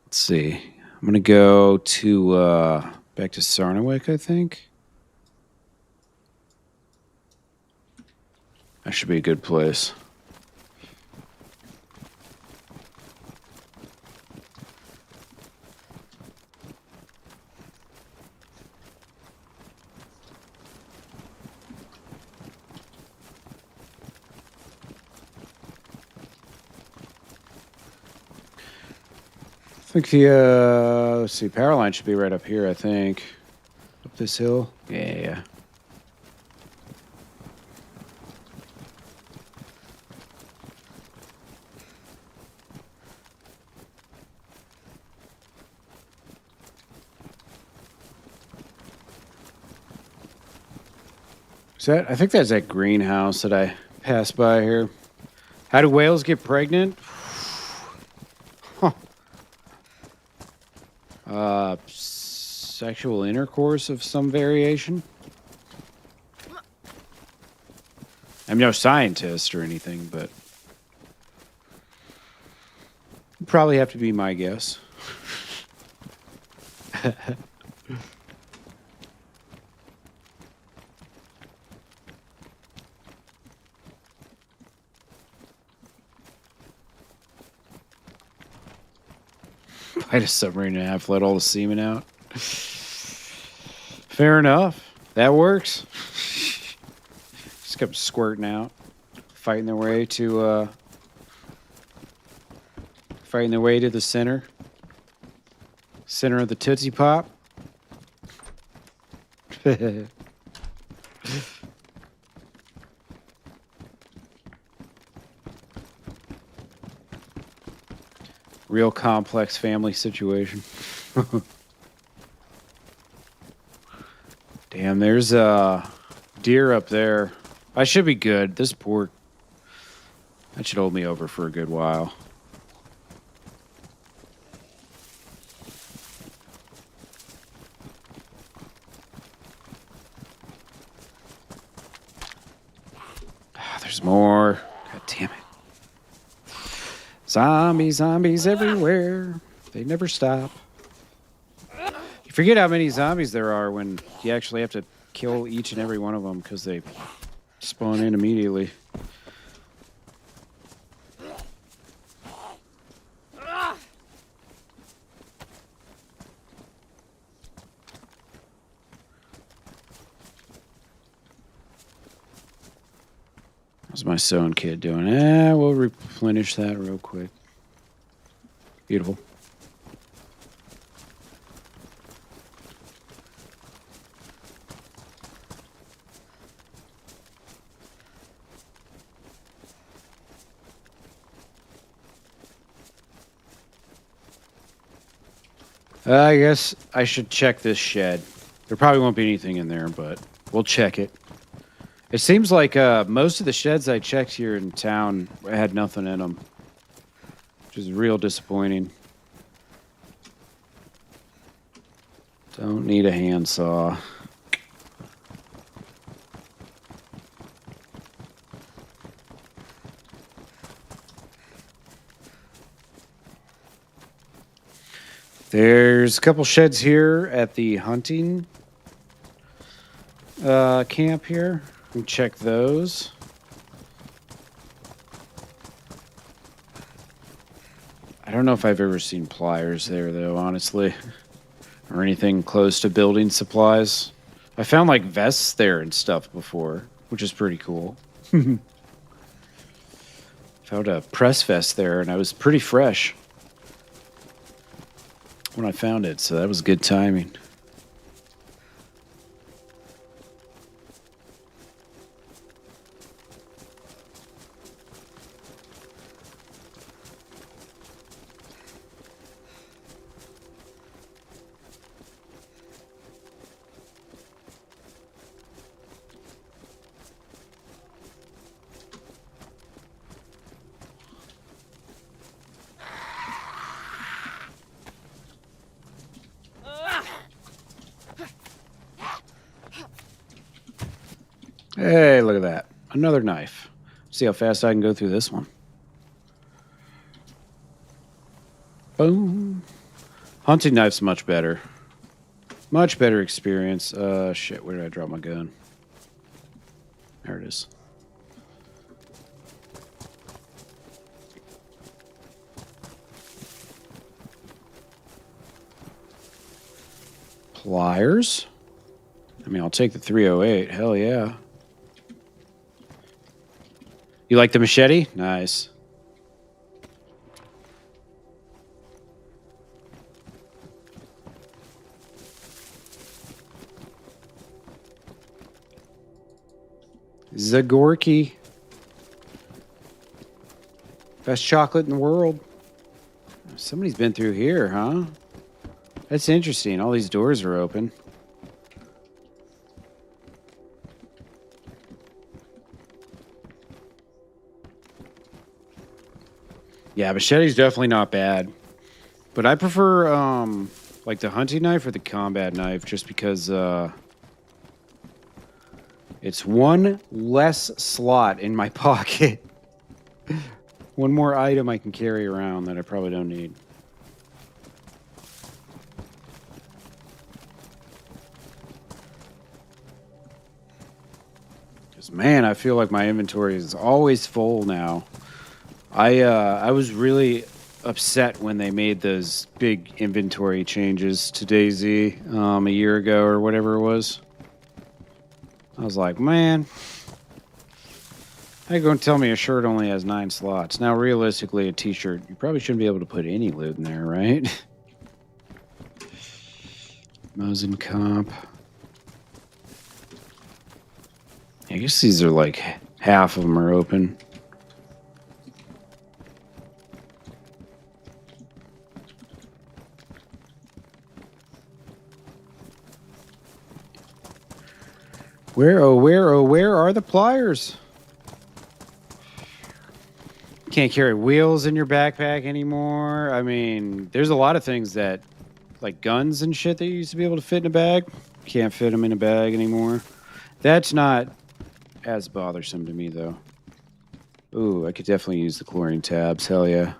Let's see. I'm gonna go to back to Sarnawick, I think. That should be a good place. I think the, let's see, power line should be right up here, I think. Up this hill? Yeah. Is that, I think that's that greenhouse that I passed by here. How do whales get pregnant? Huh. Sexual intercourse of some variation. I'm no scientist or anything, but probably have to be my guess. Fight a submarine and have let all the semen out. Fair enough. That works. Just kept squirting out, fighting their way to the center of the Tootsie Pop. Real complex family situation. Damn, there's a deer up there. I should be good. This pork, that should hold me over for a good while. There's more. God damn it. Zombies everywhere. They never stop. You forget how many zombies there are when you actually have to kill each and every one of them because they spawn in immediately. How's my sewing kit doing? We'll replenish that real quick. Beautiful. I guess I should check this shed. There probably won't be anything in there, but we'll check it. It seems like most of the sheds I checked here in town had nothing in them, which is real disappointing. Don't need a handsaw. There's a couple sheds here at the hunting camp here. We can check those. I don't know if I've ever seen pliers there, though, honestly, or anything close to building supplies. I found like vests there and stuff before, which is pretty cool. Found a press vest there, and I was pretty fresh when I found it, so that was good timing. Hey, look at that. Another knife. See how fast I can go through this one. Boom. Hunting knife's much better. Much better experience. Shit, where did I drop my gun? There it is. Pliers? I mean, I'll take the 308. Hell yeah. You like the machete? Nice. Zagorki. Best chocolate in the world. Somebody's been through here, huh? That's interesting. All these doors are open. Yeah, machete's definitely not bad. But I prefer like the hunting knife or the combat knife just because it's one less slot in my pocket. One more item I can carry around that I probably don't need. Because, man, I feel like my inventory is always full now. I was really upset when they made those big inventory changes to DayZ a year ago or whatever it was. I was like, man, how you going to tell me a shirt only has 9 slots? Now, realistically, a t-shirt, you probably shouldn't be able to put any loot in there, right? Mosin comp. I guess these are like half of them are open. Where are the pliers? Can't carry wheels in your backpack anymore. I mean, there's a lot of things that, like guns and shit that used to be able to fit in a bag. Can't fit them in a bag anymore. That's not as bothersome to me, though. Ooh, I could definitely use the chlorine tabs. Hell yeah.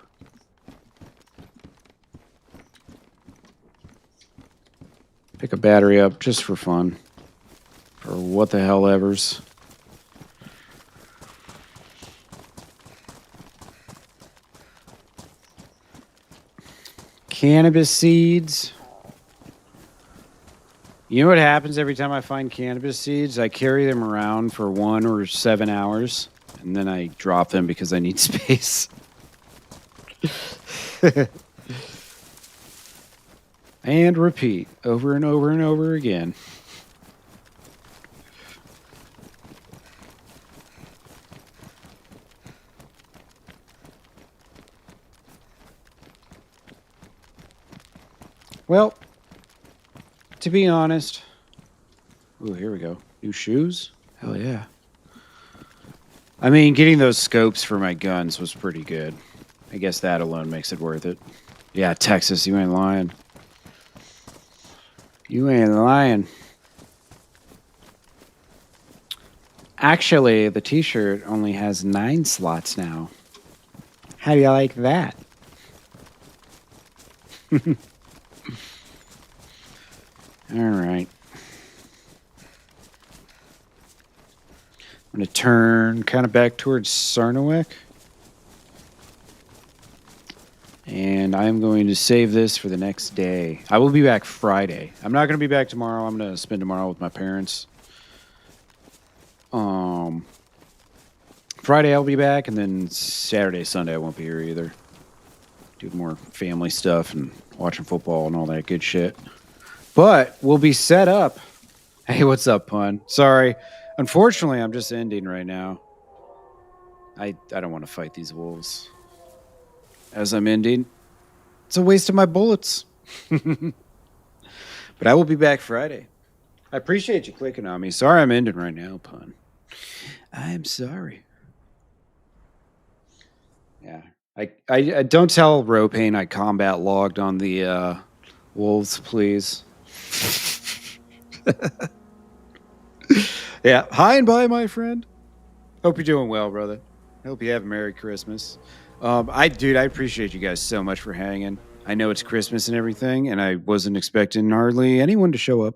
Pick a battery up just for fun. Or what the hell evers. Cannabis seeds. You know what happens every time I find cannabis seeds? I carry them around for 1 or 7 hours, and then I drop them because I need space. And repeat over and over and over again. Well, to be honest, ooh, here we go. New shoes? Hell yeah. I mean, getting those scopes for my guns was pretty good. I guess that alone makes it worth it. Yeah, Texas, you ain't lying. You ain't lying. Actually, the t-shirt only has 9 slots now. How do you like that? All right. I'm going to turn kind of back towards Sarnowek. And I'm going to save this for the next day. I will be back Friday. I'm not going to be back tomorrow. I'm going to spend tomorrow with my parents. Friday I'll be back, and then Saturday, Sunday I won't be here either. Do more family stuff and watching football and all that good shit. But we'll be set up. Hey, what's up, Pun? Sorry. Unfortunately, I'm just ending right now. I don't want to fight these wolves. As I'm ending, it's a waste of my bullets. But I will be back Friday. I appreciate you clicking on me. Sorry I'm ending right now, Pun. I'm sorry. Yeah. I don't tell Ropain I combat logged on the wolves, please. Yeah. Hi and bye, my friend. Hope you're doing well, brother. Hope you have a Merry Christmas. I appreciate you guys so much for hanging. I know it's Christmas and everything, and I wasn't expecting hardly anyone to show up.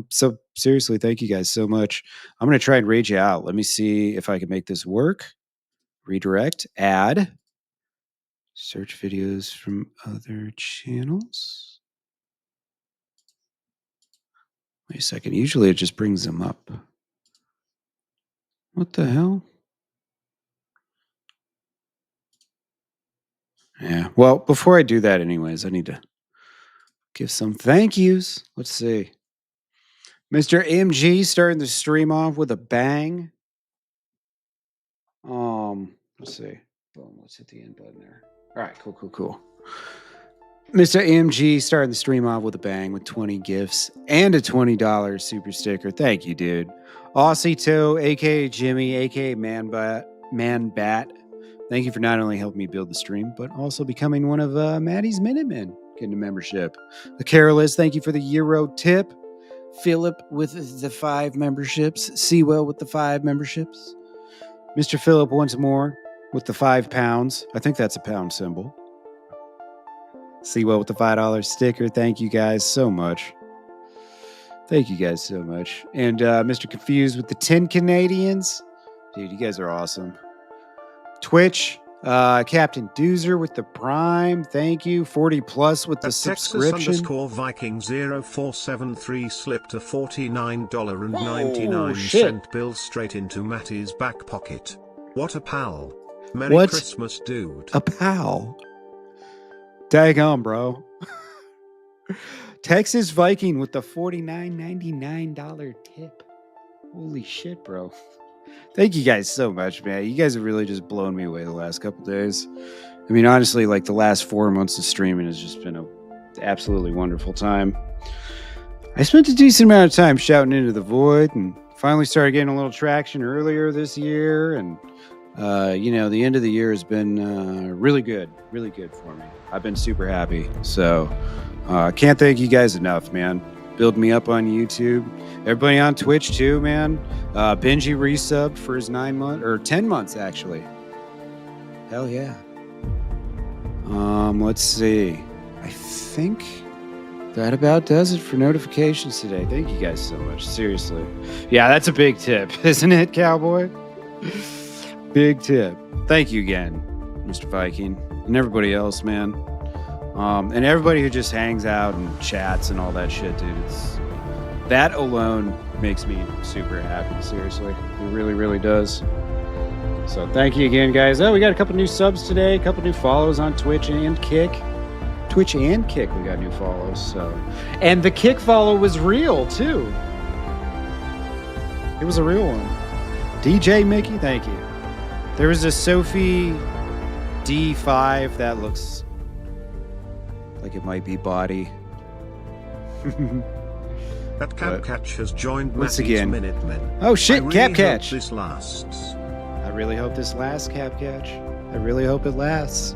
So seriously, thank you guys so much. I'm going to try and raid you out. Let me see if I can make this work. Redirect, add, search videos from other channels. Wait a second. Usually it just brings them up. What the hell? Yeah. Well, before I do that anyways, I need to give some thank yous. Let's see. Mr. MG starting the stream off with a bang. Let's see. Boom. Let's hit the end button there. All right. Cool. Mr. MG starting the stream off with a bang with 20 gifts and a $20 super sticker. Thank you, dude. Aussie Toe, aka Jimmy, aka Man Bat. Thank you for not only helping me build the stream, but also becoming one of Maddie's Minutemen. Getting a membership. The Carolus, thank you for the Euro tip. Philip with the 5 memberships. Sewell with the 5 memberships. Mr. Philip once more with the 5 pounds. I think that's a pound symbol. Sewell with the $5 sticker. Thank you guys so much. Thank you guys so much. And Mr. Confused with the 10 Canadians. Dude, you guys are awesome. Twitch, Captain Doozer with the Prime. Thank you. 40 plus with the subscription. Texas_Viking 0473 slipped a $49.99 bill straight into Matty's back pocket. What a pal. Merry Christmas, dude. A pal. Daggone, bro. Texas Viking with the $49.99 tip. Holy shit, bro. Thank you guys so much, man. You guys have really just blown me away the last couple days. I mean, honestly, like the last 4 months of streaming has just been an absolutely wonderful time. I spent a decent amount of time shouting into the void and finally started getting a little traction earlier this year. And, the end of the year has been really good for me. I've been super happy. So can't thank you guys enough, man. Building me up on YouTube. Everybody on Twitch too, man. Benji resubbed for his 9 months or 10 months actually. Hell yeah. Let's see. I think That about does it for notifications today. Thank you guys so much. Seriously. Yeah, that's a big tip, isn't it, cowboy? Big tip. Thank you again, Mr. Viking, and everybody else, man. And everybody who just hangs out and chats and all that shit, dude. That alone makes me super happy, seriously. It really, really does. So thank you again, guys. Oh, we got a couple new subs today, a couple new follows on Twitch and Kick. Twitch and Kick, we got new follows. So, and the Kick follow was real too. It was a real one. DJ Mickey, thank you. There was a Sophie D5 that looks like it might be body. That Capcatch has joined once Matty's again. Minutemen. Oh shit, I really Capcatch. hope this lasts. I really hope this lasts, Capcatch. I really hope it lasts.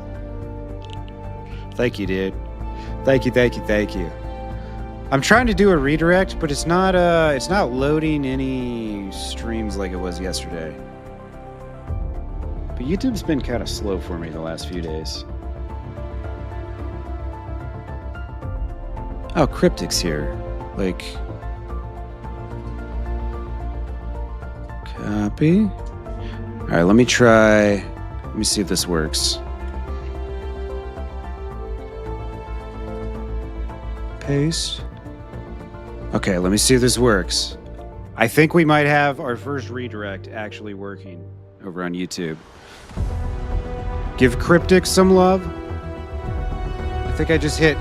Thank you, dude. Thank you, thank you, thank you. I'm trying to do a redirect, but it's not loading any streams like it was yesterday. But YouTube's been kind of slow for me the last few days. Oh, Cryptic's here. Like, copy. All right, let me see if this works. Paste. Okay, let me see if this works. I think we might have our first redirect actually working over on YouTube. Give Cryptic some love. I think I just hit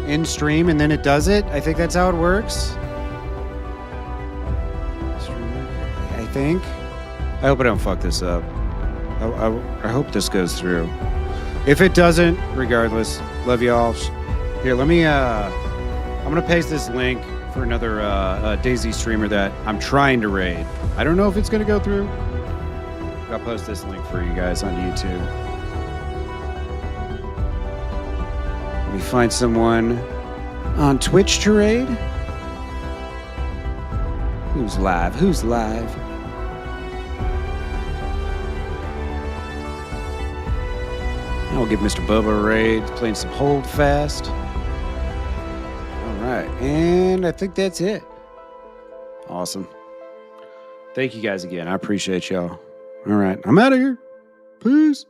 in stream and then it does it. I think that's how it works. I think. I hope I don't fuck this up. I hope this goes through. If it doesn't, regardless, love y'all. Here, let me, I'm gonna paste this link for another DayZ streamer that I'm trying to raid. I don't know if it's gonna go through. I'll post this link for you guys on YouTube. Let me find someone on Twitch to raid. Who's live? Who's live? I'll give Mr. Bubba a raid. Playing some Hold Fast. All right, and I think that's it. Awesome. Thank you guys again. I appreciate y'all. All right, I'm out of here. Peace.